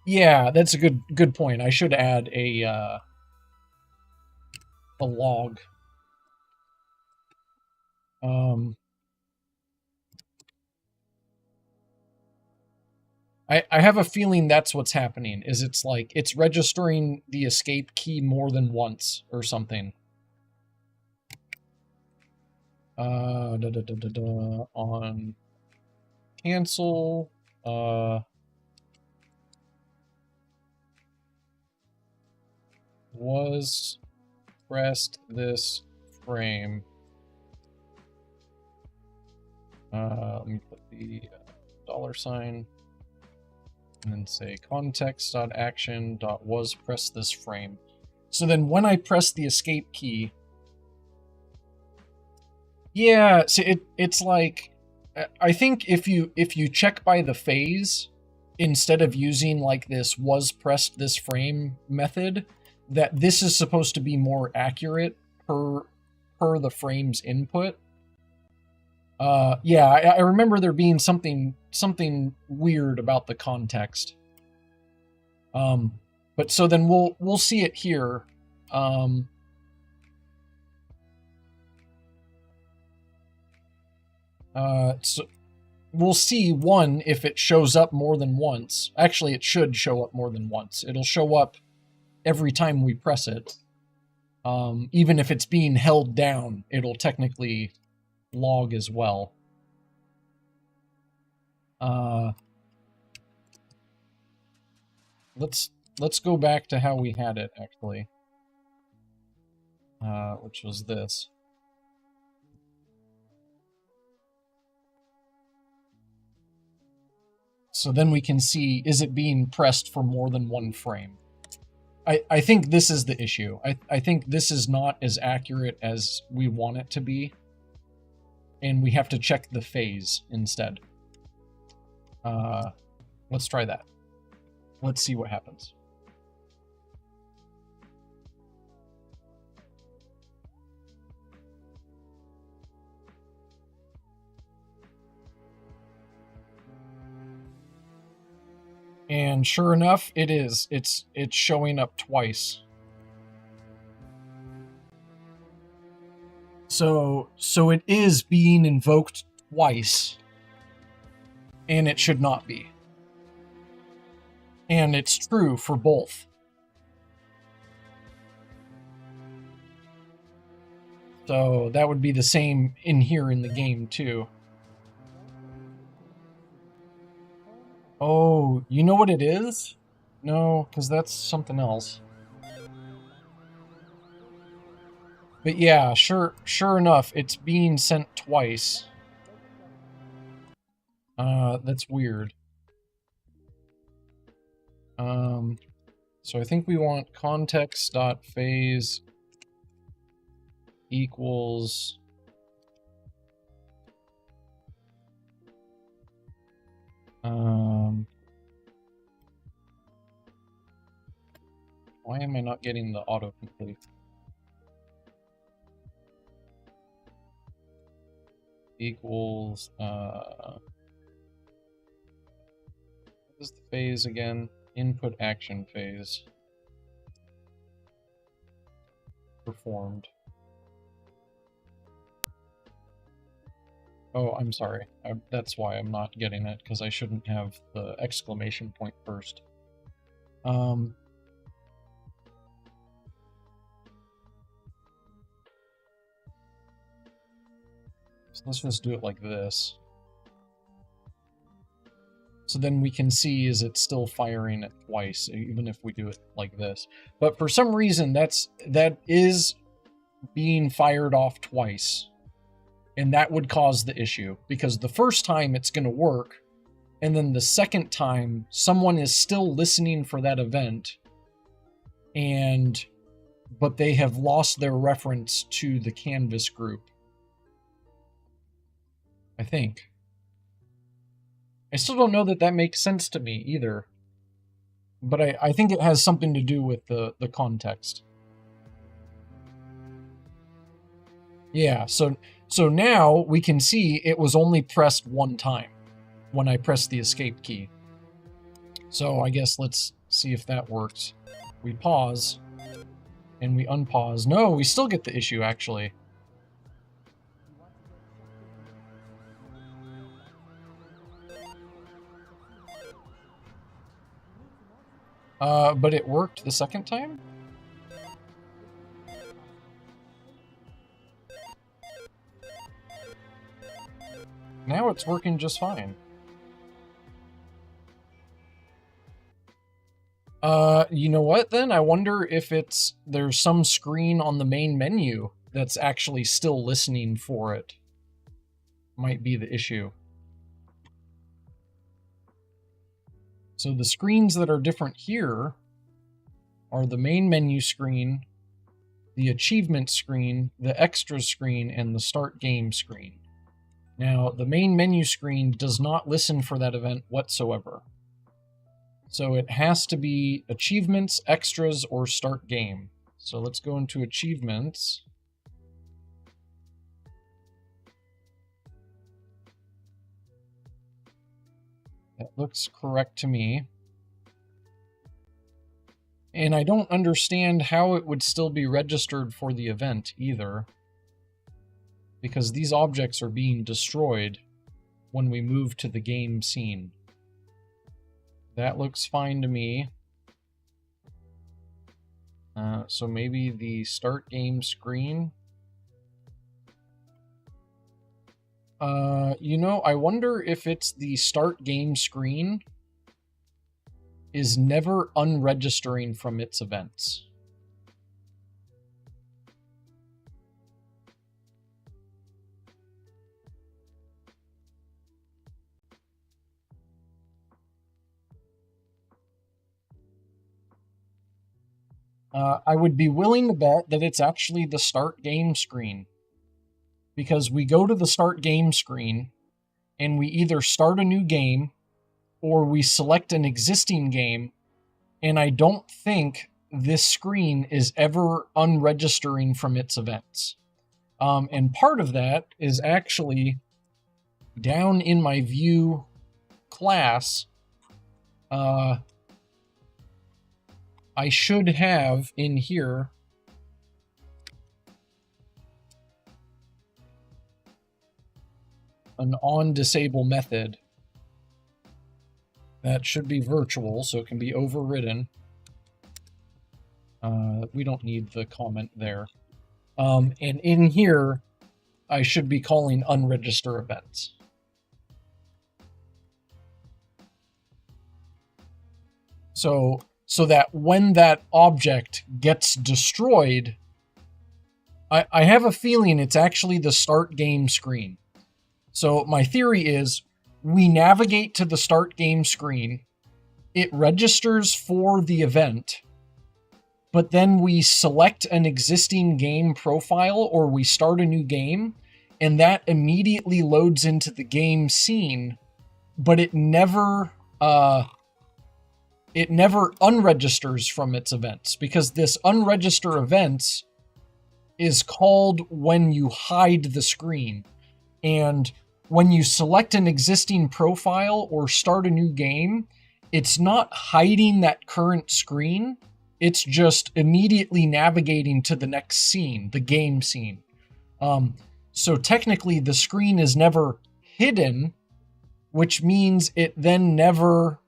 Yeah, that's a good point. I should add a log. I have a feeling that's what's happening, is it's like it's registering the escape key more than once or something. On cancel, was pressed this frame. Let me put the $, and then say context.action.was press this frame. So then when I press the escape key, yeah, so it's like, I think if you check by the phase instead of using like this was pressed this frame method, that this is supposed to be more accurate per the frame's input. Yeah, I remember there being something weird about the context. But so then we'll see it here. So we'll see one if it shows up more than once. Actually, it should show up more than once. It'll show up every time we press it. Even if it's being held down, it'll technically log as well. Let's go back to how we had it actually, which was this. So then we can see, is it being pressed for more than one frame? I think this is the issue. I think this is not as accurate as we want it to be, and we have to check the phase instead. Let's try that. Let's see what happens. And sure enough, it is. It's showing up twice. So it is being invoked twice, and it should not be. And it's true for both. So that would be the same in here in the game too. Oh, you know what it is? No, because that's something else. But yeah, sure enough, it's being sent twice. That's weird. So I think we want context.phase equals why am I not getting the autocomplete? Equals what is the phase again? Input action phase. Performed. Oh, I'm sorry. That's why I'm not getting it, because I shouldn't have the exclamation point first. So let's just do it like this. So then we can see, is it still firing it twice, even if we do it like this. But for some reason, that is being fired off twice. And that would cause the issue, because the first time it's going to work, and then the second time someone is still listening for that event, but they have lost their reference to the Canvas group. I think. I still don't know that makes sense to me either. But I think it has something to do with the context. Yeah, so now we can see it was only pressed one time when I pressed the escape key. So I guess let's see if that works. We pause, and we unpause. No, we still get the issue, actually. But it worked the second time? Now it's working just fine. You know what then? I wonder if there's some screen on the main menu that's actually still listening for it. Might be the issue. So the screens that are different here are the main menu screen, the achievement screen, the extra screen, and the start game screen. Now, the main menu screen does not listen for that event whatsoever. So it has to be achievements, extras, or start game. So let's go into achievements. That looks correct to me. And I don't understand how it would still be registered for the event either, because these objects are being destroyed when we move to the game scene. That looks fine to me. So maybe the start game screen. You know, I wonder if it's the start game screen is never unregistering from its events. I would be willing to bet that it's actually the start game screen, because we go to the start game screen and we either start a new game or we select an existing game, and I don't think this screen is ever unregistering from its events. And part of that is actually down in my view class. I should have in here an on-disable method that should be virtual, so it can be overridden. We don't need the comment there. And in here, I should be calling unregister events. So that when that object gets destroyed, I have a feeling it's actually the start game screen. So my theory is we navigate to the start game screen, it registers for the event, but then we select an existing game profile or we start a new game, and that immediately loads into the game scene, but it never unregisters from its events, because this unregister events is called when you hide the screen. And when you select an existing profile or start a new game, it's not hiding that current screen. It's just immediately navigating to the next scene, the game scene. So technically the screen is never hidden, which means it then never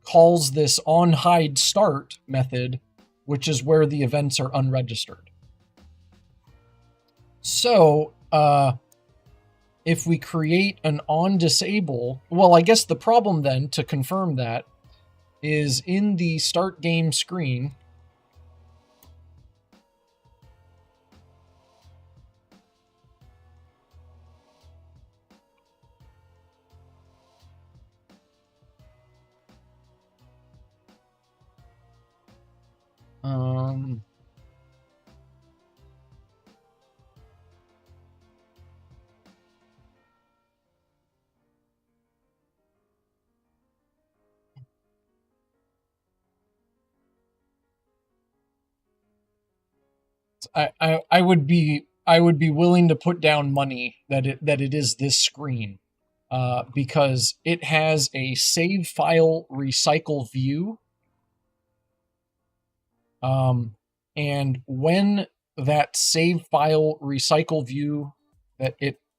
calls this onHide start method, which is where the events are unregistered. So if we create an onDisable, well, I guess the problem then, to confirm that, is in the start game screen, I would be willing to put down money that it is this screen, because it has a save file recycle view, and when that save file recycle view,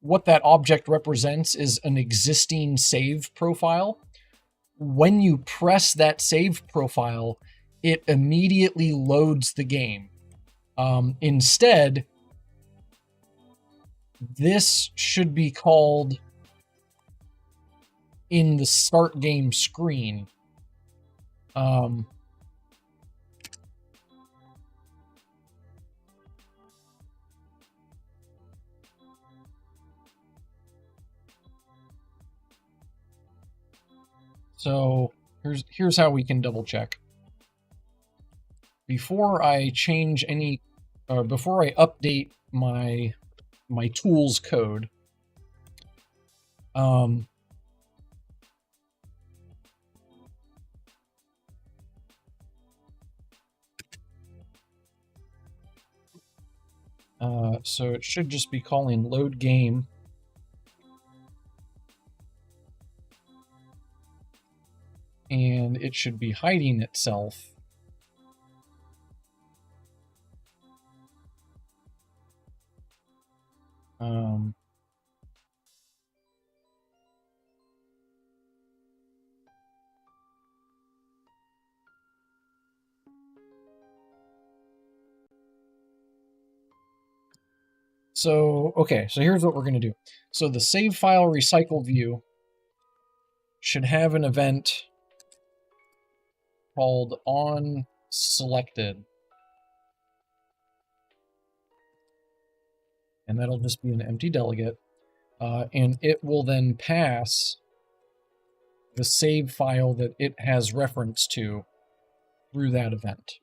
what that object represents is an existing save profile. When you press that save profile, it immediately loads the game. Instead, this should be called in the start game screen. So here's how we can double check. Before I change any, or before I update my tools code, so it should just be calling load game, and it should be hiding itself. So, okay, so here's what we're going to do. So the save file recycle view should have an event called onSelected. And that'll just be an empty delegate. And it will then pass the save file that it has reference to through that event.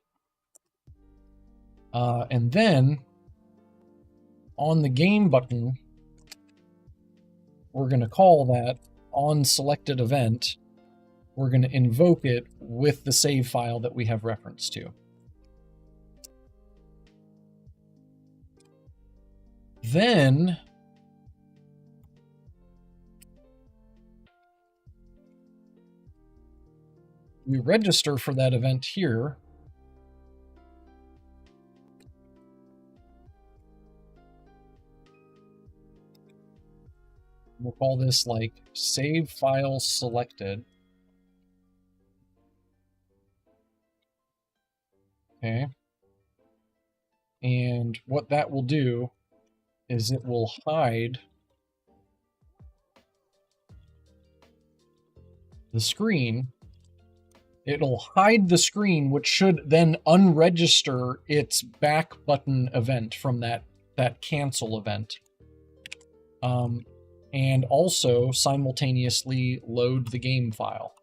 And then on the game button, we're going to call that onSelected event. We're going to invoke it with the save file that we have reference to. Then we register for that event here. We'll call this like save file selected. Okay. And what that will do is it will hide the screen. It'll hide the screen, which should then unregister its back button event from that cancel event. And also simultaneously load the game file.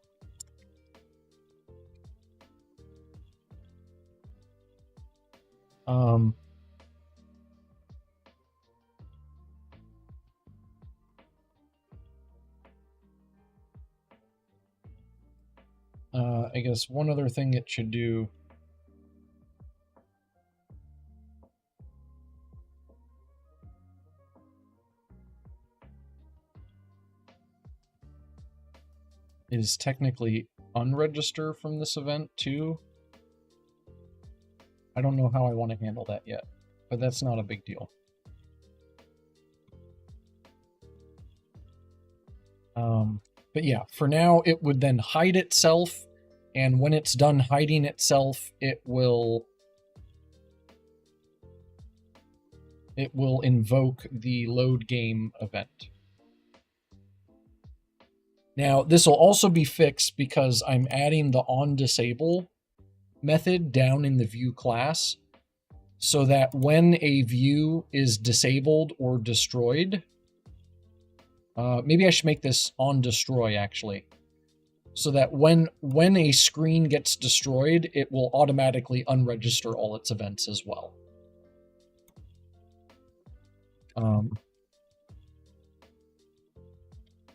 I guess one other thing it should do is technically unregister from this event too. I don't know how I want to handle that yet, but that's not a big deal. But yeah, for now, it would then hide itself, and when it's done hiding itself, it will invoke the load game event. Now, this will also be fixed because I'm adding the onDisable method down in the view class, so that when a view is disabled or destroyed, maybe I should make this onDestroy actually, so that when a screen gets destroyed, it will automatically unregister all its events as well.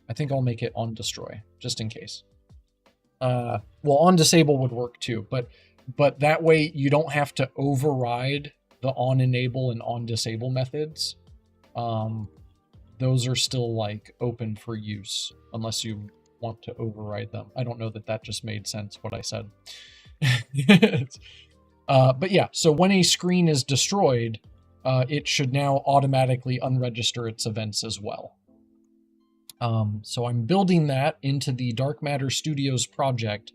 I think I'll make it onDestroy, just in case. Well, onDisable would work too, but that way you don't have to override the onEnable and onDisable methods. Those are still like open for use unless you want to override them. I don't know that just made sense what I said. But yeah, so when a screen is destroyed, it should now automatically unregister its events as well. So I'm building that into the Dark Matter Studios project,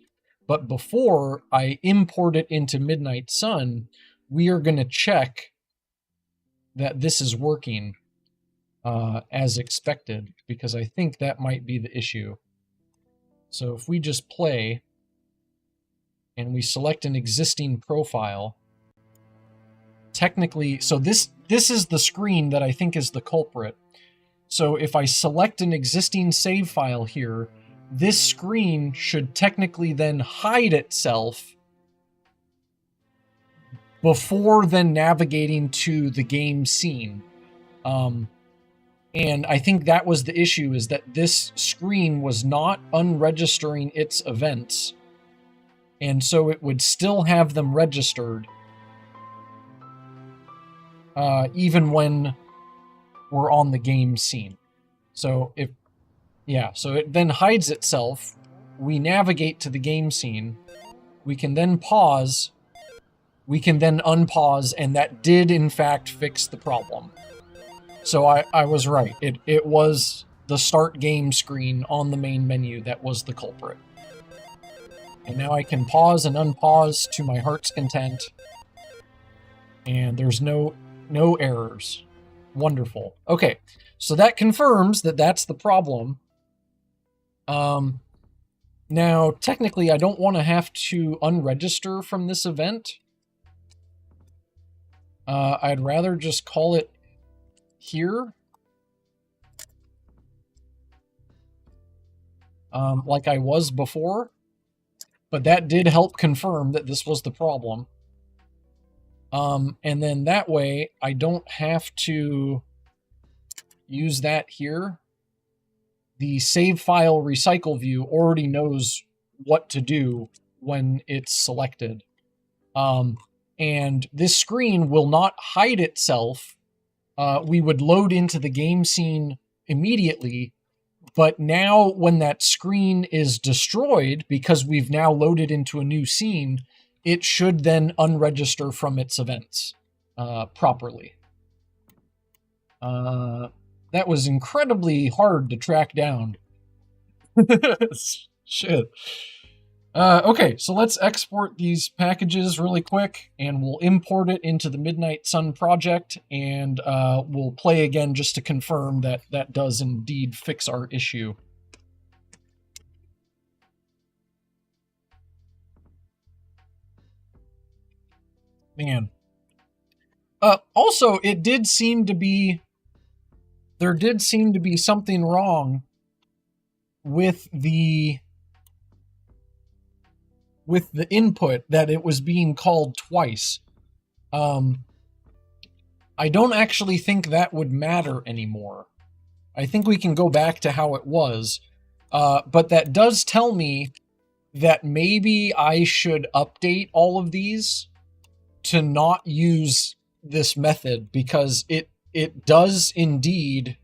but before I import it into Midnight Sun, we are going to check that this is working as expected, because I think that might be the issue. So if we just play and we select an existing profile, technically, so this is the screen that I think is the culprit. So if I select an existing save file here, this screen should technically then hide itself before then navigating to the game scene. And I think that was the issue, is that this screen was not unregistering its events. And so it would still have them registered even when we're on the game scene. So so it then hides itself. We navigate to the game scene. We can then pause. We can then unpause, and that did in fact fix the problem. So I was right. It was the start game screen on the main menu that was the culprit. And now I can pause and unpause to my heart's content. And there's no errors. Wonderful. Okay, so that confirms that that's the problem. Now, technically, I don't want to have to unregister from this event. I'd rather just call it here. Like I was before. But that did help confirm that this was the problem. And then that way, I don't have to use that here. The save file recycle view already knows what to do when it's selected. And this screen will not hide itself. We would load into the game scene immediately. But now when that screen is destroyed, because we've now loaded into a new scene, it should then unregister from its events properly. That was incredibly hard to track down. Shit. Okay, so let's export these packages really quick, and we'll import it into the Midnight Sun project, and we'll play again just to confirm that that does indeed fix our issue. Man. Also, it did seem to be... There did seem to be something wrong with the input, that it was being called twice. I don't actually think that would matter anymore. I think we can go back to how it was. But that does tell me that maybe I should update all of these to not use this method, because it does indeed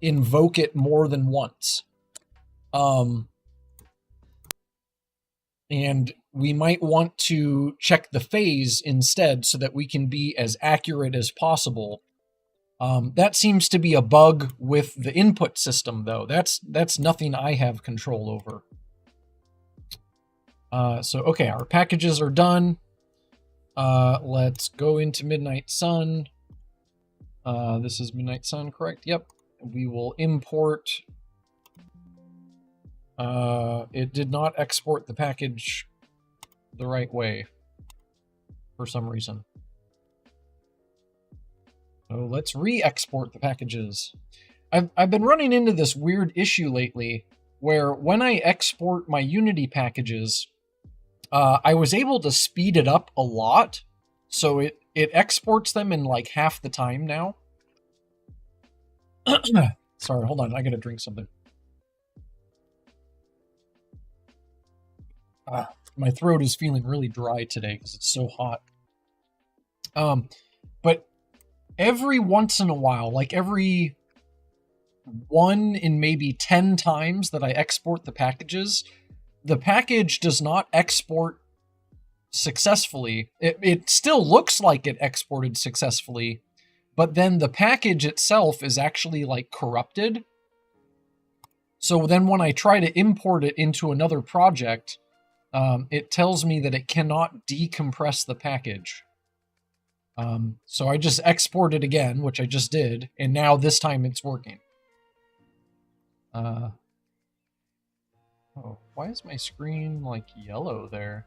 invoke it more than once. And we might want to check the phase instead, so that we can be as accurate as possible That seems to be a bug with the input system, though. That's nothing I have control over. So, okay, our packages are done. Let's go into Midnight Sun. This is Midnight Sun, correct? Yep. We will import. It did not export the package the right way for some reason. So let's re-export the packages. I've been running into this weird issue lately where when I export my Unity packages, I was able to speed it up a lot, so it exports them in like half the time now. Sorry, hold on, I gotta drink something. My throat is feeling really dry today because it's so hot. But every once in a while, like every 1 in maybe 10 times that I export the packages, the package does not export successfully. It still looks like it exported successfully, but then the package itself is actually like corrupted. So then when I try to import it into another project, it tells me that it cannot decompress the package. So I just export it again, which I just did, and now this time it's working. Oh, why is my screen like yellow there?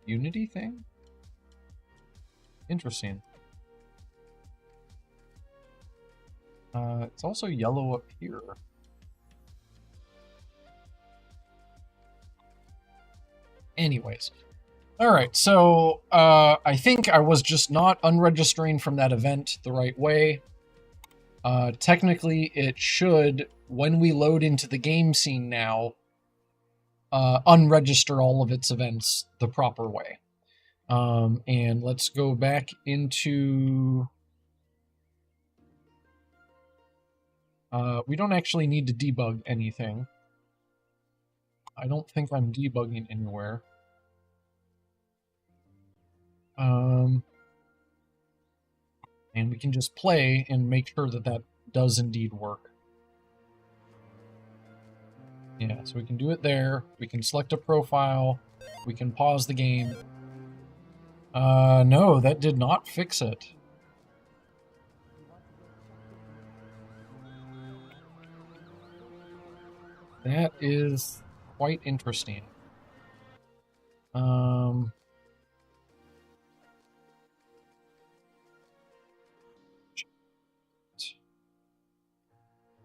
Unity thing? Interesting. It's also yellow up here. Anyways. Alright, so I think I was just not unregistering from that event the right way. Technically, it should, when we load into the game scene now, unregister all of its events the proper way. And let's go back into... we don't actually need to debug anything. I don't think I'm debugging anywhere. And we can just play and make sure that that does indeed work. Yeah, so we can do it there. We can select a profile. We can pause the game. No, that did not fix it. That is quite interesting.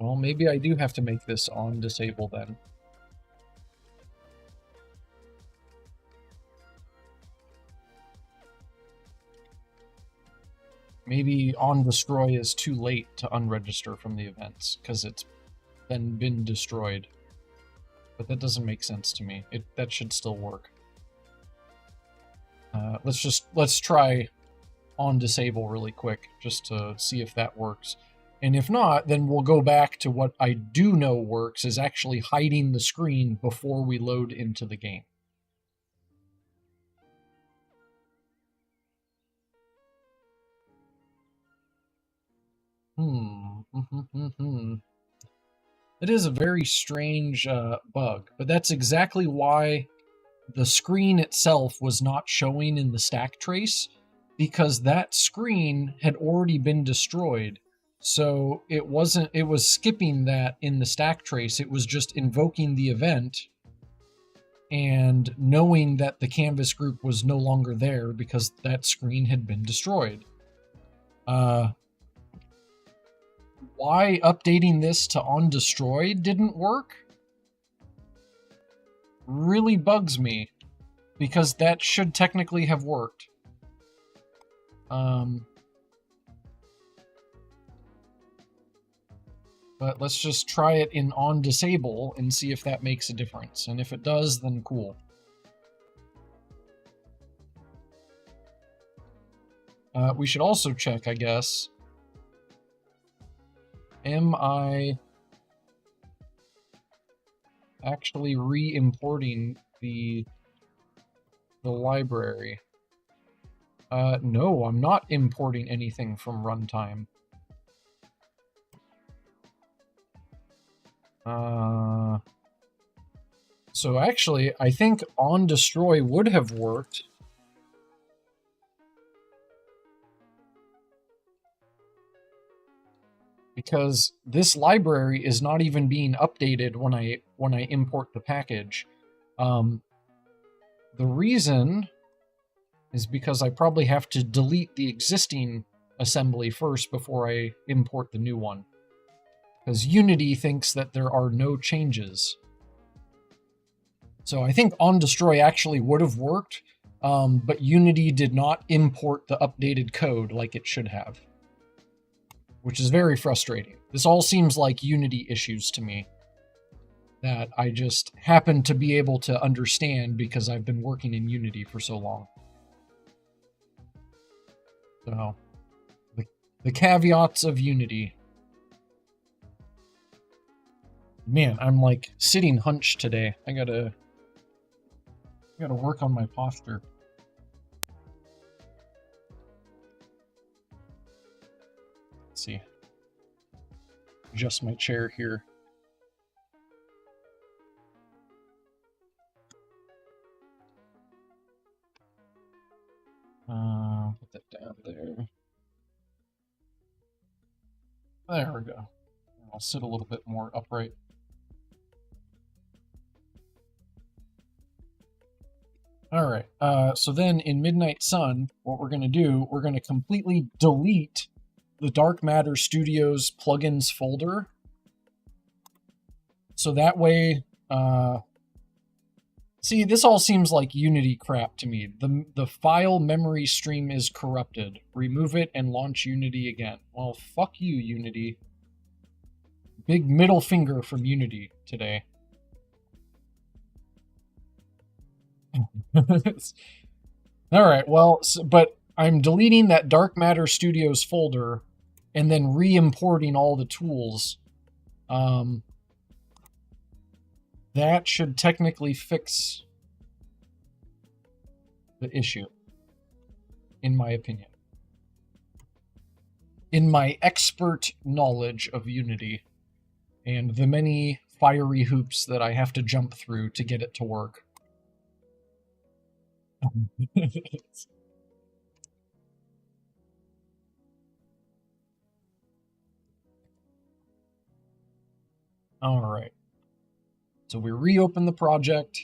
Well, maybe I do have to make this on disable then. Maybe on destroy is too late to unregister from the events because it's then been destroyed. But that doesn't make sense to me. That should still work. Let's try on disable really quick just to see if that works. And if not, then we'll go back to what I do know works, is actually hiding the screen before we load into the game. It is a very strange bug, but that's exactly why the screen itself was not showing in the stack trace, because that screen had already been destroyed. So it was skipping that in the stack trace. It was just invoking the event and knowing that the canvas group was no longer there because that screen had been destroyed. Why updating this to on destroy didn't work really bugs me, because that should technically have worked. But let's just try it in on disable and see if that makes a difference. And if it does, then cool. We should also check, I guess. Am I actually re-importing the library? No, I'm not importing anything from runtime. So actually, I think on destroy would have worked. Because this library is not even being updated when I import the package. The reason is because I probably have to delete the existing assembly first before I import the new one. Because Unity thinks that there are no changes. So I think on destroy actually would have worked, but Unity did not import the updated code like it should have, which is very frustrating. This all seems like Unity issues to me that I just happen to be able to understand because I've been working in Unity for so long. So, the caveats of Unity. Man, I'm like sitting hunched today. I gotta work on my posture. Let's see. Adjust my chair here. Put that down there. There we go. I'll sit a little bit more upright. All right. So then in Midnight Sun, what we're going to do, we're going to completely delete the Dark Matter Studios plugins folder. So that way, see, this all seems like Unity crap to me. The file memory stream is corrupted. Remove it and launch Unity again. Well, fuck you, Unity. Big middle finger from Unity today. All right, well, but I'm deleting that Dark Matter Studios folder and then re-importing all the tools. That should technically fix the issue, in my opinion. In my expert knowledge of Unity and the many fiery hoops that I have to jump through to get it to work. All right. So we reopen the project.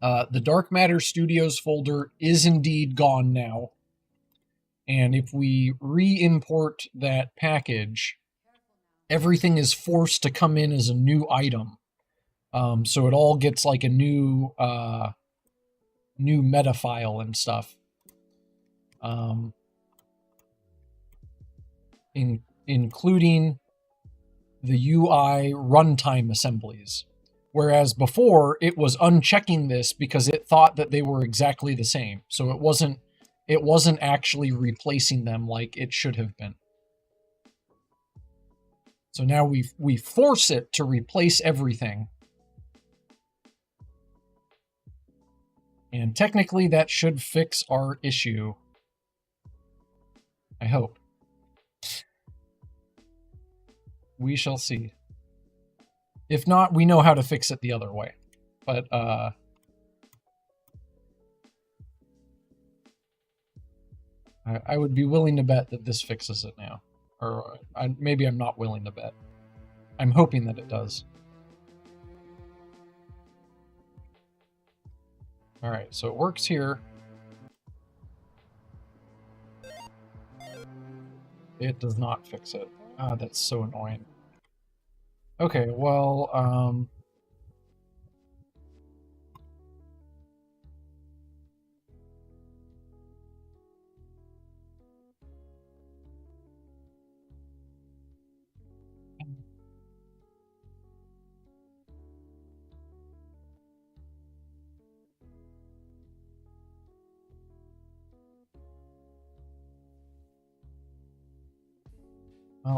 The Dark Matter Studios folder is indeed gone now. And if we re-import that package, everything is forced to come in as a new item. So it all gets like a new meta file and stuff. Including the UI runtime assemblies. Whereas before, it was unchecking this because it thought that they were exactly the same. So it wasn't actually replacing them like it should have been. So now we force it to replace everything. And technically that should fix our issue. I hope. We shall see. If not, we know how to fix it the other way. But, I would be willing to bet that this fixes it now. Or maybe I'm not willing to bet. I'm hoping that it does. Alright, so it works here. It does not fix it. Ah, that's so annoying. Okay, well,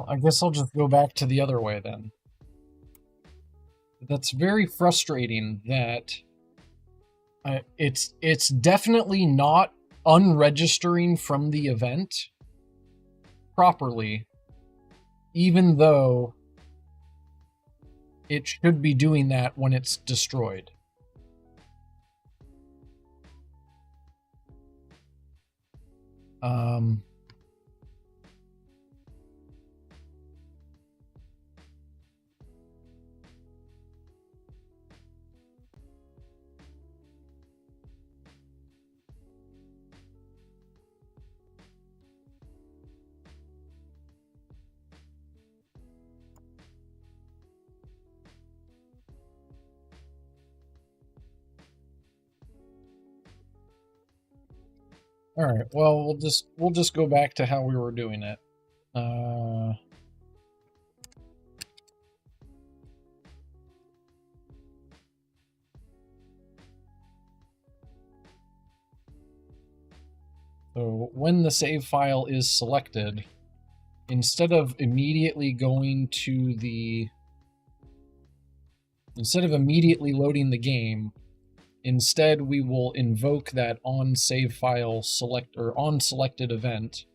I guess I'll just go back to the other way then. That's very frustrating that it's definitely not unregistering from the event properly, even though it should be doing that when it's destroyed. All right. Well, we'll just go back to how we were doing it. So when the save file is selected, instead of immediately loading the game, instead we will invoke that on save file select or on selected event,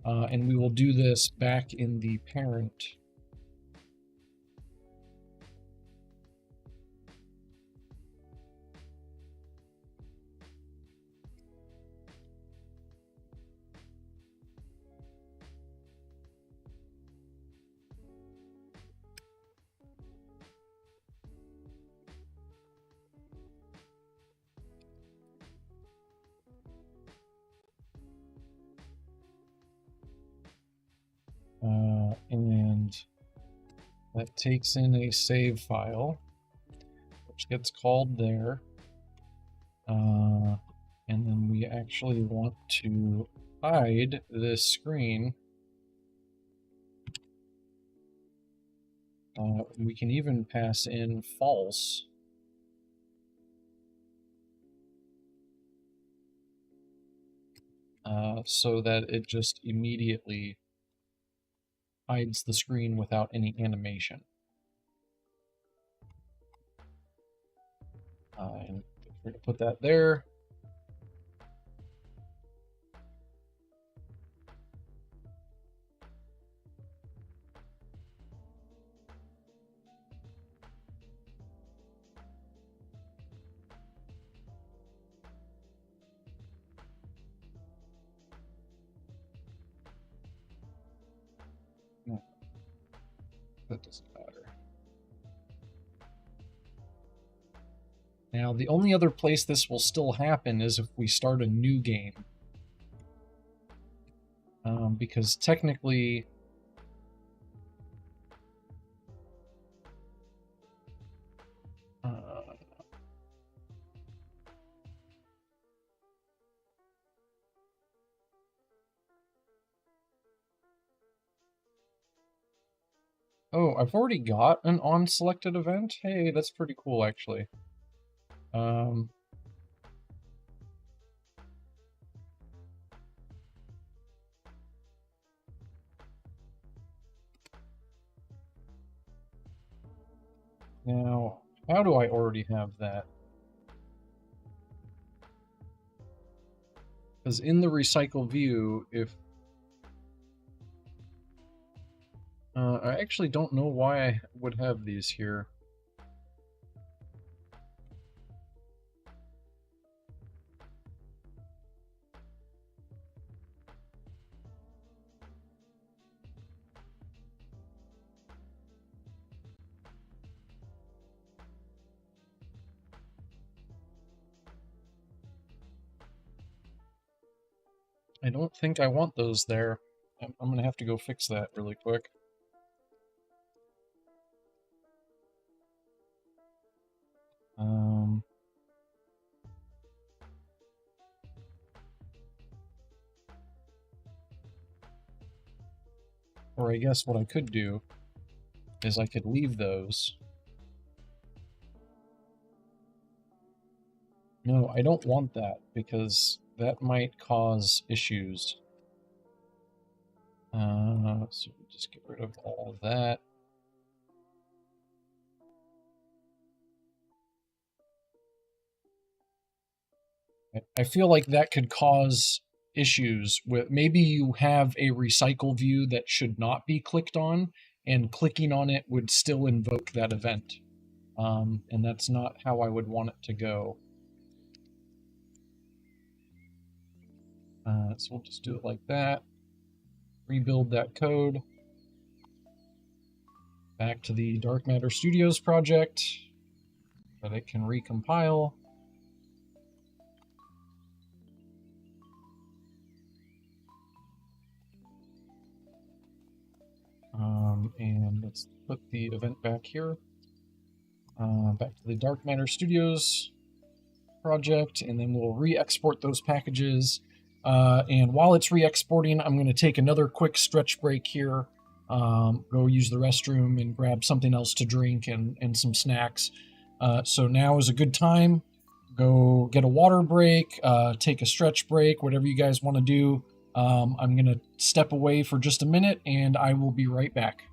and we will do this back in the parent. And that takes in a save file, which gets called there. And then we actually want to hide this screen. We can even pass in false. So that it just immediately hides the screen without any animation. And we're going to put that there. No, that doesn't matter. Now, the only other place this will still happen is if we start a new game. Because technically... Oh, I've already got an on-selected event? Hey, that's pretty cool, actually. Now, how do I already have that? Because in the recycle view, if... I actually don't know why I would have these here. I don't think I want those there. I'm going to have to go fix that really quick. Or I guess what I could do is I could leave those. No, I don't want that, because that might cause issues. So we'll just get rid of all of that. I feel like that could cause issues with maybe you have a recycle view that should not be clicked on, and clicking on it would still invoke that event. And that's not how I would want it to go. So we'll just do it like that. Rebuild that code. Back to the Dark Matter Studios project, that it can recompile. And let's put the event back here. Back to the Dark Matter Studios project, and then we'll re-export those packages. And while it's re-exporting, I'm going to take another quick stretch break here. Go use the restroom and grab something else to drink and some snacks. So now is a good time. Go get a water break, take a stretch break, whatever you guys want to do. I'm going to step away for just a minute, and I will be right back.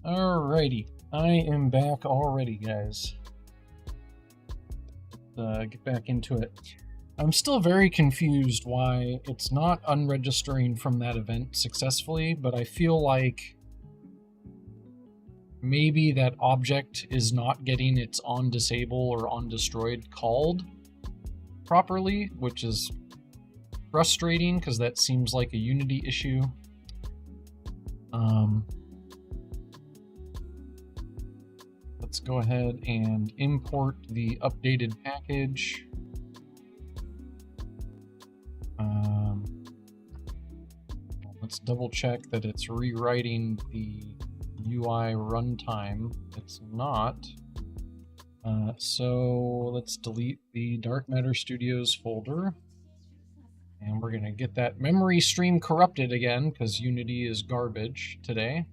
Alrighty, I am back already, guys. Get back into it. I'm still very confused why it's not unregistering from that event successfully, but I feel like maybe that object is not getting its onDisable or onDestroyed called properly, which is frustrating because that seems like a Unity issue. Let's go ahead and import the updated package. Let's double check that it's rewriting the UI runtime. It's not. So let's delete the Dark Matter Studios folder. And we're going to get that memory stream corrupted again because Unity is garbage today.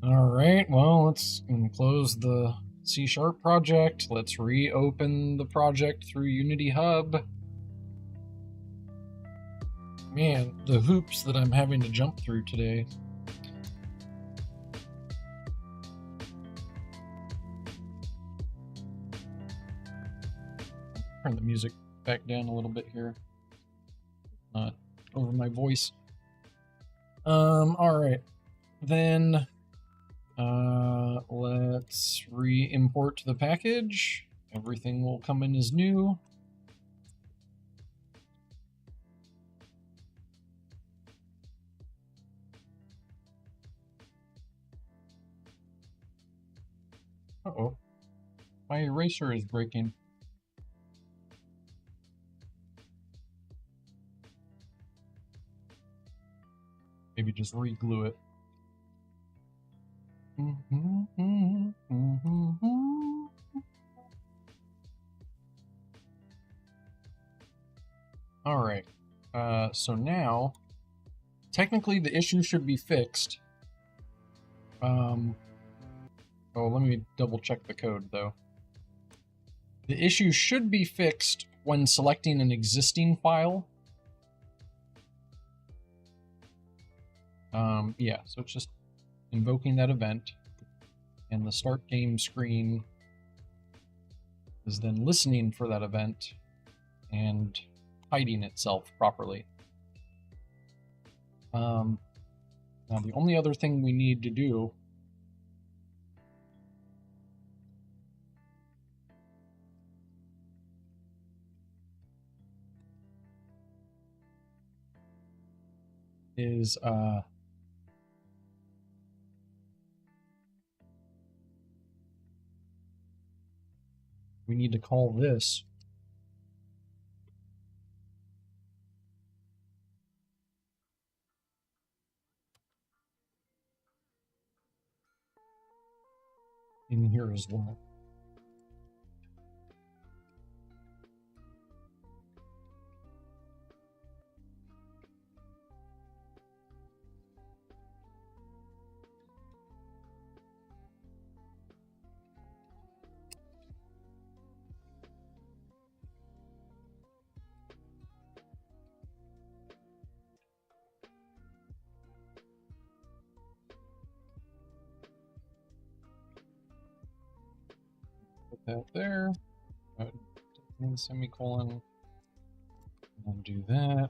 Alright, well, let's close the C# project. Let's reopen the project through Unity Hub. Man, the hoops that I'm having to jump through today. turn the music back down a little bit here. Not over my voice. Alright. Then let's re-import the package. Everything will come in as new. Uh-oh. My eraser is breaking. Maybe just re-glue it. Alright. So now, technically the issue should be fixed. Oh, let me double check the code though. The issue should be fixed when selecting an existing file. Yeah, so it's just invoking that event, and the start game screen is then listening for that event and hiding itself properly. Now the only other thing we need to do is we need to call this in here as well. Put that there. Semicolon. And do that.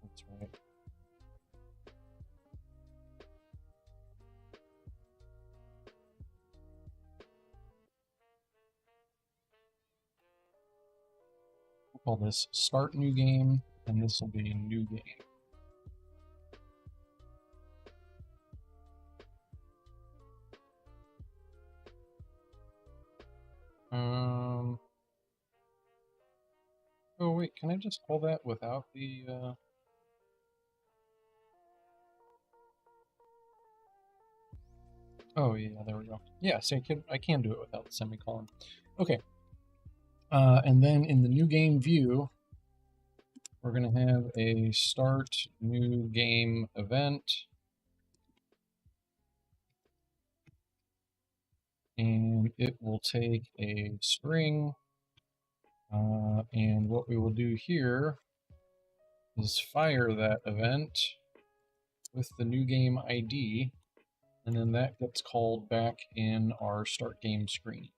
That's right. We'll call this start new game, and this will be new game. Oh wait, can I just call that without the Oh yeah, there we go. Yeah, so I can do it without the semicolon. Okay. And then in the new game view, we're gonna have a start new game event. And it will take a string. And what we will do here is fire that event with the new game ID, and then that gets called back in our start game screen.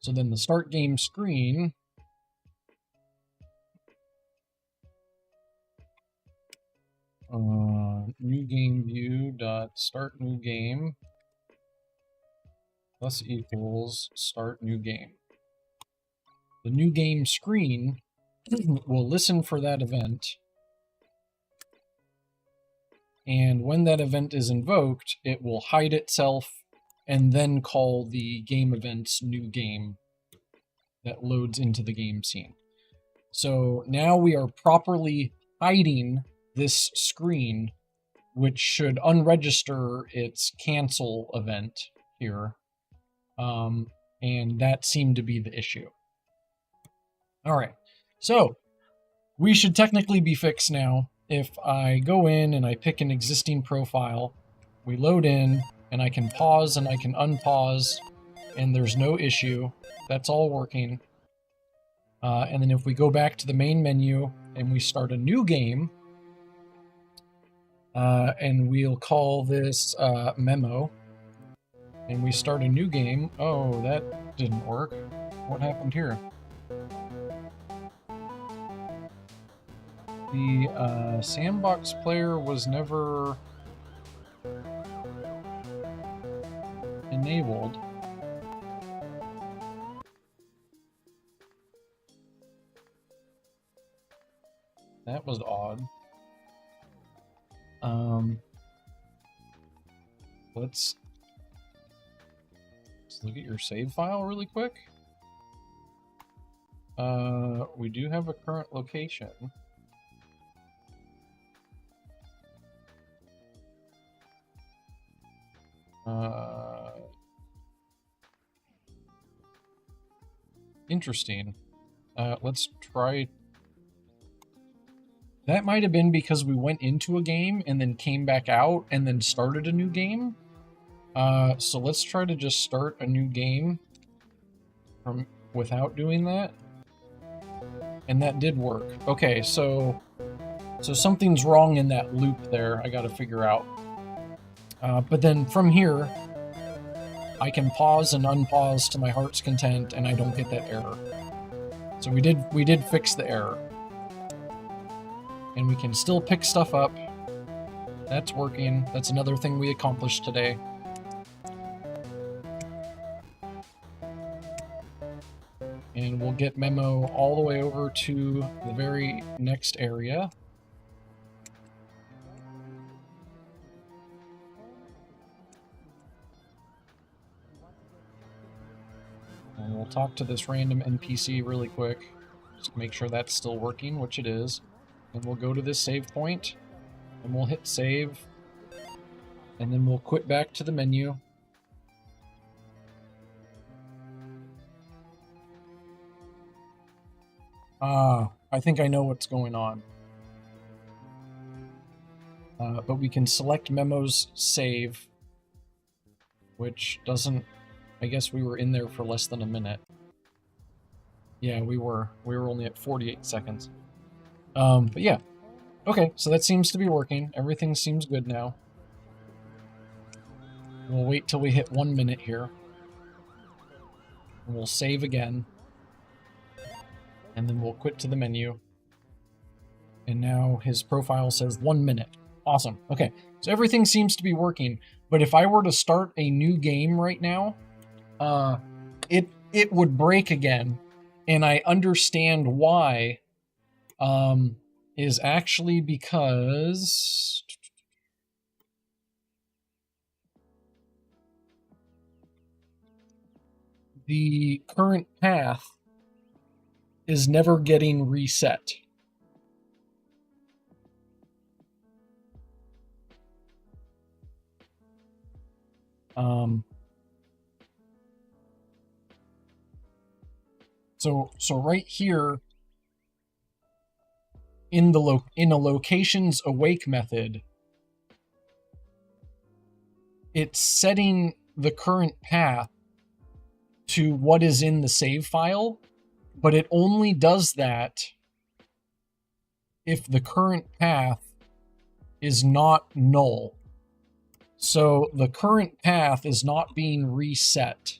So then the start game screen new game view dot start new game plus equals start new game. The new game screen will listen for that event, and when that event is invoked, it will hide itself and then call the game event's new game that loads into the game scene. So now we are properly hiding this screen, which should unregister its cancel event here. And that seemed to be the issue. All right, so we should technically be fixed now. If I go in and I pick an existing profile, we load in, and I can pause and I can unpause, and there's no issue. That's all working. And then if we go back to the main menu and we start a new game, and we'll call this Memo, and we start a new game. Oh, that didn't work. What happened here? The sandbox player was never enabled. That was odd. Let's look at your save file really quick. We do have a current location. Interesting. Let's try. That might have been because we went into a game and then came back out and then started a new game. So let's try to just start a new game from without doing that. And that did work. Okay, so something's wrong in that loop there. I got to figure out. But then from here, I can pause and unpause to my heart's content, and I don't get that error. So we did fix the error. And we can still pick stuff up. That's working. That's another thing we accomplished today. And we'll get Memo all the way over to the very next area. And we'll talk to this random NPC really quick, just to make sure that's still working, which it is. And we'll go to this save point, and we'll hit save, and then we'll quit back to the menu. I think I know what's going on. But we can select Memo's save, which doesn't... I guess we were in there for less than a minute. Yeah, we were. We were only at 48 seconds. But yeah. Okay, so that seems to be working. Everything seems good now. We'll wait till we hit 1 minute here. And we'll save again. And then we'll quit to the menu. And now his profile says 1 minute. Awesome. Okay, so everything seems to be working. But if I were to start a new game right now, it would break again. And I understand why. Is actually because the current path is never getting reset. So right here in a locations awake method, it's setting the current path to what is in the save file, but it only does that if the current path is not null. So the current path is not being reset.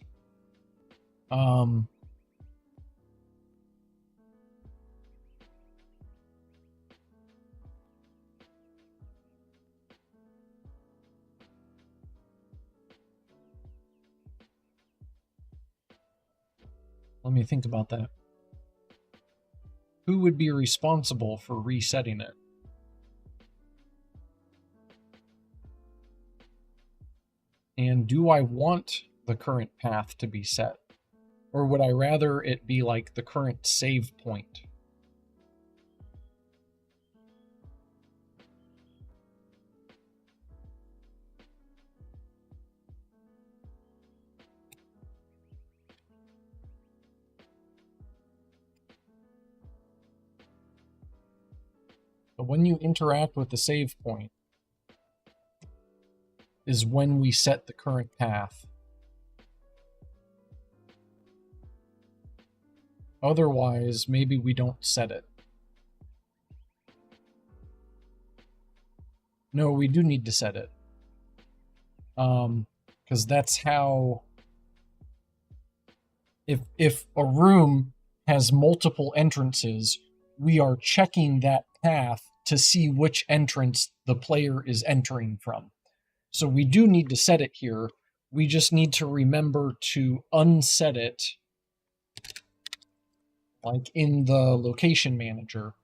Let me think about that. Who would be responsible for resetting it? And do I want the current path to be set? Or would I rather it be like the current save point? But when you interact with the save point is when we set the current path. Otherwise, maybe we don't set it. No, we do need to set it. Because that's how... If a room has multiple entrances, we are checking that path to see which entrance the player is entering from. So we do need to set it here. We just need to remember to unset it, like in the location manager.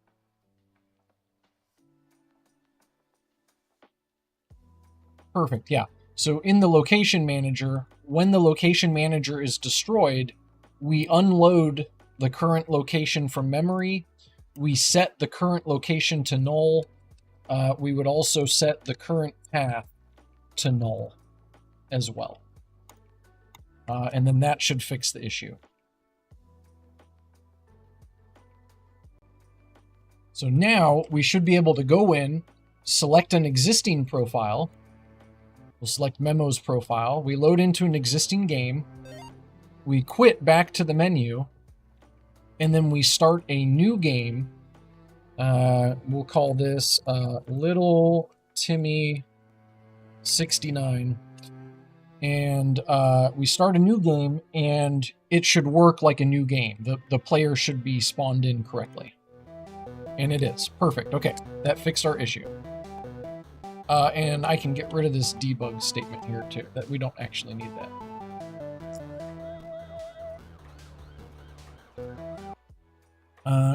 Perfect, yeah. So in the location manager, when the location manager is destroyed, we unload the current location from memory. We set the current location to null. We would also set the current path to null as well. And then that should fix the issue. So now we should be able to go in, select an existing profile. We'll select Memo's profile. We load into an existing game. We quit back to the menu. And then we start a new game. We'll call this Little Timmy 69. And we start a new game, and it should work like a new game. The player should be spawned in correctly. And it is. Perfect. Okay, that fixed our issue. And I can get rid of this debug statement here too, that we don't actually need that.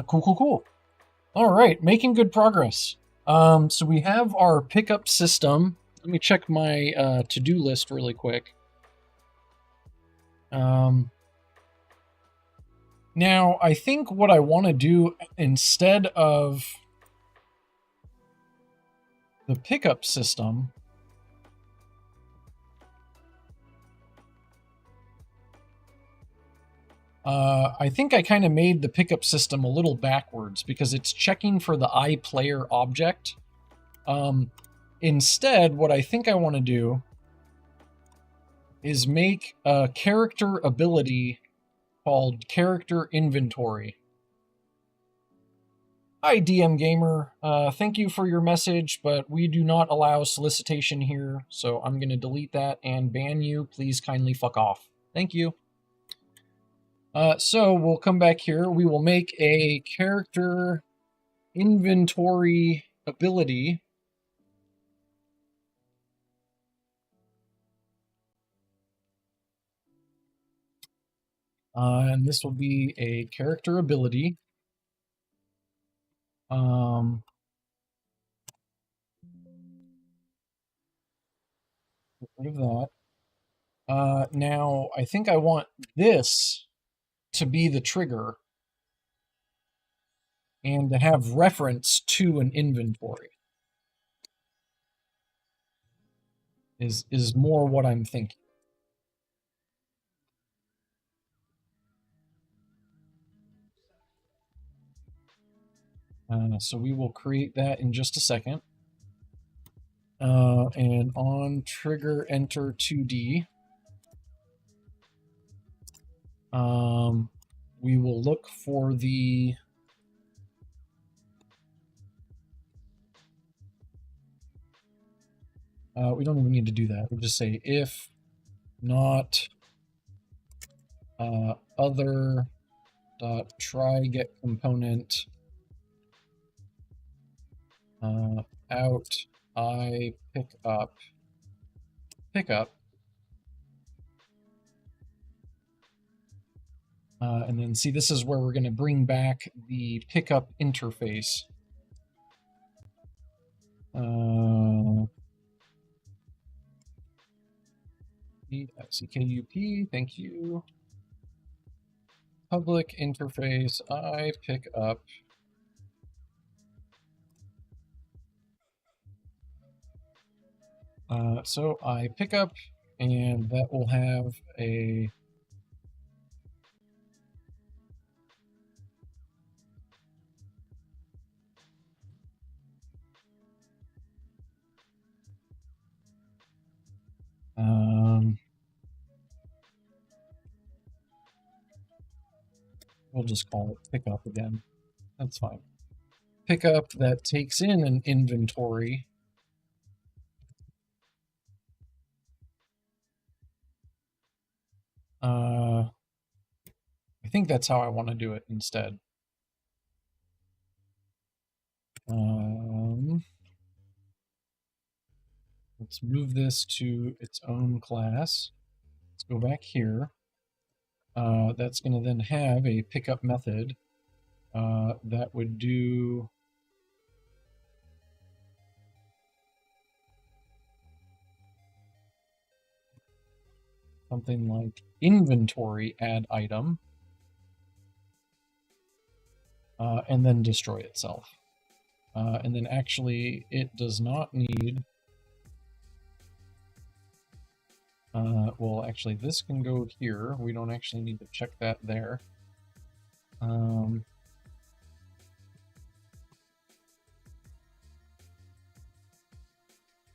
Cool. All right, making good progress. So we have our pickup system. Let me check my to-do list really quick. Now, I think what I want to do instead of the pickup system, I think I kind of made the pickup system a little backwards because it's checking for the iPlayer object. Instead, what I think I want to do is make a character ability called Character Inventory. Hi, DM Gamer. Thank you for your message, but we do not allow solicitation here, so I'm going to delete that and ban you. Please kindly fuck off. Thank you. So we'll come back here. We will make a Character Inventory ability. And this will be a character ability. Get rid of that. Now, I think I want this to be the trigger and to have reference to an inventory. Is more what I'm thinking. So we will create that in just a second. And on trigger enter 2D, we will look for the we don't even need to do that. We'll just say if not other dot try get component out I pick up. And then see, this is where we're going to bring back the pickup interface. CKUP, thank you. Public interface, I pick up. So I pick up, and that will have a we'll just call it pickup again. That's fine. Pickup that takes in an inventory. I think that's how I want to do it instead. Let's move this to its own class. Let's go back here. That's going to then have a pickup method that would do something like inventory add item, and then destroy itself. And then actually, it does not need... well, actually, this can go here. We don't actually need to check that there. And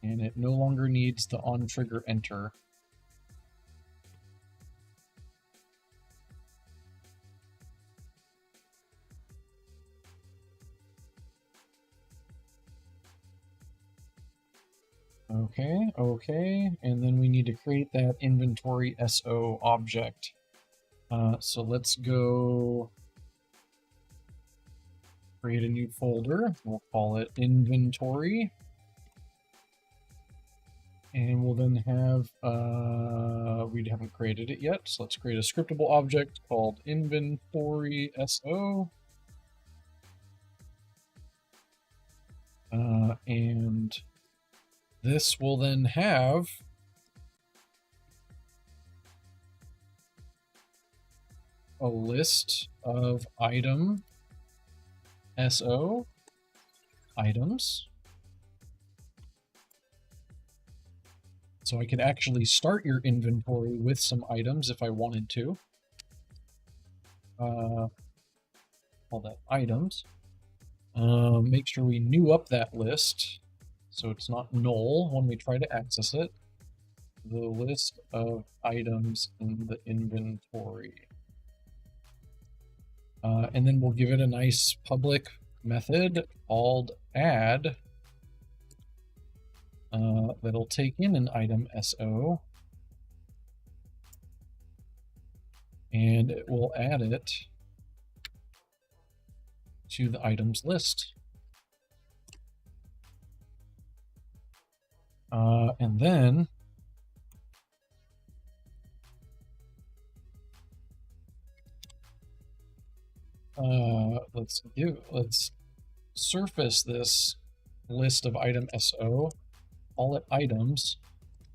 it no longer needs the on-trigger enter. Okay, and then we need to create that inventory SO object. So let's go create a new folder. We'll call it inventory. And we'll then have, we haven't created it yet, so let's create a scriptable object called inventory SO. And this will then have a list of item SO items. So I could actually start your inventory with some items if I wanted to. Call that items. Make sure we new up that list so it's not null when we try to access it. The list of items in the inventory. And then we'll give it a nice public method called add that'll take in an item SO, and it will add it to the items list. And then let's surface this list of item SO, call it items,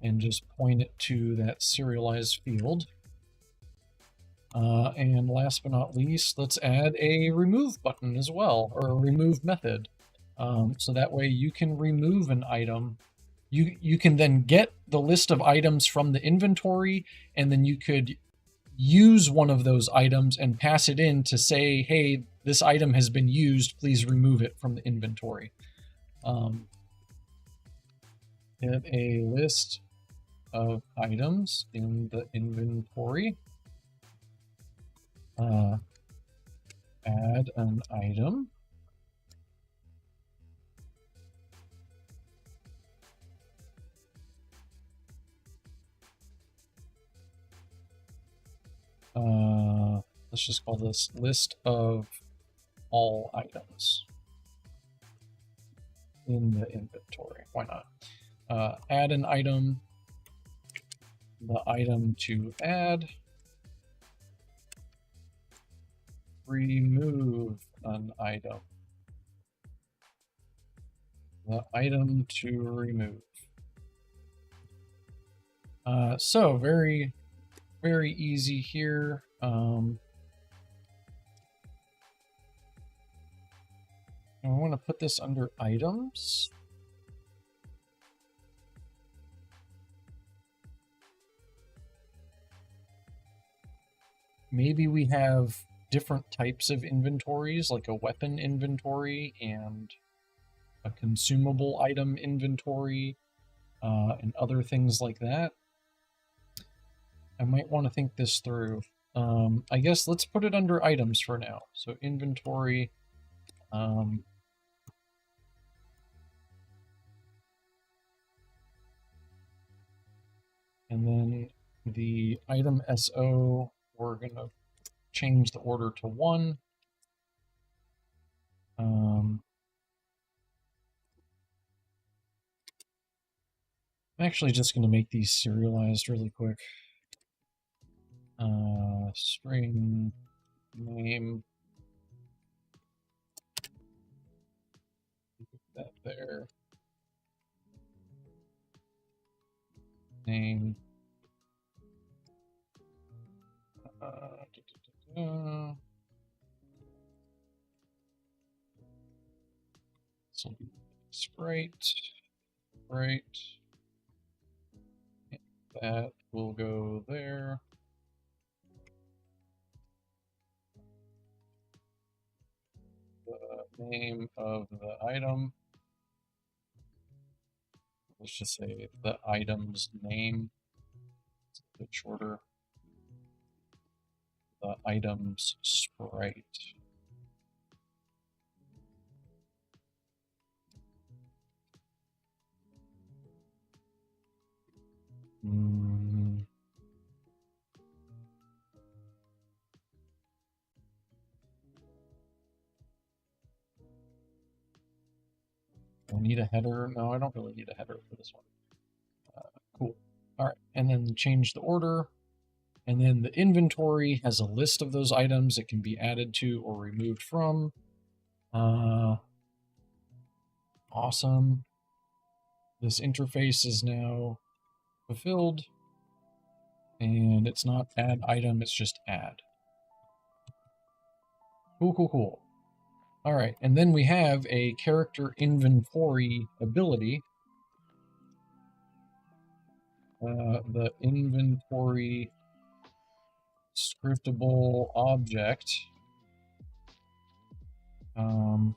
and just point it to that serialized field. And last but not least, let's add a remove button as well, or a remove method. So that way you can remove an item. You can then get the list of items from the inventory, and then you could use one of those items and pass it in to say, hey, this item has been used, please remove it from the inventory. Get a list of items in the inventory. Add an item. Let's just call this list of all items in the inventory. Why not? Add an item, the item to add, remove an item, the item to remove. So very, very easy here. I want to put this under items. Maybe we have different types of inventories, like a weapon inventory and a consumable item inventory, and other things like that. I might want to think this through. I guess let's put it under items for now. So inventory, and then the item SO, we're gonna change the order to 1. I'm actually just gonna make these serialized really quick. String name, put that there. Name. So sprite, right. That will go there. The name of the item. Let's just say the item's name. It's a bit shorter. The item's sprite. Do I need a header? No, I don't really need a header for this one. Cool. All right, and then change the order. And then the inventory has a list of those items it can be added to or removed from. Awesome. This interface is now fulfilled. And it's not add item, it's just add. Cool, cool, cool. All right, and then we have a character inventory ability. The inventory scriptable object. And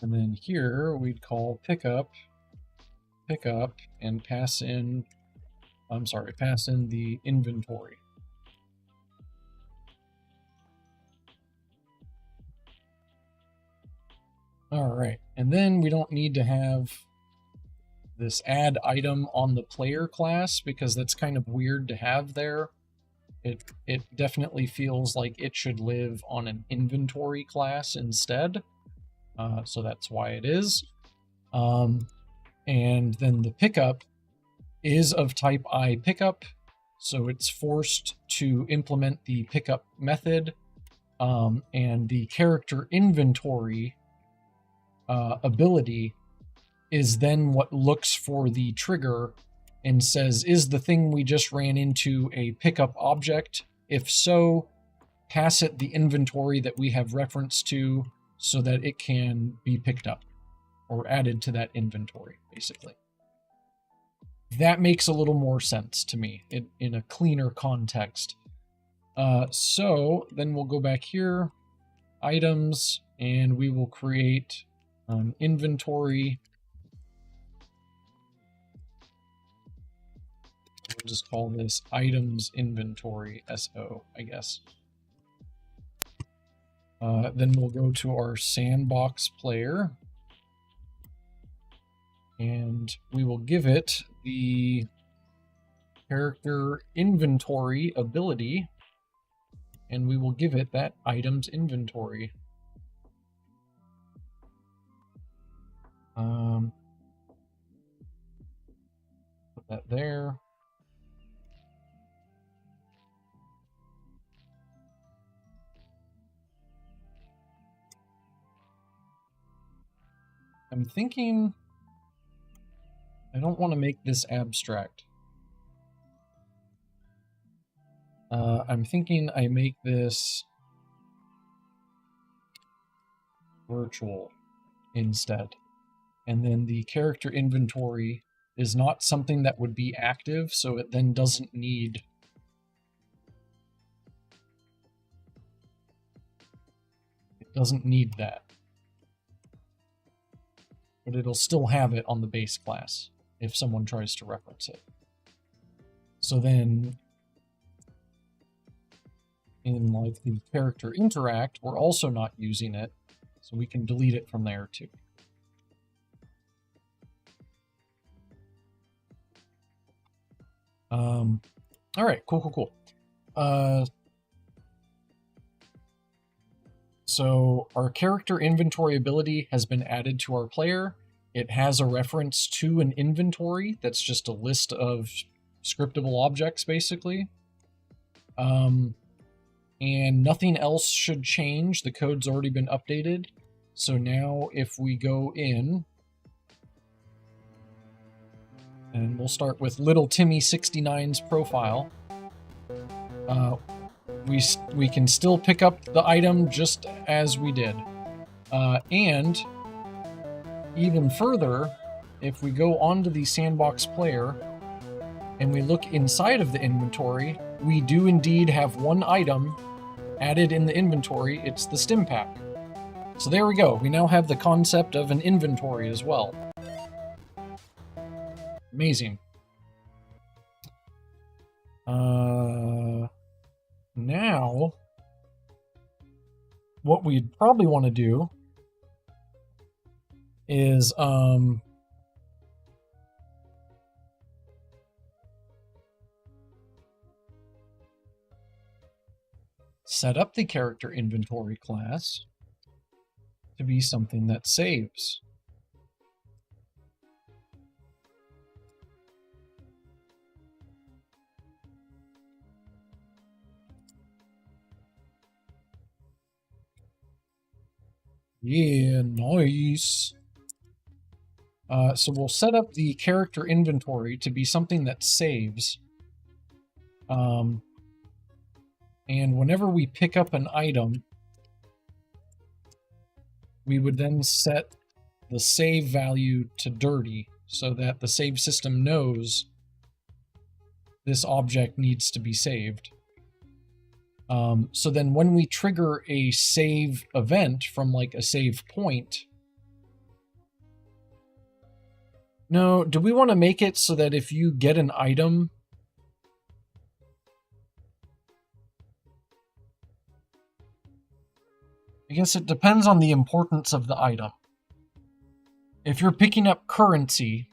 then here we'd call pickup, and pass in the inventory. All right, and then we don't need to have this add item on the player class because that's kind of weird to have there. It definitely feels like it should live on an inventory class instead. So that's why it is. And then the pickup is of type iPickup, so it's forced to implement the pickup method. And the character inventory ability is then what looks for the trigger and says, is the thing we just ran into a pickup object? If so, pass it the inventory that we have reference to so that it can be picked up or added to that inventory, basically. That makes a little more sense to me in a cleaner context. So then we'll go back here, items, and we will create an inventory. We'll just call this items inventory SO, I guess. Then we'll go to our sandbox player. And we will give it the character inventory ability. And we will give it that items inventory. Put that there. I'm thinking I don't want to make this abstract. I'm thinking I make this virtual instead. And then the character inventory is not something that would be active, so it then doesn't need that. But it'll still have it on the base class if someone tries to reference it. So then in like the character interact, we're also not using it. So we can delete it from there too. All right, cool. So our character inventory ability has been added to our player. It has a reference to an inventory that's just a list of scriptable objects, basically. And nothing else should change. The code's already been updated. So now if we go in, and we'll start with Little Timmy 69's profile, we can still pick up the item just as we did. And even further, if we go onto the sandbox player and we look inside of the inventory, we do indeed have one item added in the inventory. It's the stim pack. So there we go. We now have the concept of an inventory as well. Amazing. Now, what we'd probably want to do is set up the character inventory class to be something that saves. Yeah, nice. So we'll set up the character inventory to be something that saves. And whenever we pick up an item, we would then set the save value to dirty so that the save system knows this object needs to be saved. So then when we trigger a save event from like a save point, no, do we want to make it so that if you get an item, I guess it depends on the importance of the item. If you're picking up currency,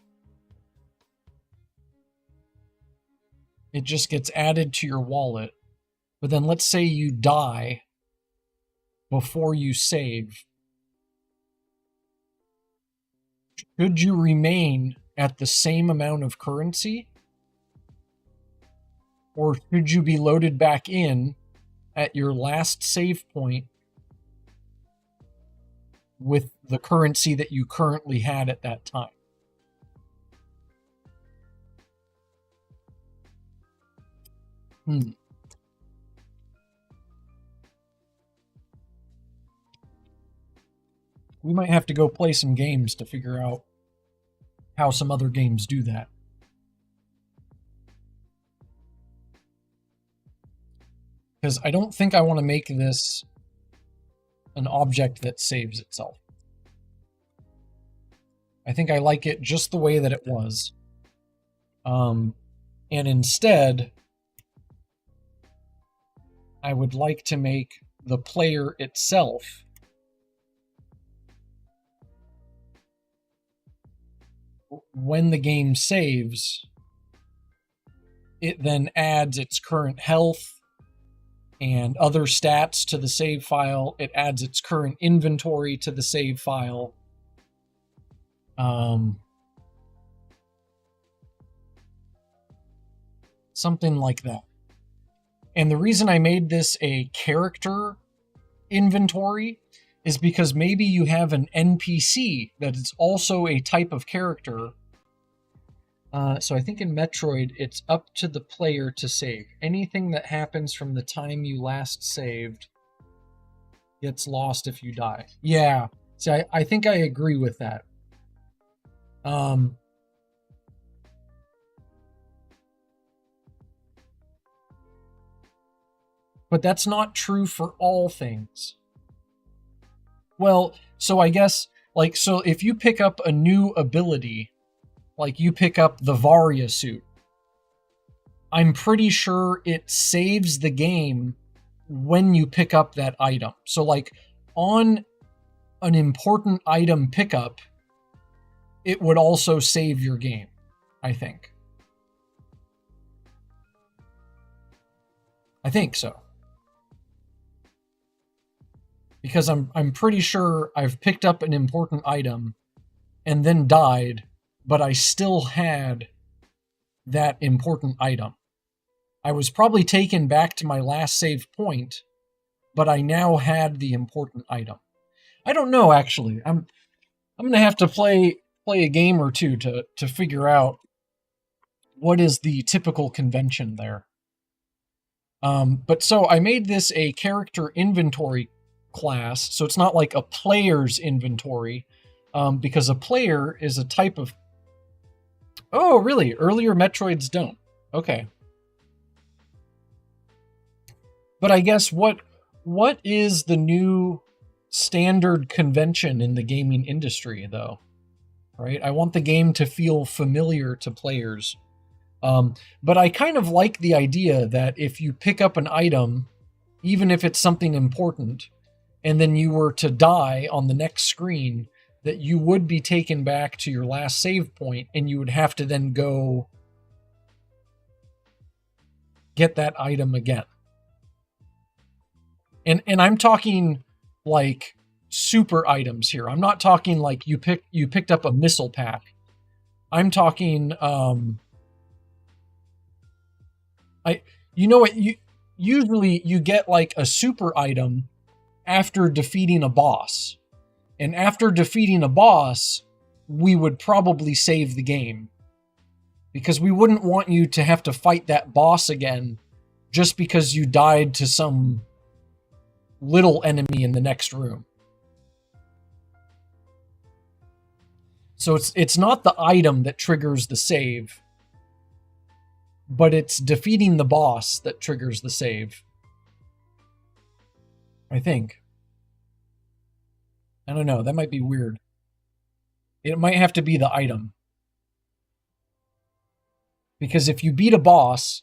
it just gets added to your wallet. But then let's say you die before you save. Should you remain at the same amount of currency? Or should you be loaded back in at your last save point with the currency that you currently had at that time? We might have to go play some games to figure out how some other games do that. Because I don't think I want to make this an object that saves itself. I think I like it just the way that it was. And instead, I would like to make the player itself when the game saves, it then adds its current health and other stats to the save file. It adds its current inventory to the save file. Something like that. And the reason I made this a character inventory is because maybe you have an NPC that is also a type of character. So I think in Metroid, it's up to the player to save. Anything that happens from the time you last saved gets lost if you die. Yeah, see, I think I agree with that. But that's not true for all things. Well, so I guess, like, so if you pick up a new ability, like you pick up the Varia suit, I'm pretty sure it saves the game when you pick up that item. So like on an important item pickup, it would also save your game, I think. I think so. Because I'm pretty sure I've picked up an important item and then died, but I still had that important item. I was probably taken back to my last save point, but I now had the important item. I don't know actually. I'm going to have to play a game or two to figure out what is the typical convention there. But so I made this a character inventory class, so it's not like a player's inventory, because a player is a type of... Oh, really? Earlier Metroids don't. Okay. But I guess what is the new standard convention in the gaming industry, though? Right? I want the game to feel familiar to players. But I kind of like the idea that if you pick up an item, even if it's something important, and then you were to die on the next screen, that you would be taken back to your last save point, and you would have to then go get that item again. And I'm talking like super items here. I'm not talking like you picked up a missile pack. I'm talking usually you get like a super item after defeating a boss. And after defeating a boss, we would probably save the game. Because we wouldn't want you to have to fight that boss again just because you died to some little enemy in the next room. So it's not the item that triggers the save, but it's defeating the boss that triggers the save. I think. I don't know, that might be weird. It might have to be the item. Because if you beat a boss,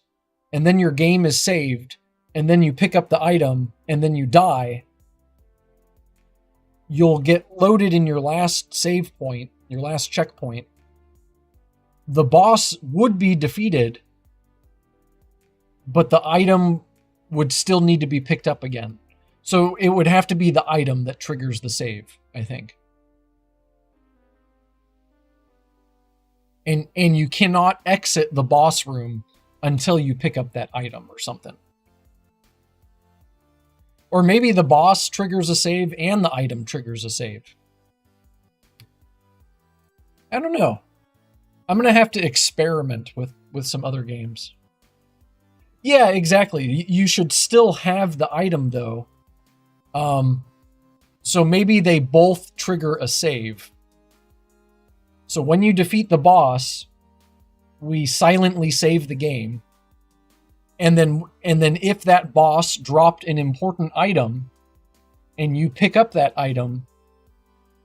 and then your game is saved, and then you pick up the item, and then you die, you'll get loaded in your last save point, your last checkpoint. The boss would be defeated, but the item would still need to be picked up again. So it would have to be the item that triggers the save, I think. And you cannot exit the boss room until you pick up that item or something. Or maybe the boss triggers a save and the item triggers a save. I don't know. I'm going to have to experiment with some other games. Yeah, exactly. You should still have the item, though. So maybe they both trigger a save. So when you defeat the boss, we silently save the game. And then if that boss dropped an important item and you pick up that item,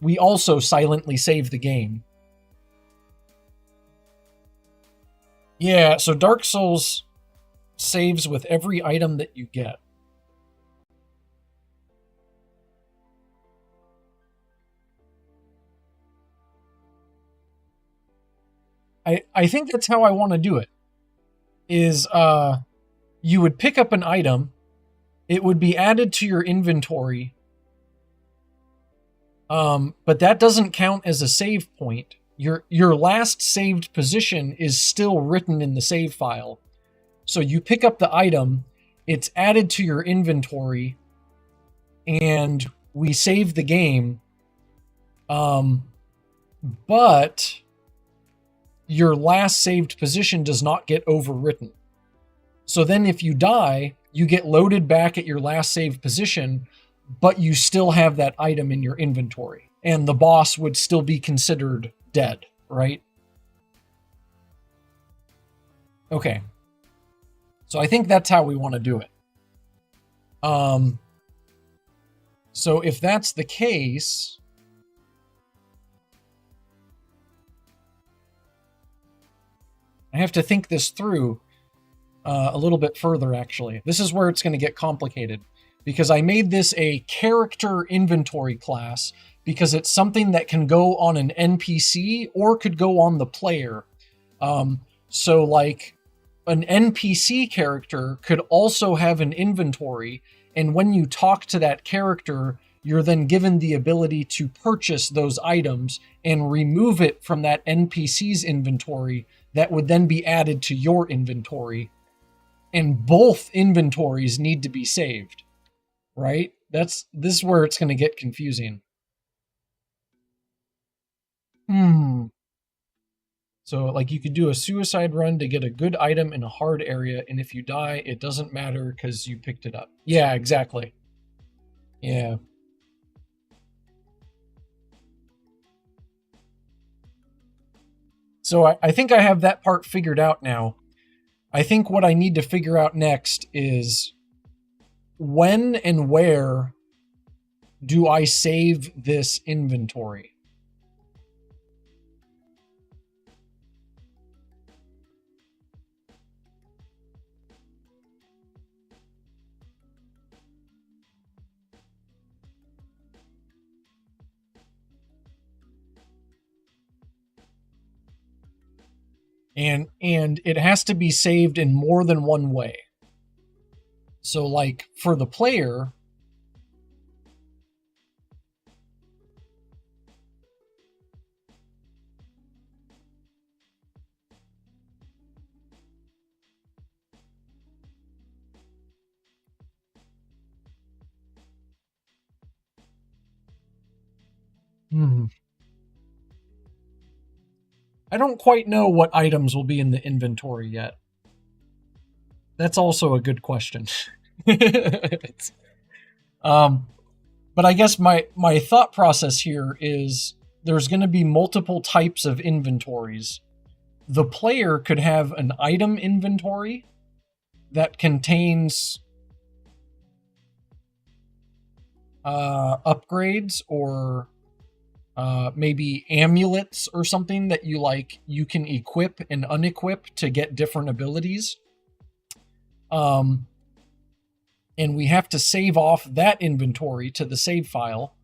we also silently save the game. Yeah, so Dark Souls saves with every item that you get. I think that's how I want to do it. Is you would pick up an item, it would be added to your inventory, but that doesn't count as a save point. Your last saved position is still written in the save file. So you pick up the item, it's added to your inventory, and we save the game. But your last saved position does not get overwritten. So then if you die, you get loaded back at your last saved position, but you still have that item in your inventory. And the boss would still be considered dead, right? Okay. So I think that's how we want to do it. So if that's the case, I have to think this through. a little bit further, actually. This is where it's going to get complicated, because I made this a character inventory class because it's something that can go on an NPC or could go on the player. So, like, an NPC character could also have an inventory, and when you talk to that character, you're then given the ability to purchase those items and remove it from that NPC's inventory that would then be added to your inventory. And both inventories need to be saved, right? This is where it's going to get confusing. So, like, you could do a suicide run to get a good item in a hard area, and if you die, it doesn't matter because you picked it up. Yeah, exactly. Yeah. So I think I have that part figured out now. I think what I need to figure out next is when and where do I save this inventory? And it has to be saved in more than one way. So, like, for the player, I don't quite know what items will be in the inventory yet. That's also a good question. But I guess my thought process here is there's going to be multiple types of inventories. The player could have an item inventory that contains upgrades or maybe amulets or something that you can equip and unequip to get different abilities. And we have to save off that inventory to the save file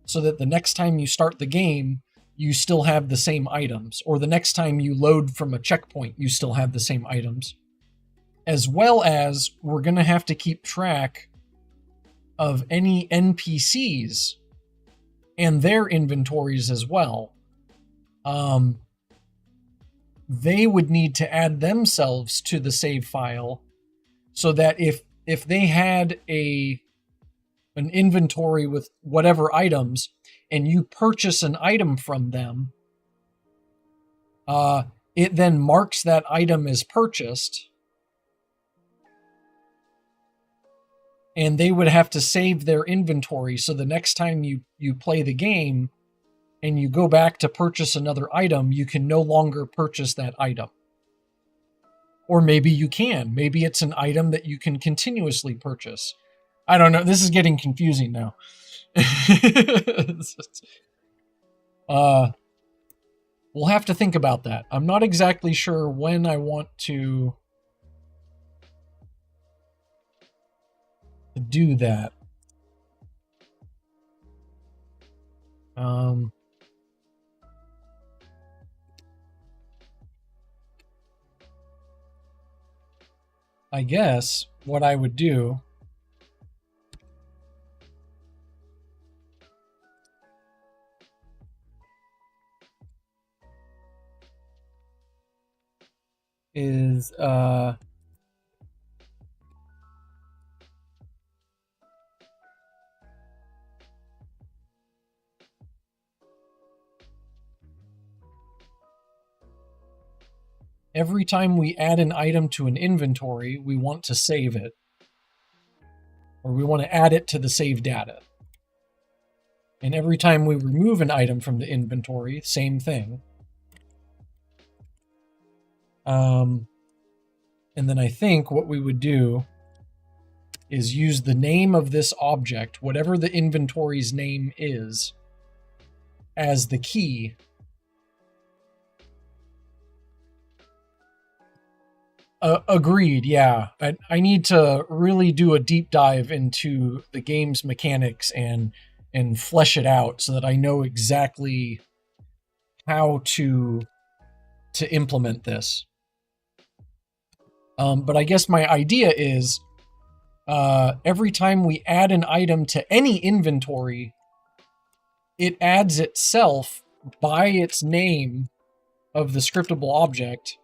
so that the next time you start the game, you still have the same items, or the next time you load from a checkpoint, you still have the same items. As well as we're going to have to keep track of any NPCs and their inventories as well. They would need to add themselves to the save file so that if they had an inventory with whatever items and you purchase an item from them, it then marks that item as purchased, and they would have to save their inventory so the next time you play the game and you go back to purchase another item, you can no longer purchase that item. Or maybe you can. Maybe it's an item that you can continuously purchase. I don't know. This is getting confusing now. We'll have to think about that. I'm not exactly sure when I want to do that. I guess what I would do is every time we add an item to an inventory, we want to save it. Or we want to add it to the save data. And every time we remove an item from the inventory, same thing. And then I think what we would do is use the name of this object, whatever the inventory's name is, as the key. Agreed. Yeah, I need to really do a deep dive into the game's mechanics and flesh it out so that I know exactly how to implement this. But I guess my idea is every time we add an item to any inventory, it adds itself by its name of the scriptable object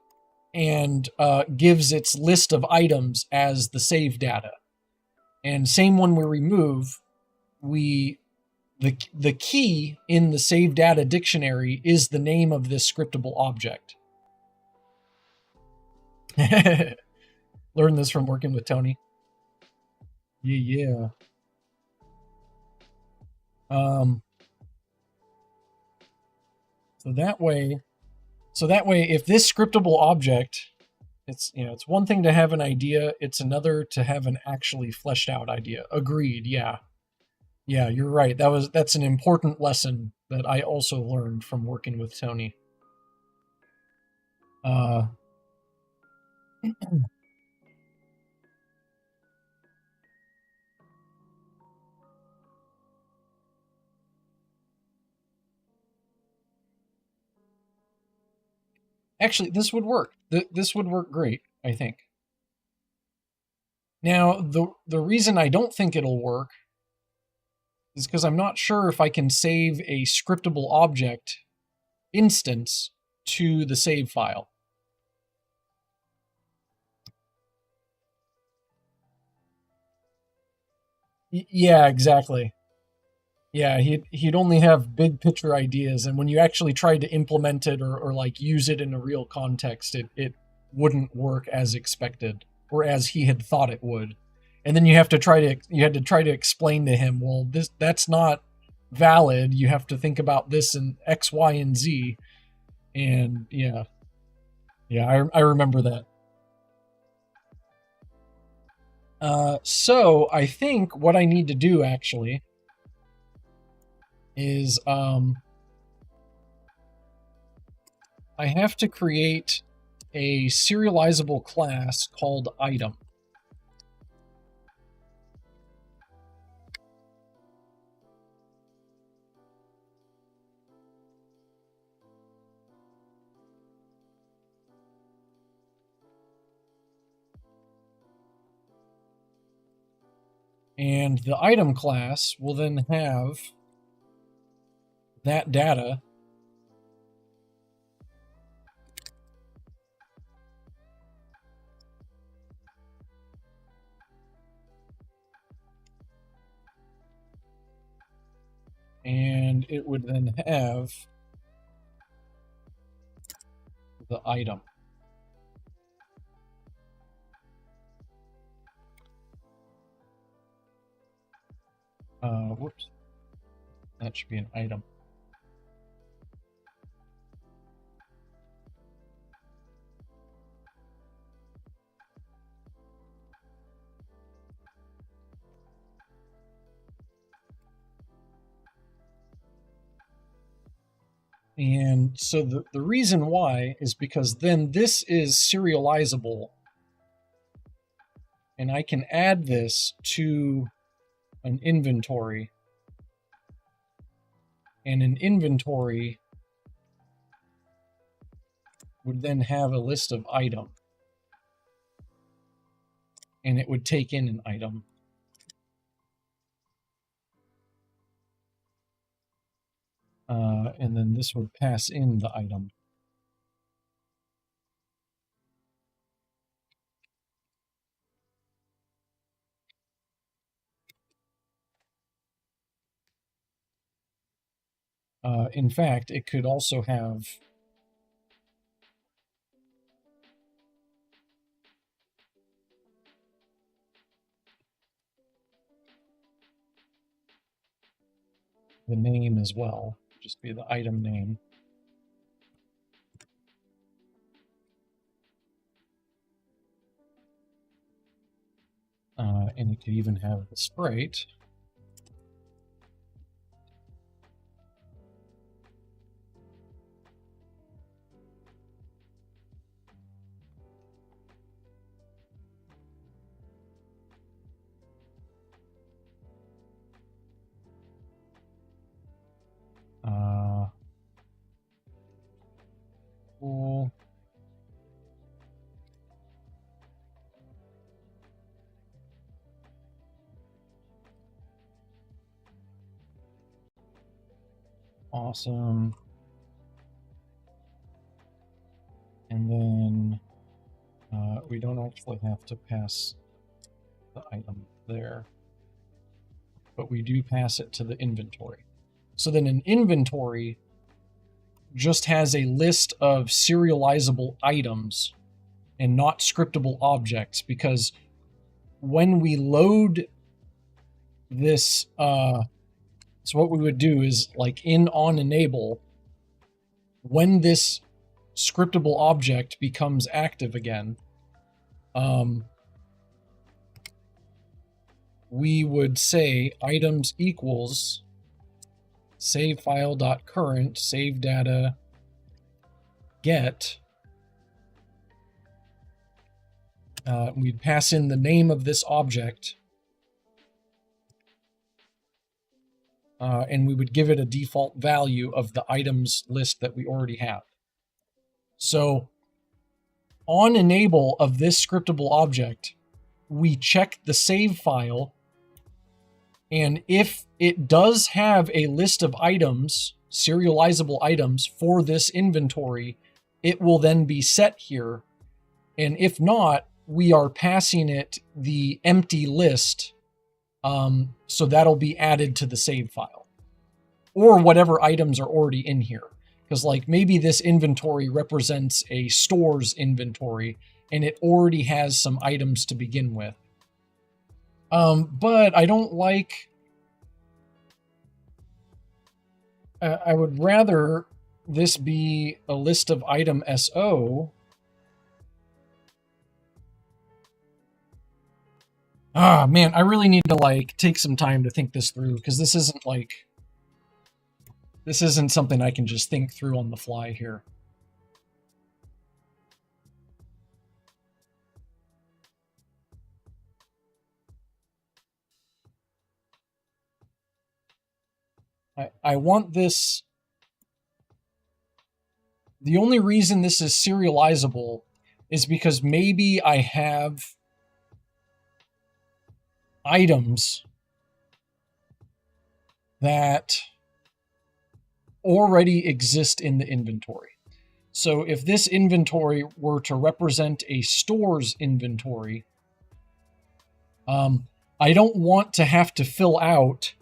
and gives its list of items as the save data. And same when we remove, we the key in the save data dictionary is the name of this scriptable object. Learned this from working with Tony. Yeah. So that way, if this scriptable object, it's one thing to have an idea, it's another to have an actually fleshed out idea. Agreed. Yeah. Yeah, you're right. That's an important lesson that I also learned from working with Tony. Actually, this would work. This would work great, I think. Now, the reason I don't think it'll work is because I'm not sure if I can save a scriptable object instance to the save file. Yeah, exactly. Yeah, he'd only have big picture ideas, and when you actually tried to implement it or like use it in a real context, it wouldn't work as expected or as he had thought it would. And then you had to try to explain to him, well, that's not valid. You have to think about this in X, Y, and Z. And yeah, I remember that. So I think what I need to do actually is I have to create a serializable class called item. And the item class will then have that data and it would then have the item. Whoops. That should be an item. And so the reason why is because then this is serializable, and I can add this to an inventory. And an inventory would then have a list of item. And it would take in an item. And then this would pass in the item. In fact, it could also have the name as well, just be the item name. And it could even have the sprite. Awesome. And then we don't actually have to pass the item there, but we do pass it to the inventory. So then an inventory just has a list of serializable items and not scriptable objects, because when we load this, so what we would do is, like in onEnable, when this scriptable object becomes active again, we would say items equals save file.current save data get. We'd pass in the name of this object, and we would give it a default value of the items list that we already have. So on enable of this scriptable object, we check the save file, and if it does have a list of items, serializable items for this inventory, it will then be set here. And if not, we are passing it the empty list, so that'll be added to the save file, or whatever items are already in here. Because like maybe this inventory represents a store's inventory and it already has some items to begin with. But I don't like, I would rather this be a list of item SO. Ah, man, I really need to like take some time to think this through, because this isn't like, this isn't something I can just think through on the fly here. I want this. The only reason this is serializable is because maybe I have items that already exist in the inventory. So if this inventory were to represent a store's inventory, I don't want to have to fill out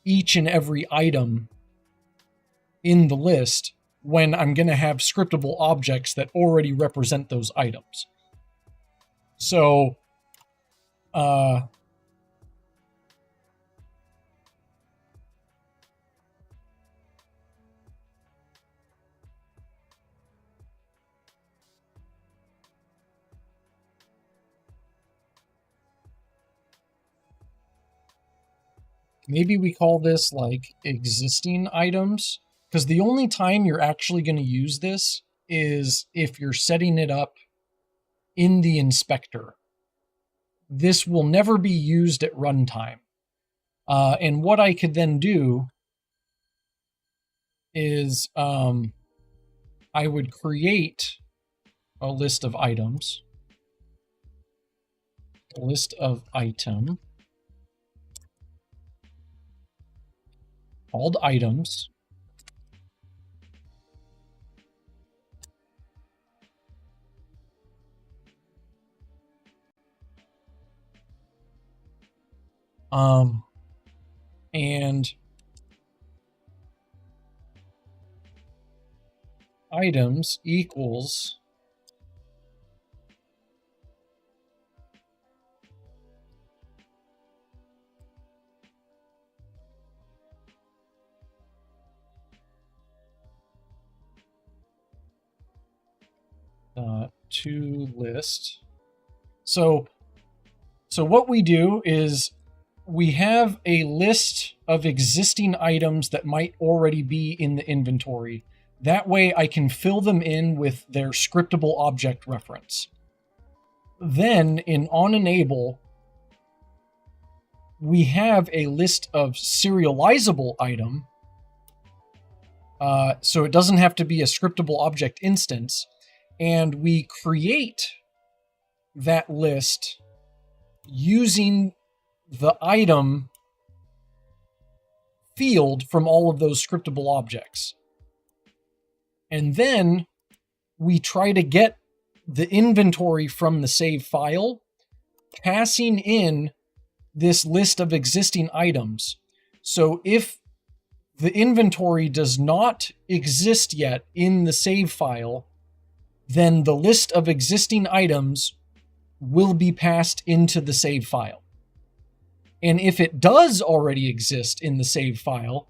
each and every item in the list when I'm going to have scriptable objects that already represent those items. So, maybe we call this like existing items, because the only time you're actually going to use this is if you're setting it up in the inspector. This will never be used at runtime. And what I could then do is I would create a list of items, a list of item, called items. And items equals to list. So what we do is we have a list of existing items that might already be in the inventory. That way I can fill them in with their scriptable object reference. Then in onEnable, we have a list of serializable item. So it doesn't have to be a scriptable object instance. And we create that list using the item field from all of those scriptable objects. And then we try to get the inventory from the save file, passing in this list of existing items. So if the inventory does not exist yet in the save file, then the list of existing items will be passed into the save file. And if it does already exist in the save file,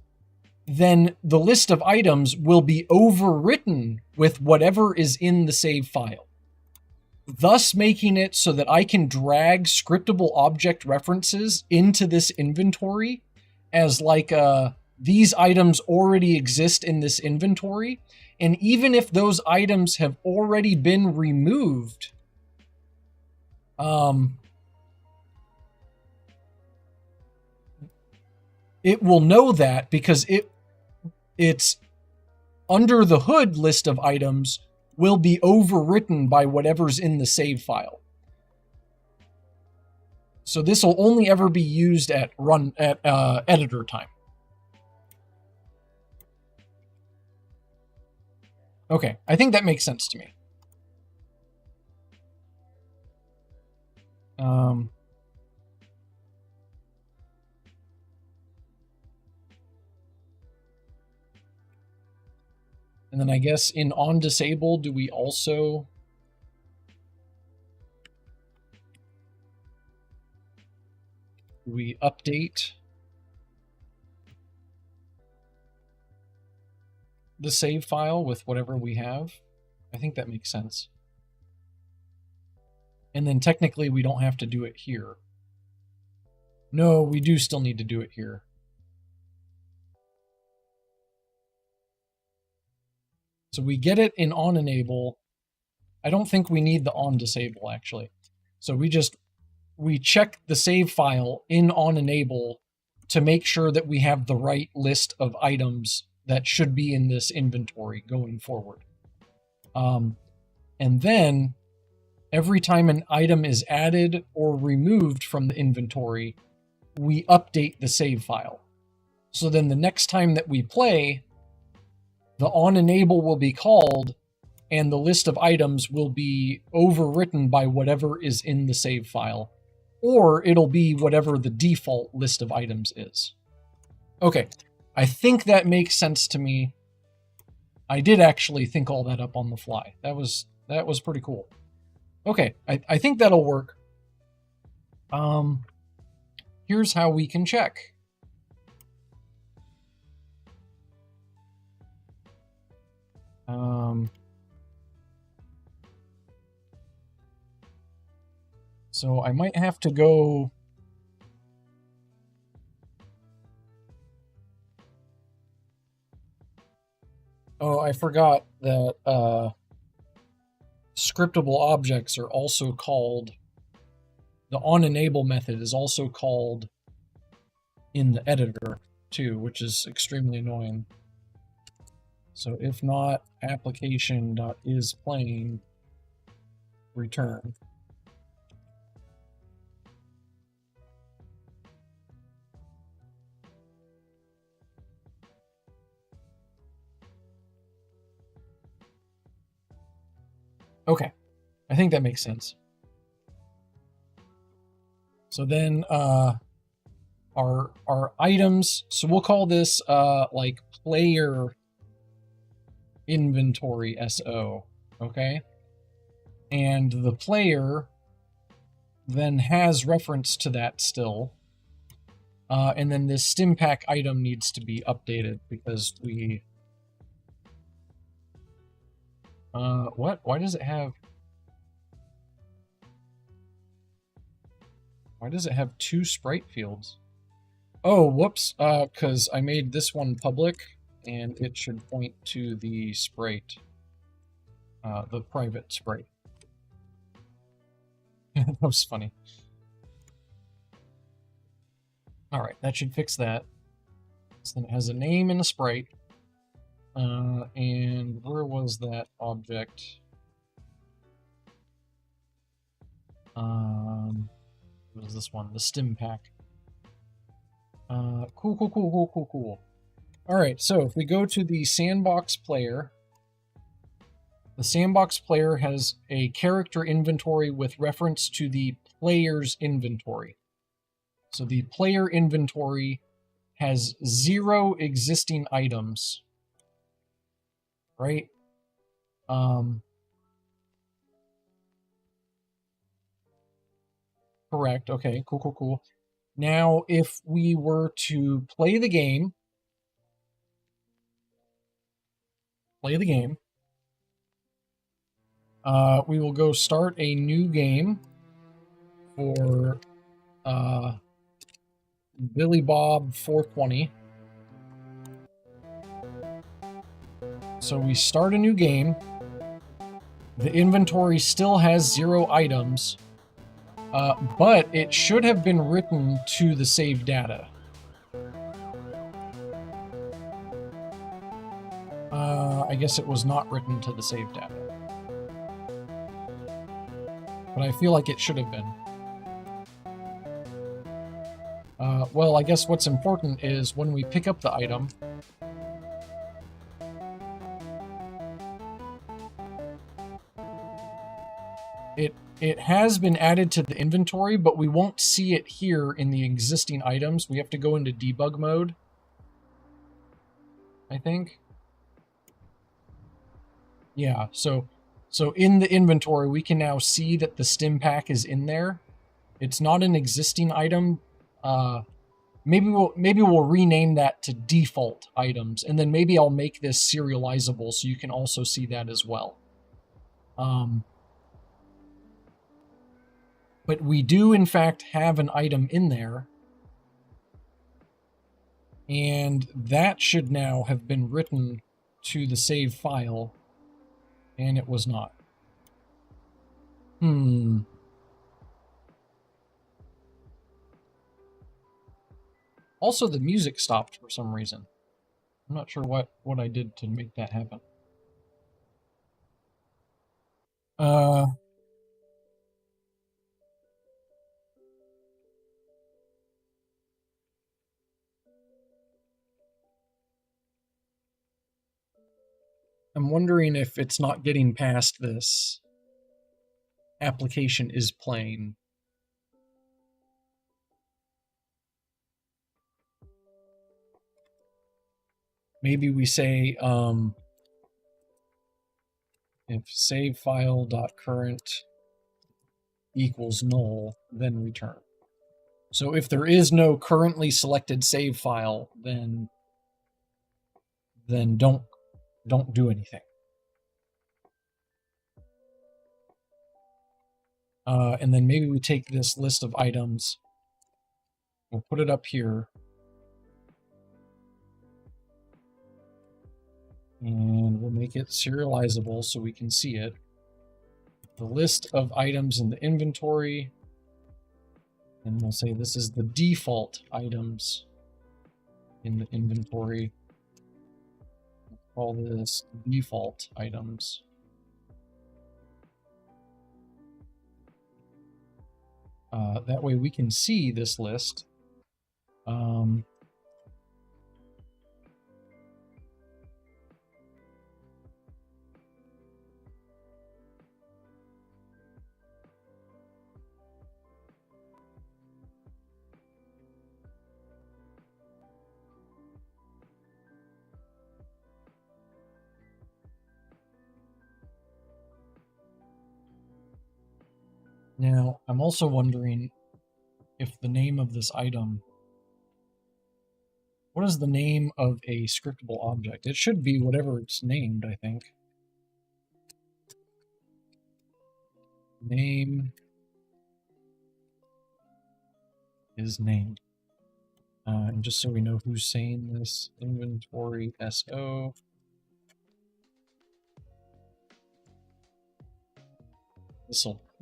then the list of items will be overwritten with whatever is in the save file, thus making it so that I can drag scriptable object references into this inventory as like these items already exist in this inventory. And even if those items have already been removed, it will know that because its under the hood list of items will be overwritten by whatever's in the save file. So this will only ever be used at editor time. Okay, I think that makes sense to me. And then I guess in onDisable, do we also update the save file with whatever we have? I think that makes sense. And then technically we don't have to do it here. No, we do still need to do it here. So we get it in onEnable. I don't think we need the onDisable actually. So we check the save file in onEnable to make sure that we have the right list of items that should be in this inventory going forward. And then every time an item is added or removed from the inventory, we update the save file. So then the next time that we play, the onEnable will be called and the list of items will be overwritten by whatever is in the save file, or it'll be whatever the default list of items is. Okay, I think that makes sense to me. I did actually think all that up on the fly. That was pretty cool. Okay, I think that'll work. Here's how we can check. So I might have to go. Oh, I forgot that scriptable objects are also called, the onEnable method is also called in the editor too, which is extremely annoying. So if not application.isPlaying return. Okay, I think that makes sense. So then our items, so we'll call this like player inventory SO, okay? And the player then has reference to that still. And then this Stimpack item needs to be updated because we... what? Why does it have... Why does it have two sprite fields? Oh, whoops, because I made this one public, and it should point to the sprite, the private sprite. That was funny. Alright, that should fix that. So then it has a name and a sprite. And where was that object? What is this one? The Stimpack. Cool. All right, so if we go to the sandbox player, the sandbox player has a character inventory with reference to the player's inventory. So the player inventory has 0 existing items, right? Correct. Okay, cool. Now, if we were to play the game, we will go start a new game for Billy Bob 420. So we start a new game. The inventory still has 0 items, but it should have been written to the save data. I guess it was not written to the save data. But I feel like it should have been. Well, I guess what's important is when we pick up the item, it has been added to the inventory, but we won't see it here in the existing items. We have to go into debug mode, I think. Yeah, so in the inventory, we can now see that the stim pack is in there. It's not an existing item. Maybe we'll rename that to default items, and then maybe I'll make this serializable so you can also see that as well. But we do, in fact, have an item in there. And that should now have been written to the save file. And it was not. Also, the music stopped for some reason. I'm not sure what I did to make that happen. I'm wondering if it's not getting past this application is playing. Maybe we say if save file.current equals null, then return. So if there is no currently selected save file, then don't do anything. And then maybe we take this list of items, we'll put it up here, and we'll make it serializable so we can see it. The list of items in the inventory, and we'll say this is the default items in the inventory. We'll call this default items. That way we can see this list. Now, I'm also wondering if the name of this item, what is the name of a scriptable object? It should be whatever it's named, I think. Name is named. And just so we know who's saying this, inventory SO.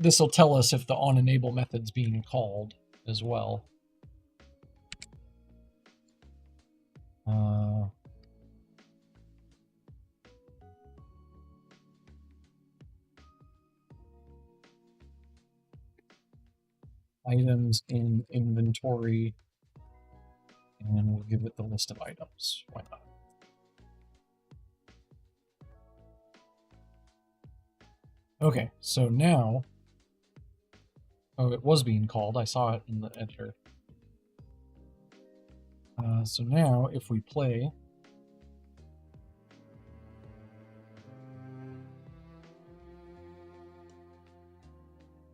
This'll tell us if the onEnable method's being called as well. Items in inventory And we'll give it the list of items. Why not? Okay, so now... Oh, it was being called. I saw it in the editor. So now, if we play...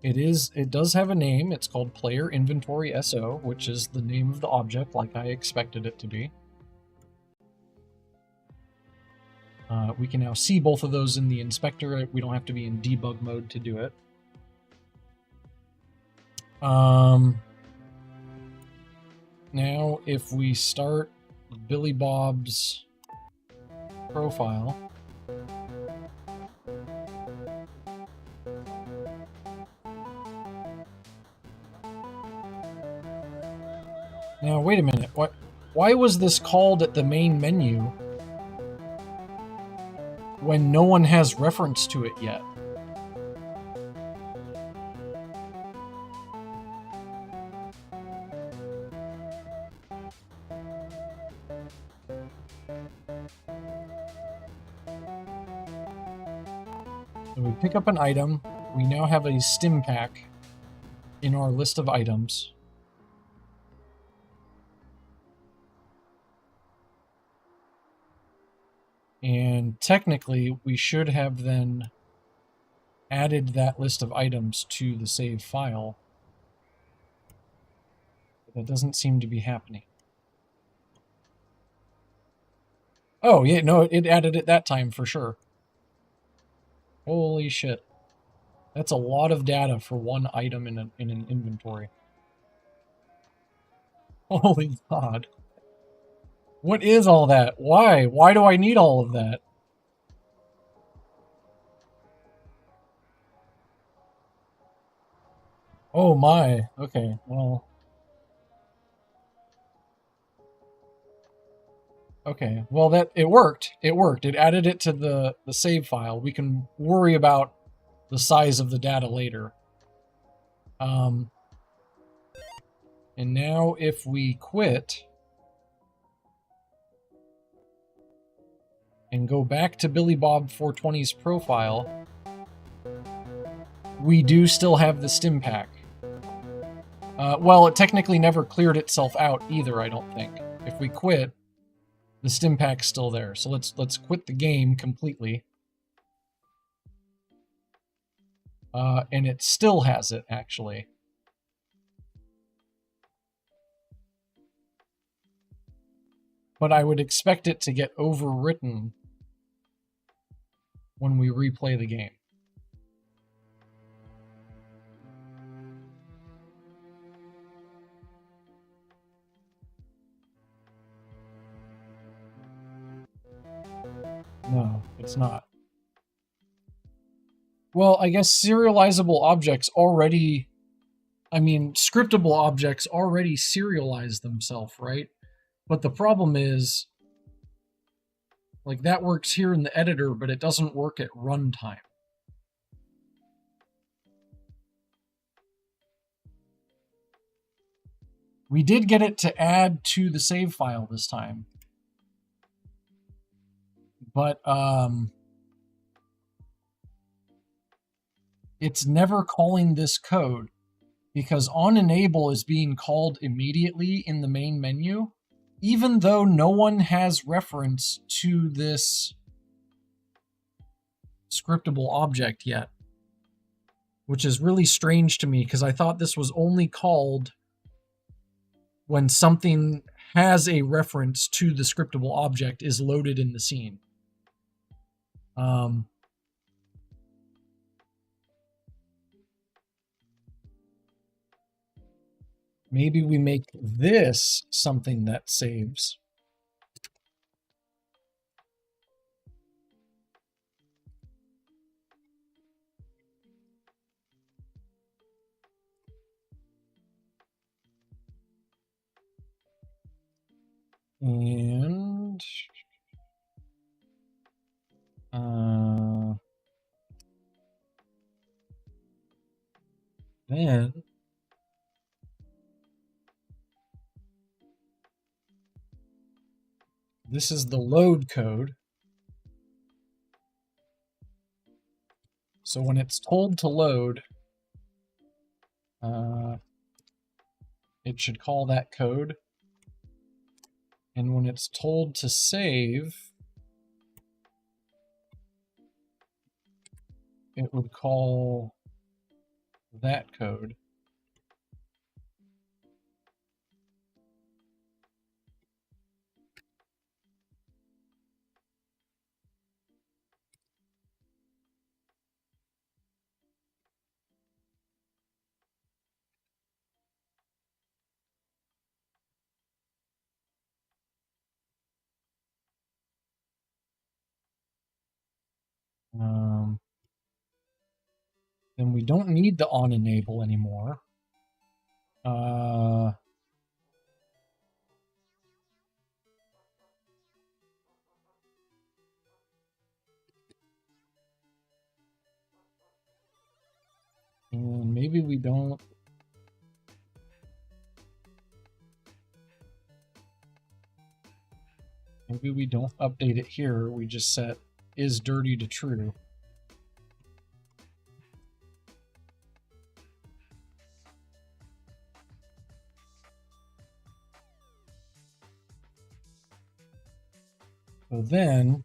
It does have a name. It's called Player Inventory SO, which is the name of the object like I expected it to be. We can now see both of those in the inspector. We don't have to be in debug mode to do it. Now, if we start Billy Bob's profile... Now, wait a minute. Why was this called at the main menu when no one has reference to it yet? So we pick up an item. We now have a stim pack in our list of items. And technically, we should have then added that list of items to the save file. But that doesn't seem to be happening. Oh, yeah, no, it added it that time for sure. Holy shit. That's a lot of data for one item in an inventory. Holy God. What is all that? Why? Why do I need all of that? Oh my. Okay, well. Okay, well it worked. It worked. It added it to the save file. We can worry about the size of the data later. And now if we quit and go back to Billy Bob 420's profile, we do still have the stim pack. Well, it technically never cleared itself out either, I don't think. If we quit, the stim pack's still there. So let's quit the game completely. And it still has it, actually. But I would expect it to get overwritten when we replay the game. No, it's not. Well, I guess serializable objects already... I mean, scriptable objects already serialize themselves, right? But the problem is, like, that works here in the editor, but it doesn't work at runtime. We did get it to add to the save file this time. But, it's never calling this code because onEnable is being called immediately in the main menu, even though no one has reference to this scriptable object yet, which is really strange to me because I thought this was only called when something has a reference to the scriptable object is loaded in the scene. Maybe we make this something that saves. And then this is the load code. So when it's told to load, it should call that code. And when it's told to save, it would call that code. Then we don't need the on enable anymore. And maybe we don't. Maybe we don't update it here. We just set is dirty to true. So then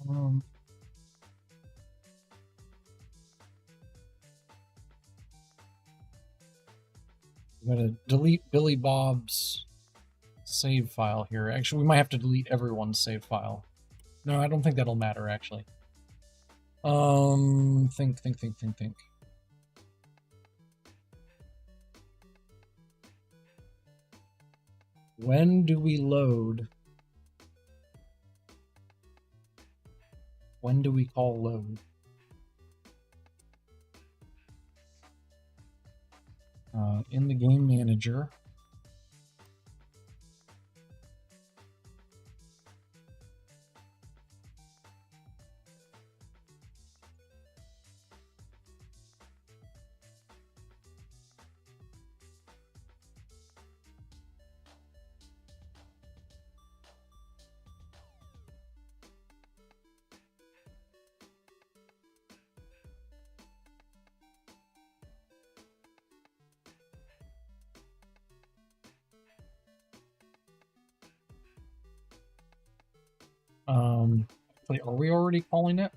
I'm going to delete Billy Bob's save file here. Actually, we might have to delete everyone's save file. No, I don't think that'll matter, actually. Think. When do we load? When do we call load? In the game manager. Are we already calling it?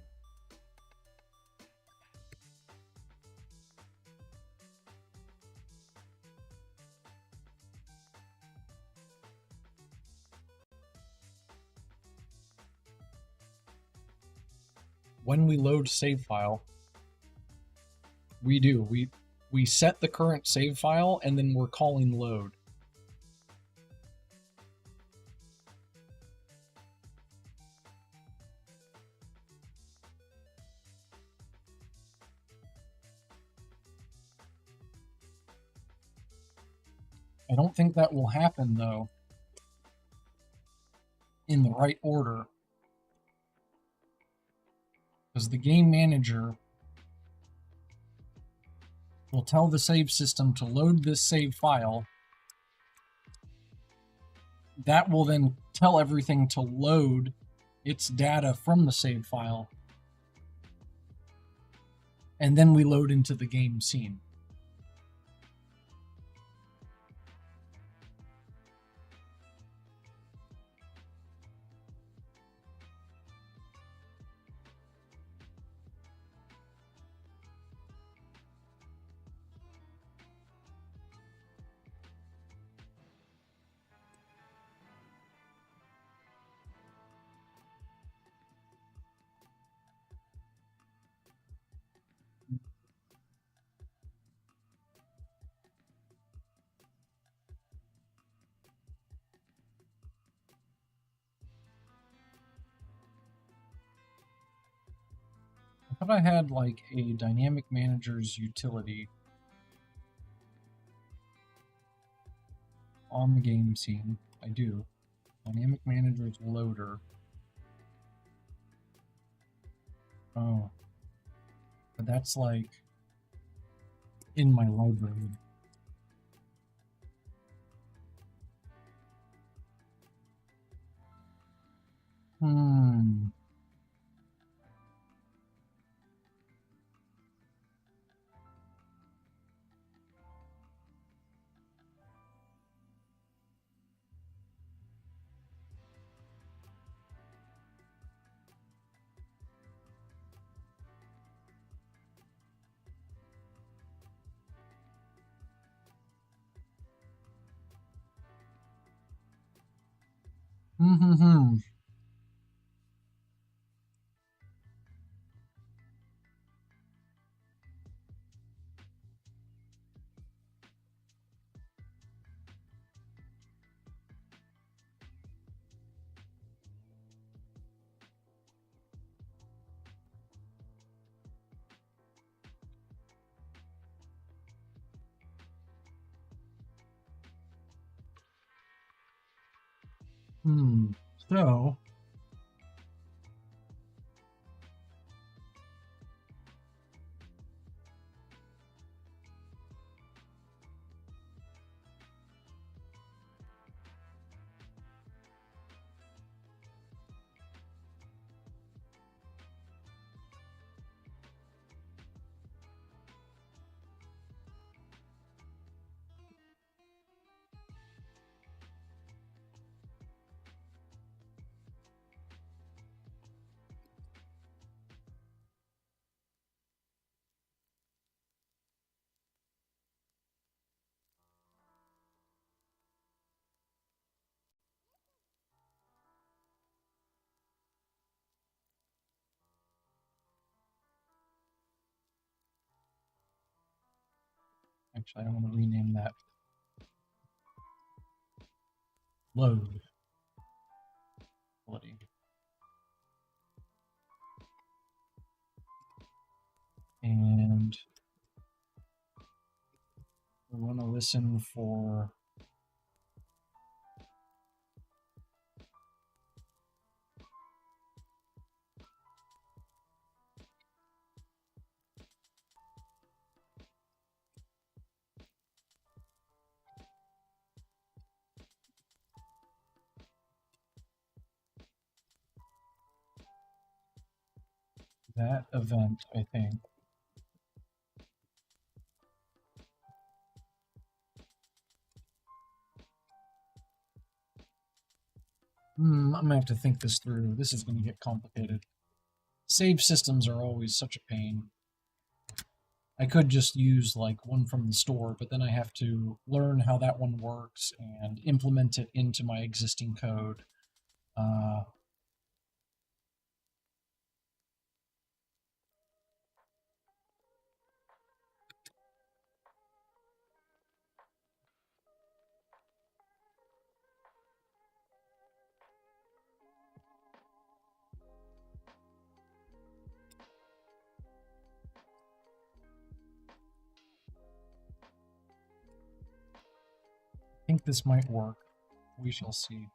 When we load save file, we do. We set the current save file and then we're calling load. I don't think that will happen, though, in the right order. Because the game manager will tell the save system to load this save file. That will then tell everything to load its data from the save file. And then we load into the game scene. I thought I had like a dynamic manager's utility on the game scene. I do. Dynamic Manager's loader. Oh. But that's like in my library. Hmm. Hmm. Hmm. So actually, I want to rename that load quality. And we want to listen for that event, I think. I'm gonna have to think this through. This is gonna get complicated. Save systems are always such a pain. I could just use like one from the store, but then I have to learn how that one works and implement it into my existing code. Uh, I think this might work. We shall see.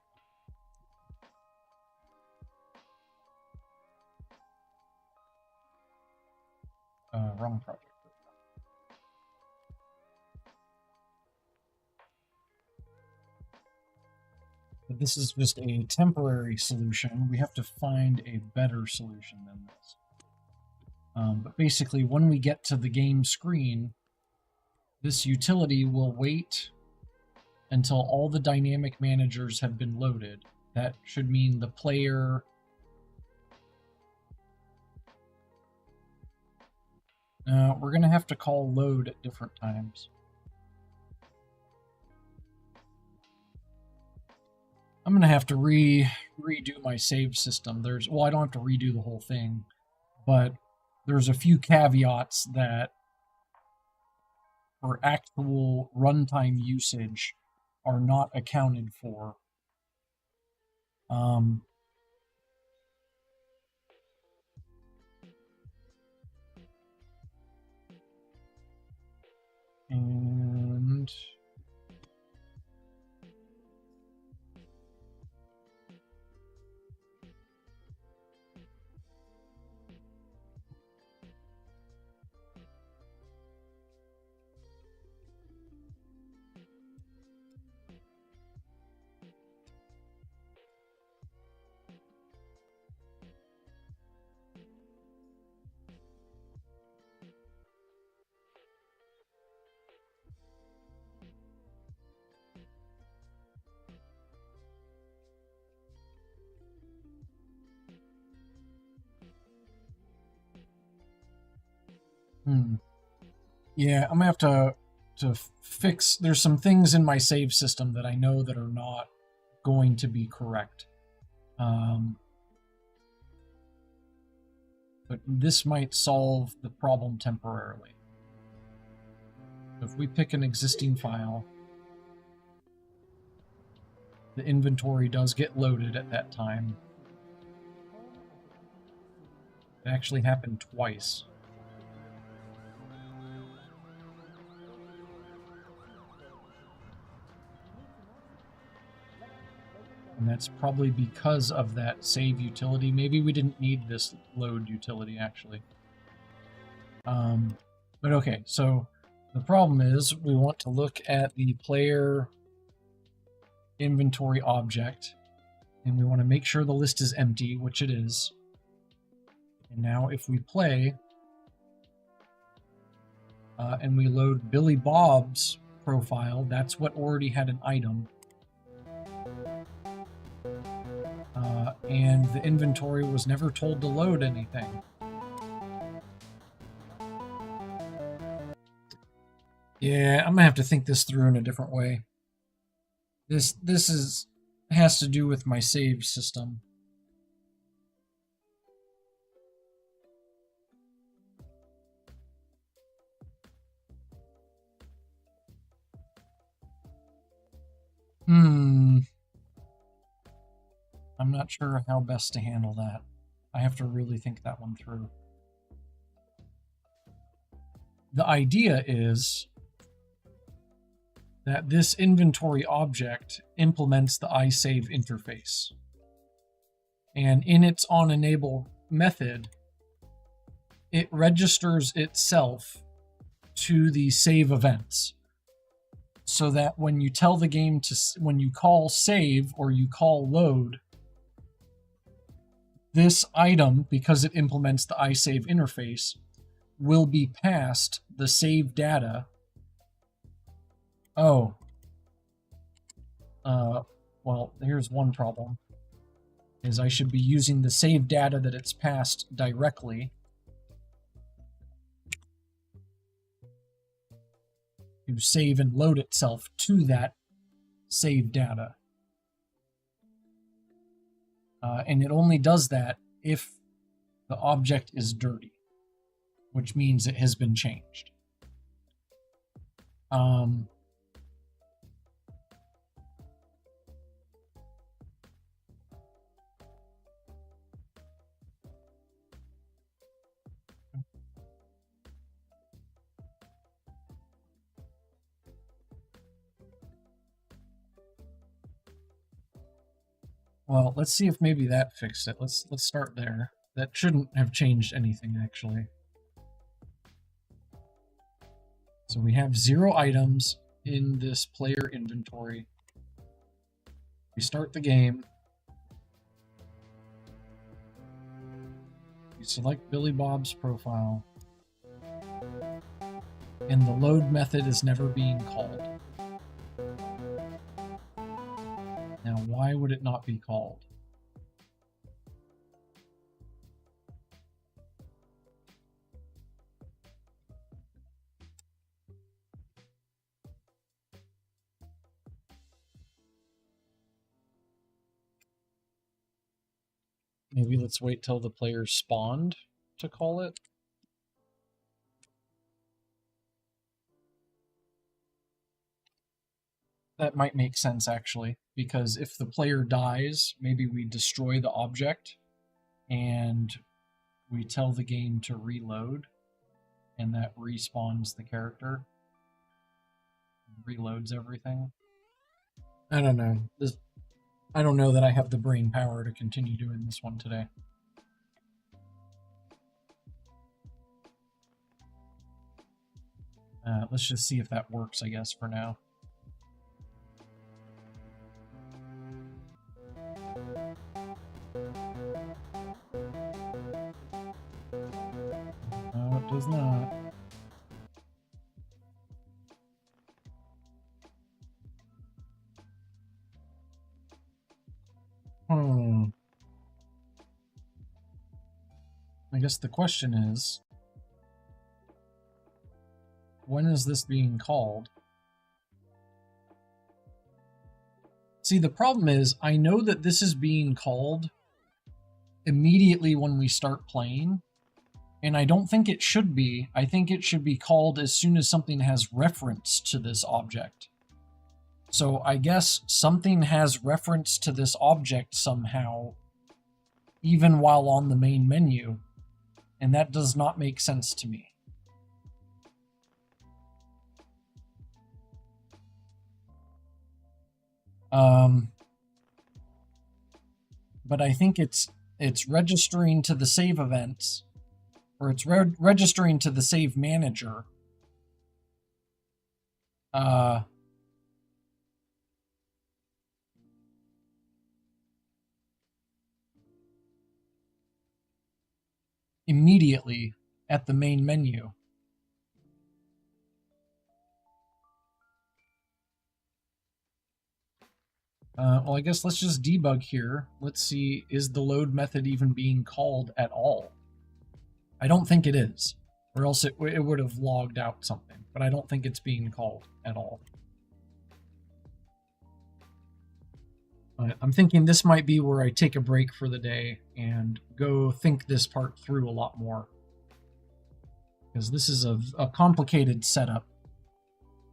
Wrong project. But this is just a temporary solution. We have to find a better solution than this. But basically, when we get to the game screen, this utility will wait until all the dynamic managers have been loaded. That should mean the player... we're going to have to call load at different times. I'm going to have to redo my save system. Well, I don't have to redo the whole thing, but there's a few caveats that for actual runtime usage are not accounted for. And Hmm. Yeah, I'm gonna have to fix. There's some things in my save system that I know that are not going to be correct. But this might solve the problem temporarily. If we pick an existing file, the inventory does get loaded at that time. It actually happened twice. And that's probably because of that save utility. Maybe we didn't need this load utility, actually. But okay, so the problem is we want to look at the player inventory object, and we want to make sure the list is empty, which it is. And now if we play, and we load Billy Bob's profile, that's what already had an item. And the inventory was never told to load anything. Yeah, I'm gonna have to think this through in a different way. This has to do with my save system. I'm not sure how best to handle that. I have to really think that one through. The idea is that this inventory object implements the iSave interface. And in its onEnable method, it registers itself to the save events. So that when you tell the game to, when you call save or you call load, this item, because it implements the iSave interface, will be passed the save data. Oh. Well, here's one problem. Is I should be using the save data that it's passed directly to save and load itself to that save data. And it only does that if the object is dirty, which means it has been changed. Well, let's see if maybe that fixed it. Let's start there. That shouldn't have changed anything, actually. So we have 0 items in this player inventory. We start the game. We select Billy Bob's profile. And the load method is never being called. Now, why would it not be called? Maybe let's wait till the player spawned to call it. That might make sense, actually, because if the player dies, maybe we destroy the object and we tell the game to reload, and that respawns the character, reloads everything. I don't know. I don't know that I have the brain power to continue doing this one today. Let's just see if that works, I guess, for now. No, it does not. I guess the question is, when is this being called? See, the problem is, I know that this is being called immediately when we start playing, and I don't think it should be. I think it should be called as soon as something has reference to this object. So I guess something has reference to this object somehow, even while on the main menu, and that does not make sense to me. But I think it's registering to the save events, or it's registering to the save manager. Immediately at the main menu. Well, I guess let's just debug here. Let's see, is the load method even being called at all? I don't think it is, or else it would have logged out something, but I don't think it's being called at all. I'm thinking this might be where I take a break for the day and go think this part through a lot more. Because this is a complicated setup,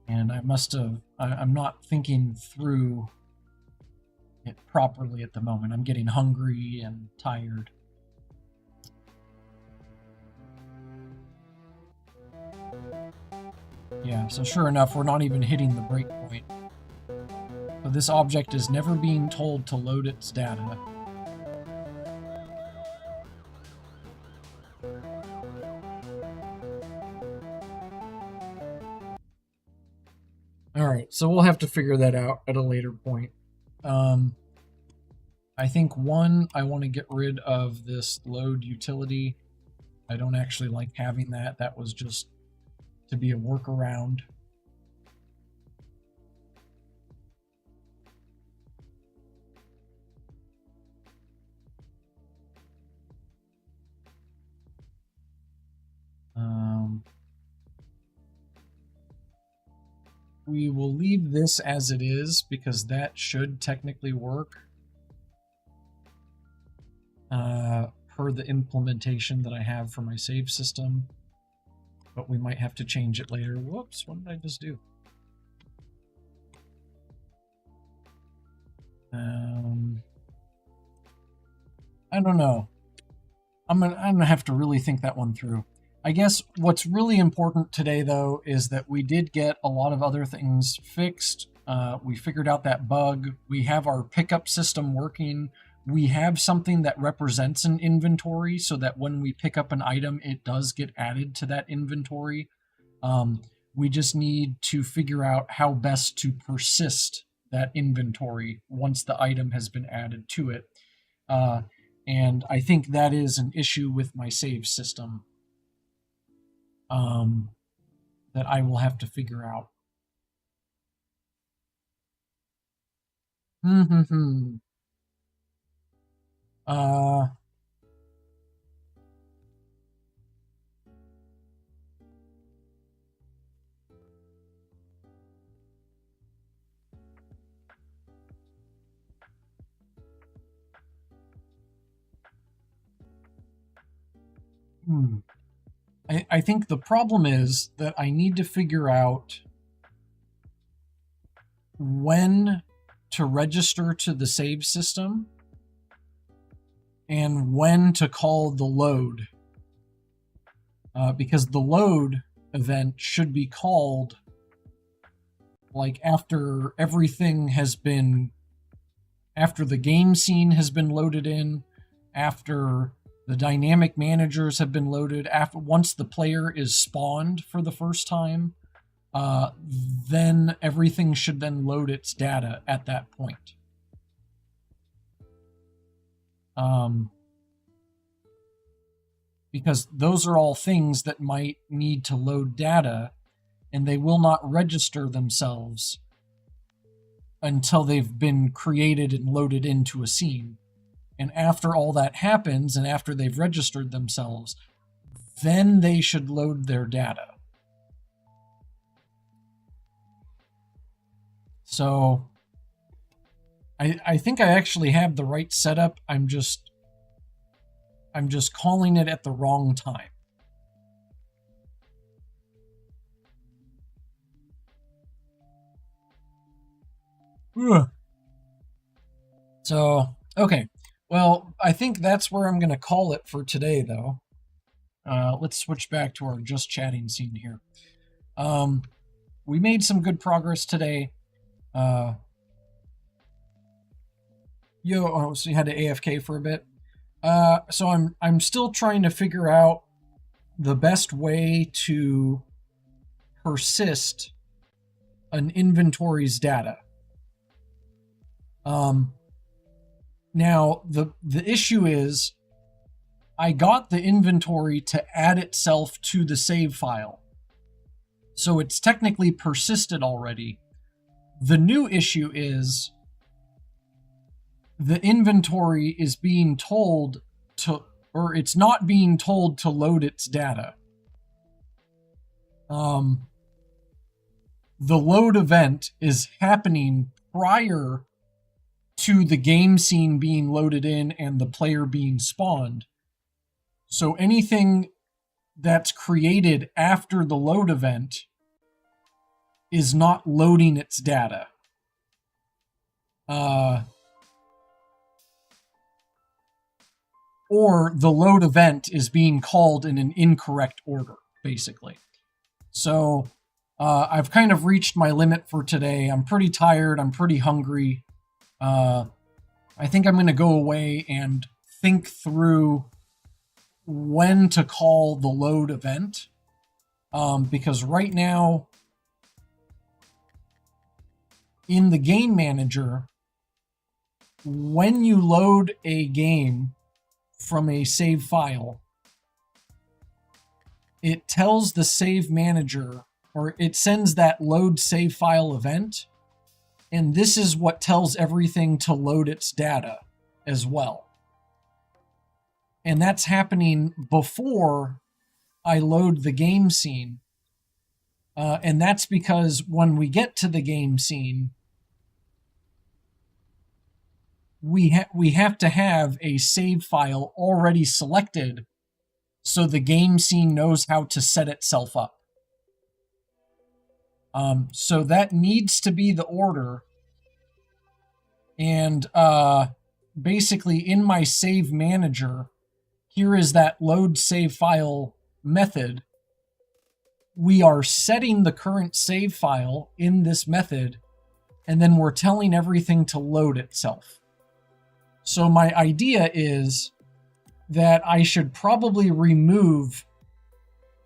and I'm not thinking through it properly at the moment. I'm getting hungry and tired. Yeah, so sure enough, we're not even hitting the breakpoint. So this object is never being told to load its data. Alright, so we'll have to figure that out at a later point. I think I want to get rid of this load utility. I don't actually like having that. That was just to be a workaround. We will leave this as it is because that should technically work per the implementation that I have for my save system, but we might have to change it later. Whoops, what did I just do? I don't know. I'm gonna have to really think that one through. I guess what's really important today, though, is that we did get a lot of other things fixed. We figured out that bug. We have our pickup system working. We have something that represents an inventory so that when we pick up an item, it does get added to that inventory. We just need to figure out how best to persist that inventory once the item has been added to it. And I think that is an issue with my save system that I will have to figure out. I think the problem is that I need to figure out when to register to the save system and when to call the load. Because the load event should be called like after everything has been, after the game scene has been loaded in, after the dynamic managers have been loaded, after once the player is spawned for the first time, then everything should then load its data at that point. Because those are all things that might need to load data, and they will not register themselves until they've been created and loaded into a scene. And after all that happens, and after they've registered themselves, then they should load their data. So I think I actually have the right setup. I'm just calling it at the wrong time. Ugh. So, okay. Well, I think that's where I'm going to call it for today, though. Let's switch back to our just chatting scene here. We made some good progress today. So you had to AFK for a bit. So I'm still trying to figure out the best way to persist an inventory's data. Now the issue is I got the inventory to add itself to the save file. So it's technically persisted already. The new issue is the inventory is being told to, or it's not being told to load its data. The load event is happening prior to the game scene being loaded in and the player being spawned. So anything that's created after the load event is not loading its data. Or the load event is being called in an incorrect order, basically. So I've kind of reached my limit for today. I'm pretty tired. I'm pretty hungry. I think I'm going to go away and think through when to call the load event. Because right now, in the game manager, when you load a game from a save file, it tells the save manager, or it sends that load save file event, and this is what tells everything to load its data as well. And that's happening before I load the game scene. And that's because when we get to the game scene, we have to have a save file already selected so the game scene knows how to set itself up. So that needs to be the order. And basically in my save manager, here is that load save file method. We are setting the current save file in this method, and then we're telling everything to load itself. So my idea is that I should probably remove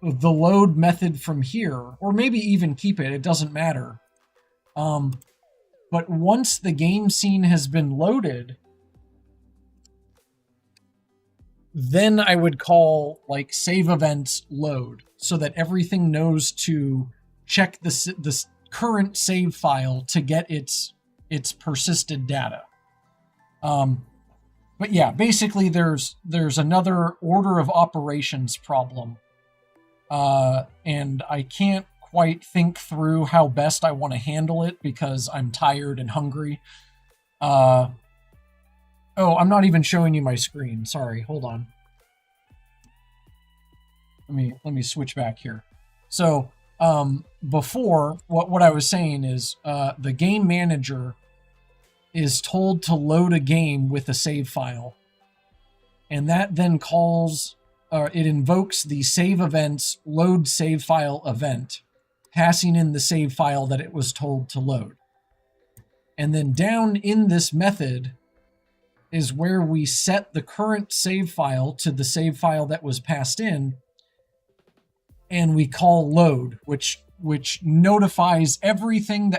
the load method from here, or maybe even keep it, it doesn't matter. But once the game scene has been loaded, then I would call like save events load so that everything knows to check the current save file to get its persisted data. But yeah, basically there's another order of operations problem. And I can't quite think through how best I want to handle it because I'm tired and hungry. Oh, I'm not even showing you my screen. Sorry, hold on. Let me switch back here. So, before, what I was saying is, the game manager is told to load a game with a save file. And that then calls, it invokes the save events load save file event, passing in the save file that it was told to load. And then down in this method is where we set the current save file to the save file that was passed in, and we call load, which notifies everything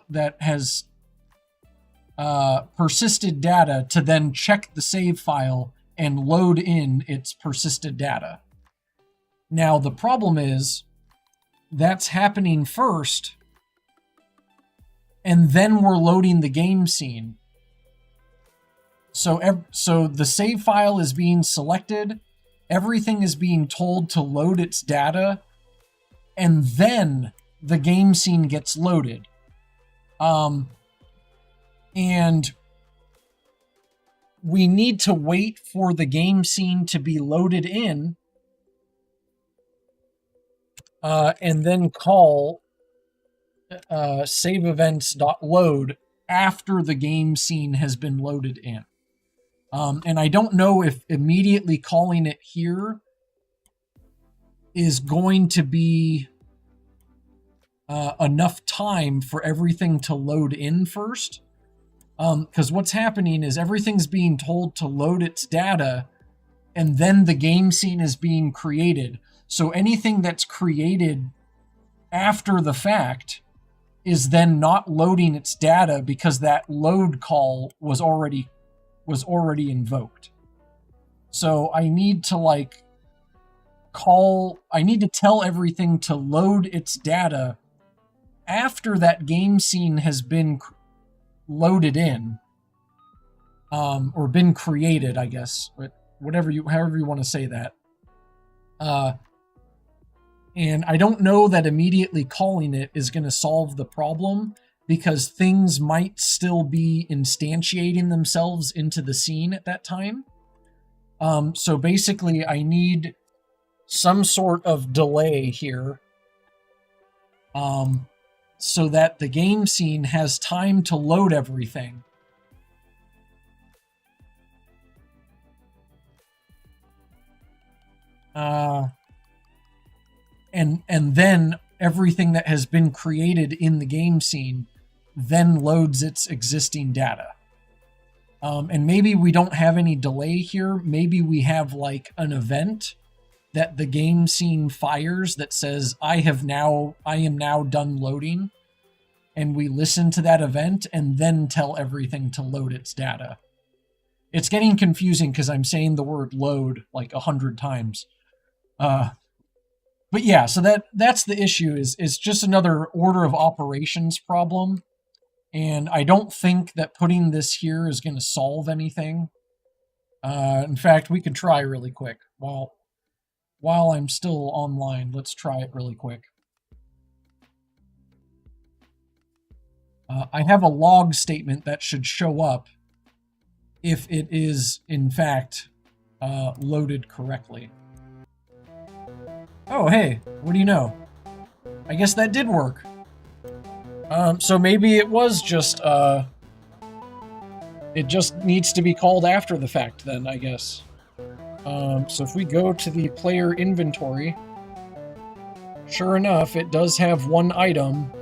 that has persisted data to then check the save file and load in its persisted data. Now the problem is that's happening first, and then we're loading the game scene. So the save file is being selected, everything is being told to load its data, and then the game scene gets loaded. And we need to wait for the game scene to be loaded in, and then call save events.load after the game scene has been loaded in. And I don't know if immediately calling it here is going to be enough time for everything to load in first. Because what's happening is everything's being told to load its data, and then the game scene is being created. So anything that's created after the fact is then not loading its data because that load call was already invoked. So I need to tell everything to load its data after that game scene has been loaded in, or been created, I guess, but however you want to say that. And I don't know that immediately calling it is going to solve the problem, because things might still be instantiating themselves into the scene at that time. So basically, I need some sort of delay here, so that the game scene has time to load everything. And then everything that has been created in the game scene then loads its existing data. And maybe we don't have any delay here. Maybe we have like an event that the game scene fires that says, I am now done loading. And we listen to that event and then tell everything to load its data. It's getting confusing because I'm saying the word load like 100 times. But yeah, so that's the issue, is just another order of operations problem. And I don't think that putting this here is going to solve anything. In fact, we could try really quick. While I'm still online, let's try it really quick. I have a log statement that should show up if it is, in fact, loaded correctly. Oh, hey, what do you know? I guess that did work. So maybe it was just, it just needs to be called after the fact then, I guess. So if we go to the player inventory, sure enough, it does have one item.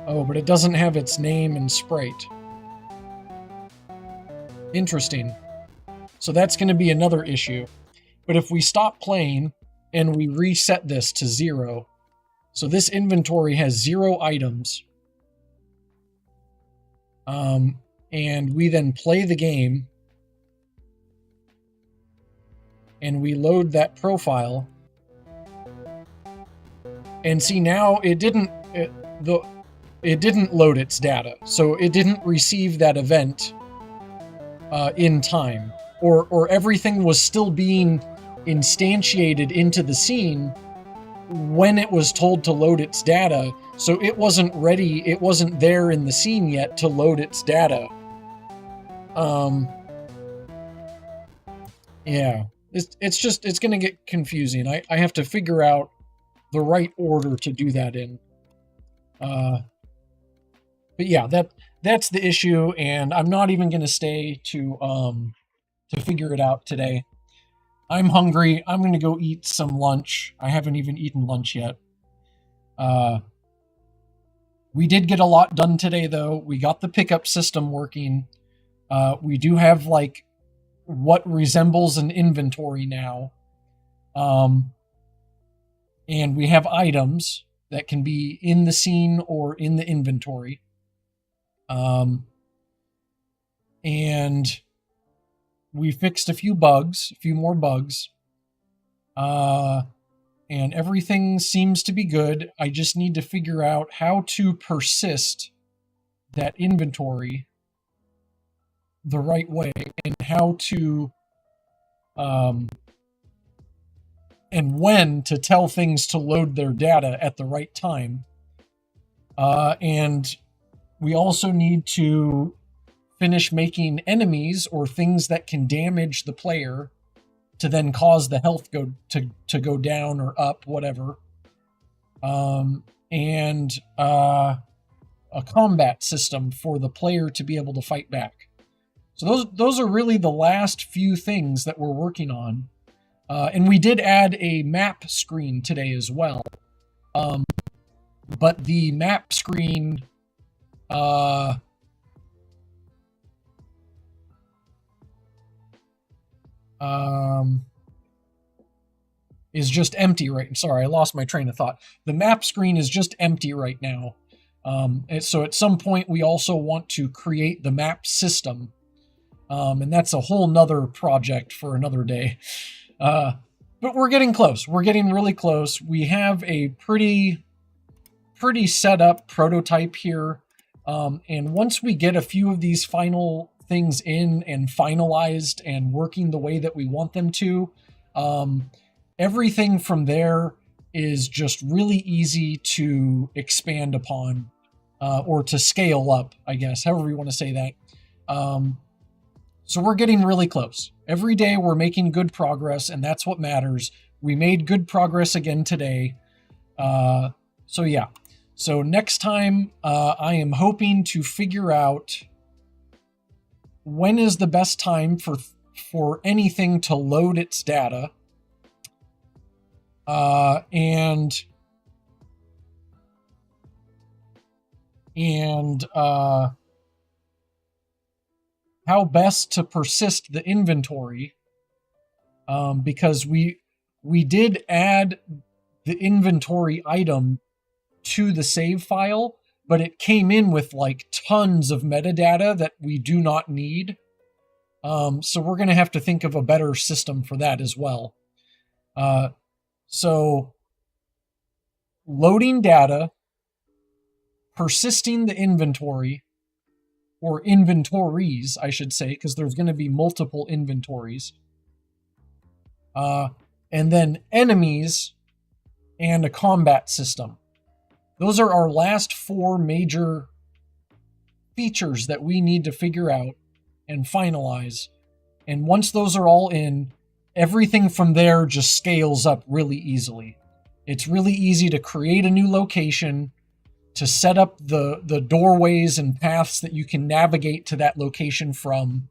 Oh, but it doesn't have its name and sprite. Interesting. So that's going to be another issue. But if we stop playing and we reset this to 0, so this inventory has 0 items, and we then play the game, and we load that profile, and see now it didn't load its data, so it didn't receive that event in time, or everything was still being instantiated into the scene when it was told to load its data, so it wasn't ready, it wasn't there in the scene yet to load its data. Yeah, it's gonna get confusing. I have to figure out the right order to do that in. But yeah, that's the issue, and I'm not even gonna stay to figure it out today. I'm hungry. I'm gonna go eat some lunch. I haven't even eaten lunch yet. We did get a lot done today, though. We got the pickup system working. We do have like what resembles an inventory now. And we have items that can be in the scene or in the inventory. And we fixed a few more bugs. And everything seems to be good. I just need to figure out how to persist that inventory the right way, and how to and when to tell things to load their data at the right time. And We also need to finish making enemies or things that can damage the player to then cause the health to go down or up, whatever. And a combat system for the player to be able to fight back. So those are really the last few things that we're working on. And we did add a map screen today as well. But the map screen is just empty right. Sorry, I lost my train of thought. The map screen is just empty right now. So at some point we also want to create the map system. And that's a whole nother project for another day. But we're getting close. We're getting really close. We have a pretty set up prototype here. And once we get a few of these final things in and finalized and working the way that we want them to, everything from there is just really easy to expand upon, or to scale up, I guess, however you want to say that. So we're getting really close. Every day we're making good progress, and that's what matters. We made good progress again today. So yeah. So next time, I am hoping to figure out when is the best time for anything to load its data. And how best to persist the inventory, because we did add the inventory item to the save file, but it came in with like tons of metadata that we do not need. So we're going to have to think of a better system for that as well. So loading data, persisting the inventory, or inventories, I should say, because there's going to be multiple inventories. And then enemies and a combat system. Those are our last 4 major features that we need to figure out and finalize. And once those are all in, everything from there just scales up really easily. It's really easy to create a new location, to set up the doorways and paths that you can navigate to that location from,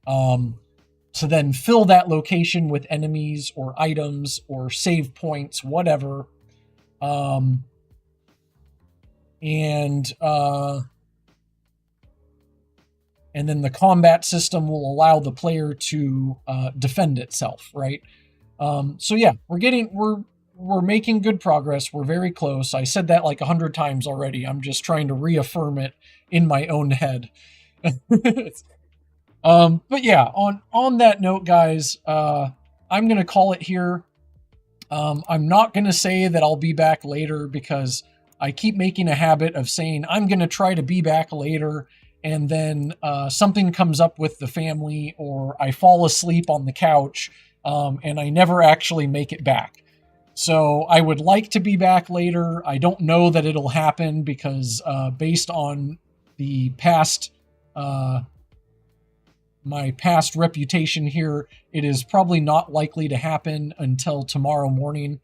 to then fill that location with enemies or items or save points, whatever. And then the combat system will allow the player to defend itself, right? So yeah, we're making good progress. We're very close. I said that like 100 times already. I'm just trying to reaffirm it in my own head. But yeah, on that note, guys, I'm gonna call it here. I'm not gonna say that I'll be back later, because I keep making a habit of saying I'm gonna try to be back later, and then something comes up with the family, or I fall asleep on the couch, and I never actually make it back. So I would like to be back later. I don't know that it'll happen, because based on the past, my past reputation here, it is probably not likely to happen until tomorrow morning.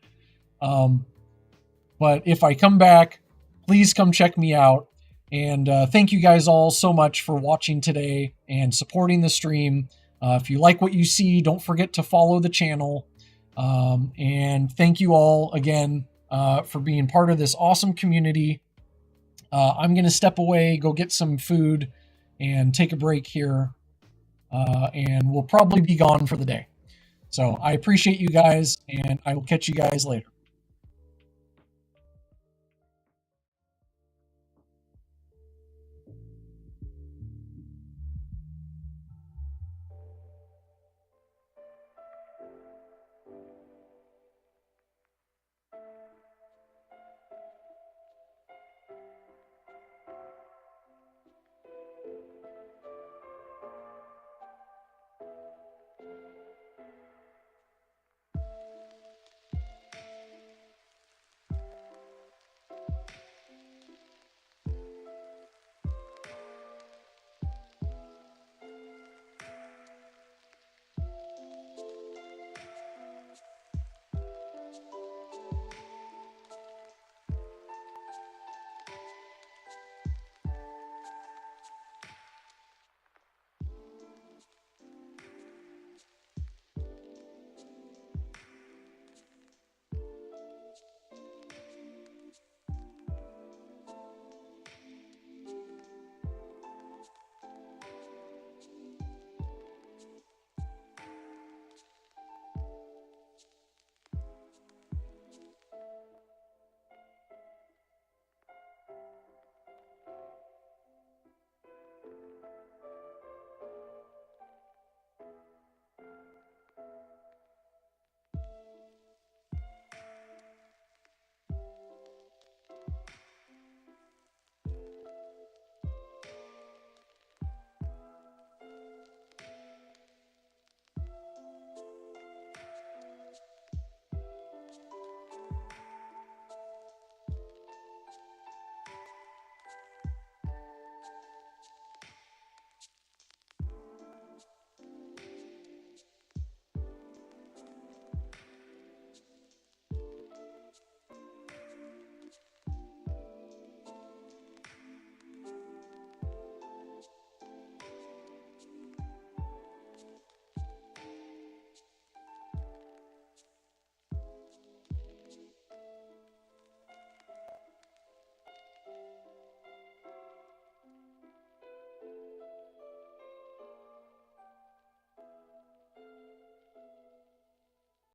But if I come back, please come check me out. And thank you guys all so much for watching today and supporting the stream. If you like what you see, don't forget to follow the channel. And thank you all again for being part of this awesome community. I'm going to step away, go get some food, and take a break here. And we'll probably be gone for the day. So I appreciate you guys, and I will catch you guys later.